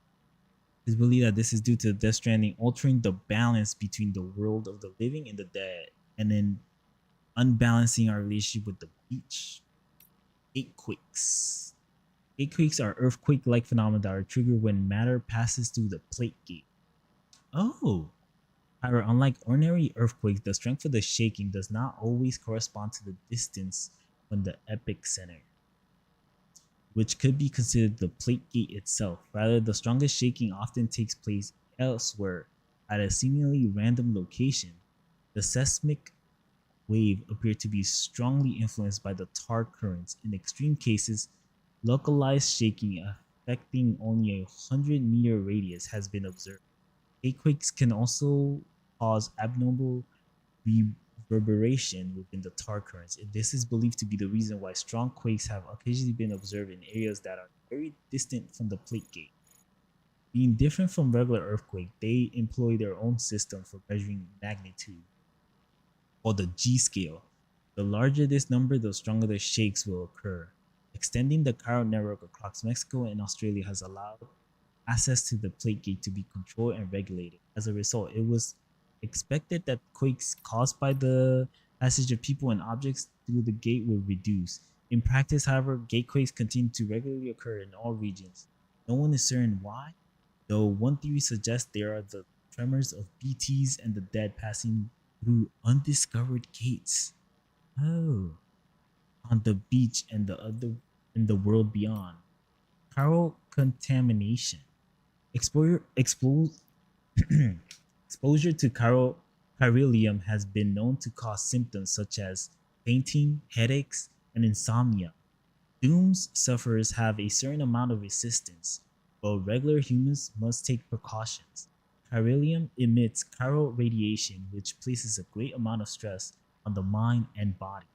It's believed that this is due to Death Stranding altering the balance between the world of the living and the dead, and then unbalancing our relationship with the beach. Earthquakes. Earthquakes are earthquake-like phenomena that are triggered when matter passes through the plate gate. Oh. However, unlike ordinary earthquakes, the strength of the shaking does not always correspond to the distance from the epicenter, which could be considered the plate gate itself. Rather, the strongest shaking often takes place elsewhere at a seemingly random location. The seismic wave appeared to be strongly influenced by the tar currents. In extreme cases, localized shaking affecting only a 100-meter radius has been observed. Earthquakes can also cause abnormal reverberation within the tar currents. This is believed to be the reason why strong quakes have occasionally been observed in areas that are very distant from the plate gate. Being different from regular earthquake, they employ their own system for measuring magnitude, or the G scale. The larger this number, the stronger the shakes will occur. Extending the chiral network across Mexico and Australia has allowed access to the plate gate to be controlled and regulated. As a result, it was expected that quakes caused by the passage of people and objects through the gate would reduce. In practice, however, gate quakes continue to regularly occur in all regions. No one is certain why, though one theory suggests they are the tremors of BTs and the dead passing through undiscovered gates. Oh, on the beach and the other in the world beyond. Chiral contamination. Exposure, exposure to chiralium has been known to cause symptoms such as fainting, headaches, and insomnia. Doom's sufferers have a certain amount of resistance, but regular humans must take precautions. Chiralium emits chiral radiation, which places a great amount of stress on the mind and body.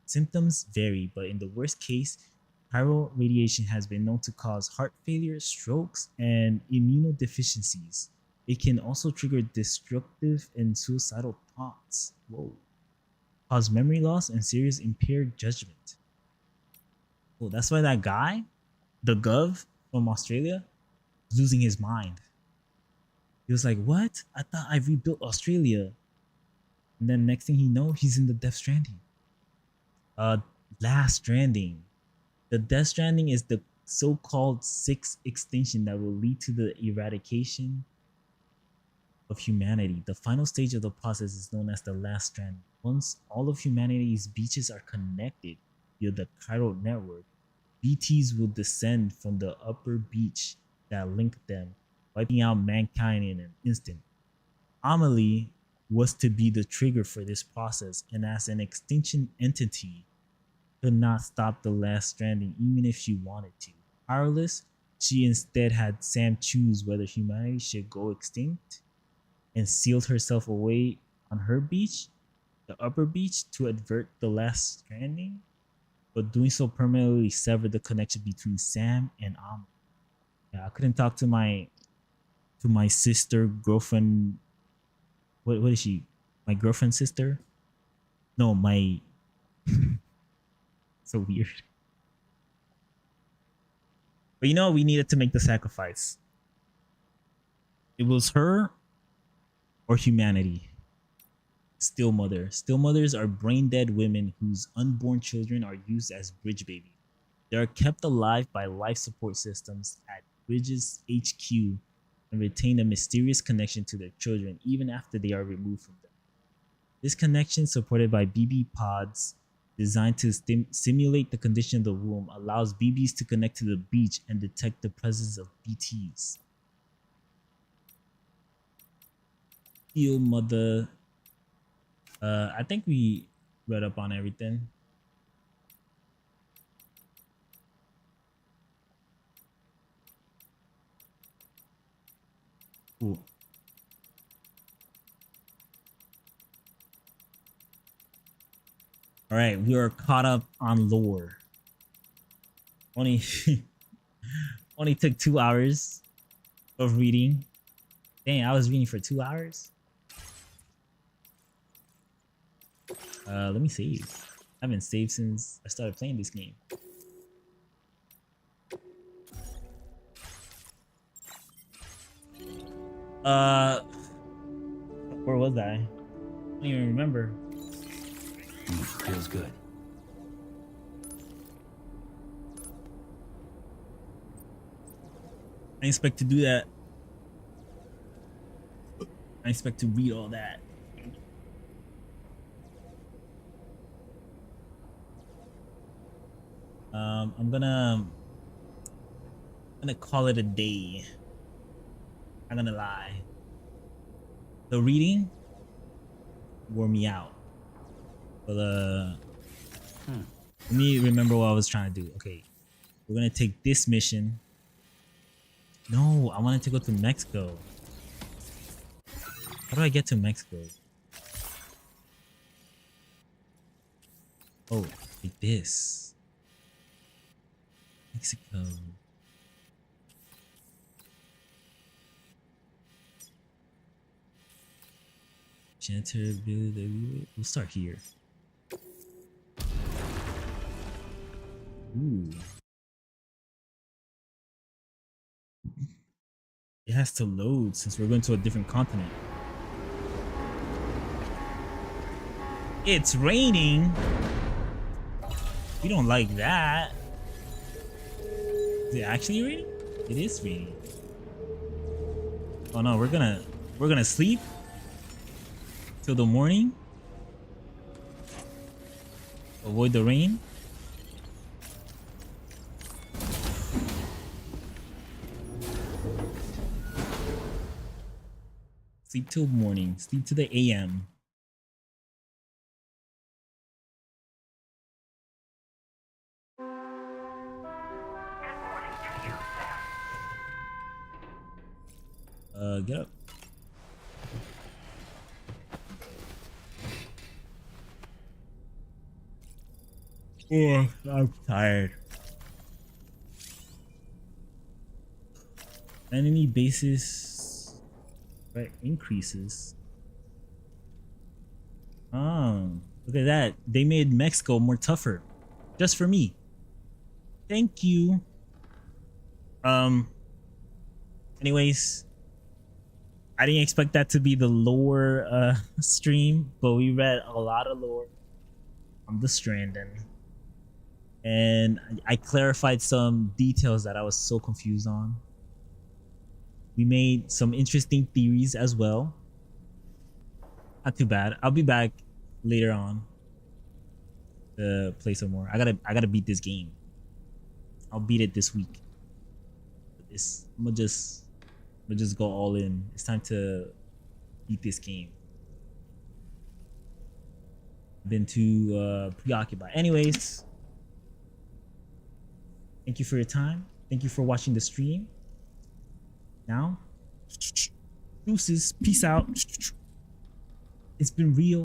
Symptoms vary, but in the worst case, chiral radiation has been known to cause heart failure, strokes, and immunodeficiencies. It can also trigger destructive and suicidal thoughts. Whoa. Cause memory loss and serious impaired judgment. Oh, that's why that guy, the Gov from Australia, was losing his mind. He was like, "What? I thought I rebuilt Australia." And then next thing he know, he's in the Death Stranding. Uh, Last Stranding. The Death Stranding is the so-called sixth extinction that will lead to the eradication of humanity. The final stage of the process is known as the Last Stranding. Once all of humanity's beaches are connected via the chiral network, BTs will descend from the upper beach that linked them, wiping out mankind in an instant. Amelie was to be the trigger for this process, and as an extinction entity, could not stop the Last Stranding even if she wanted to. Powerless, she instead had Sam choose whether humanity should go extinct and sealed herself away on her beach, the upper beach, to avert the Last Stranding, but doing so permanently severed the connection between Sam and Amelie. Yeah, I couldn't talk to my sister, girlfriend. What is she? My girlfriend's sister? No, my so weird. But you know, we needed to make the sacrifice. It was her or humanity. Still mother. Still mothers are brain dead women whose unborn children are used as bridge babies. They are kept alive by life support systems at Bridges HQ and retain a mysterious connection to their children even after they are removed from them. This connection, supported by BB pods designed to simulate the condition of the womb, allows BBs to connect to the beach and detect the presence of BTs. Still mother. I think we read up on everything. Cool. All right, we are caught up on lore. Only only took 2 hours of reading. Dang, I was reading for 2 hours. Let me save. I haven't saved since I started playing this game. Uh, where was I? I don't even remember. Feels good. I expect to do that. I expect to read all that. I'm gonna call it a day. I'm gonna lie. The reading wore me out. But let me remember what I was trying to do. Okay, we're gonna take this mission. No, I wanted to go to Mexico. How do I get to Mexico? Oh, like this. Mexico. Janitor, we'll start here. Ooh. It has to load since we're going to a different continent. It's raining. We don't like that. Is it actually raining? It is raining. Oh no, we're gonna sleep till the morning. Avoid the rain. Sleep till morning. Sleep to the AM. Get up. Oh, I'm tired. Enemy bases threat increases. Oh, look at that. They made Mexico more tougher. Just for me. Thank you. Anyways, I didn't expect that to be the lore stream, but we read a lot of lore on the Stranding. And I clarified some details that I was so confused on. We made some interesting theories as well. Not too bad. I'll be back later on to play some more. I gotta beat this game. I'll beat it this week. I'm gonna just go all in. It's time to beat this game. I've been too preoccupied. Anyways, thank you for your time. Thank you for watching the stream. Now, deuces. Peace out. It's been real.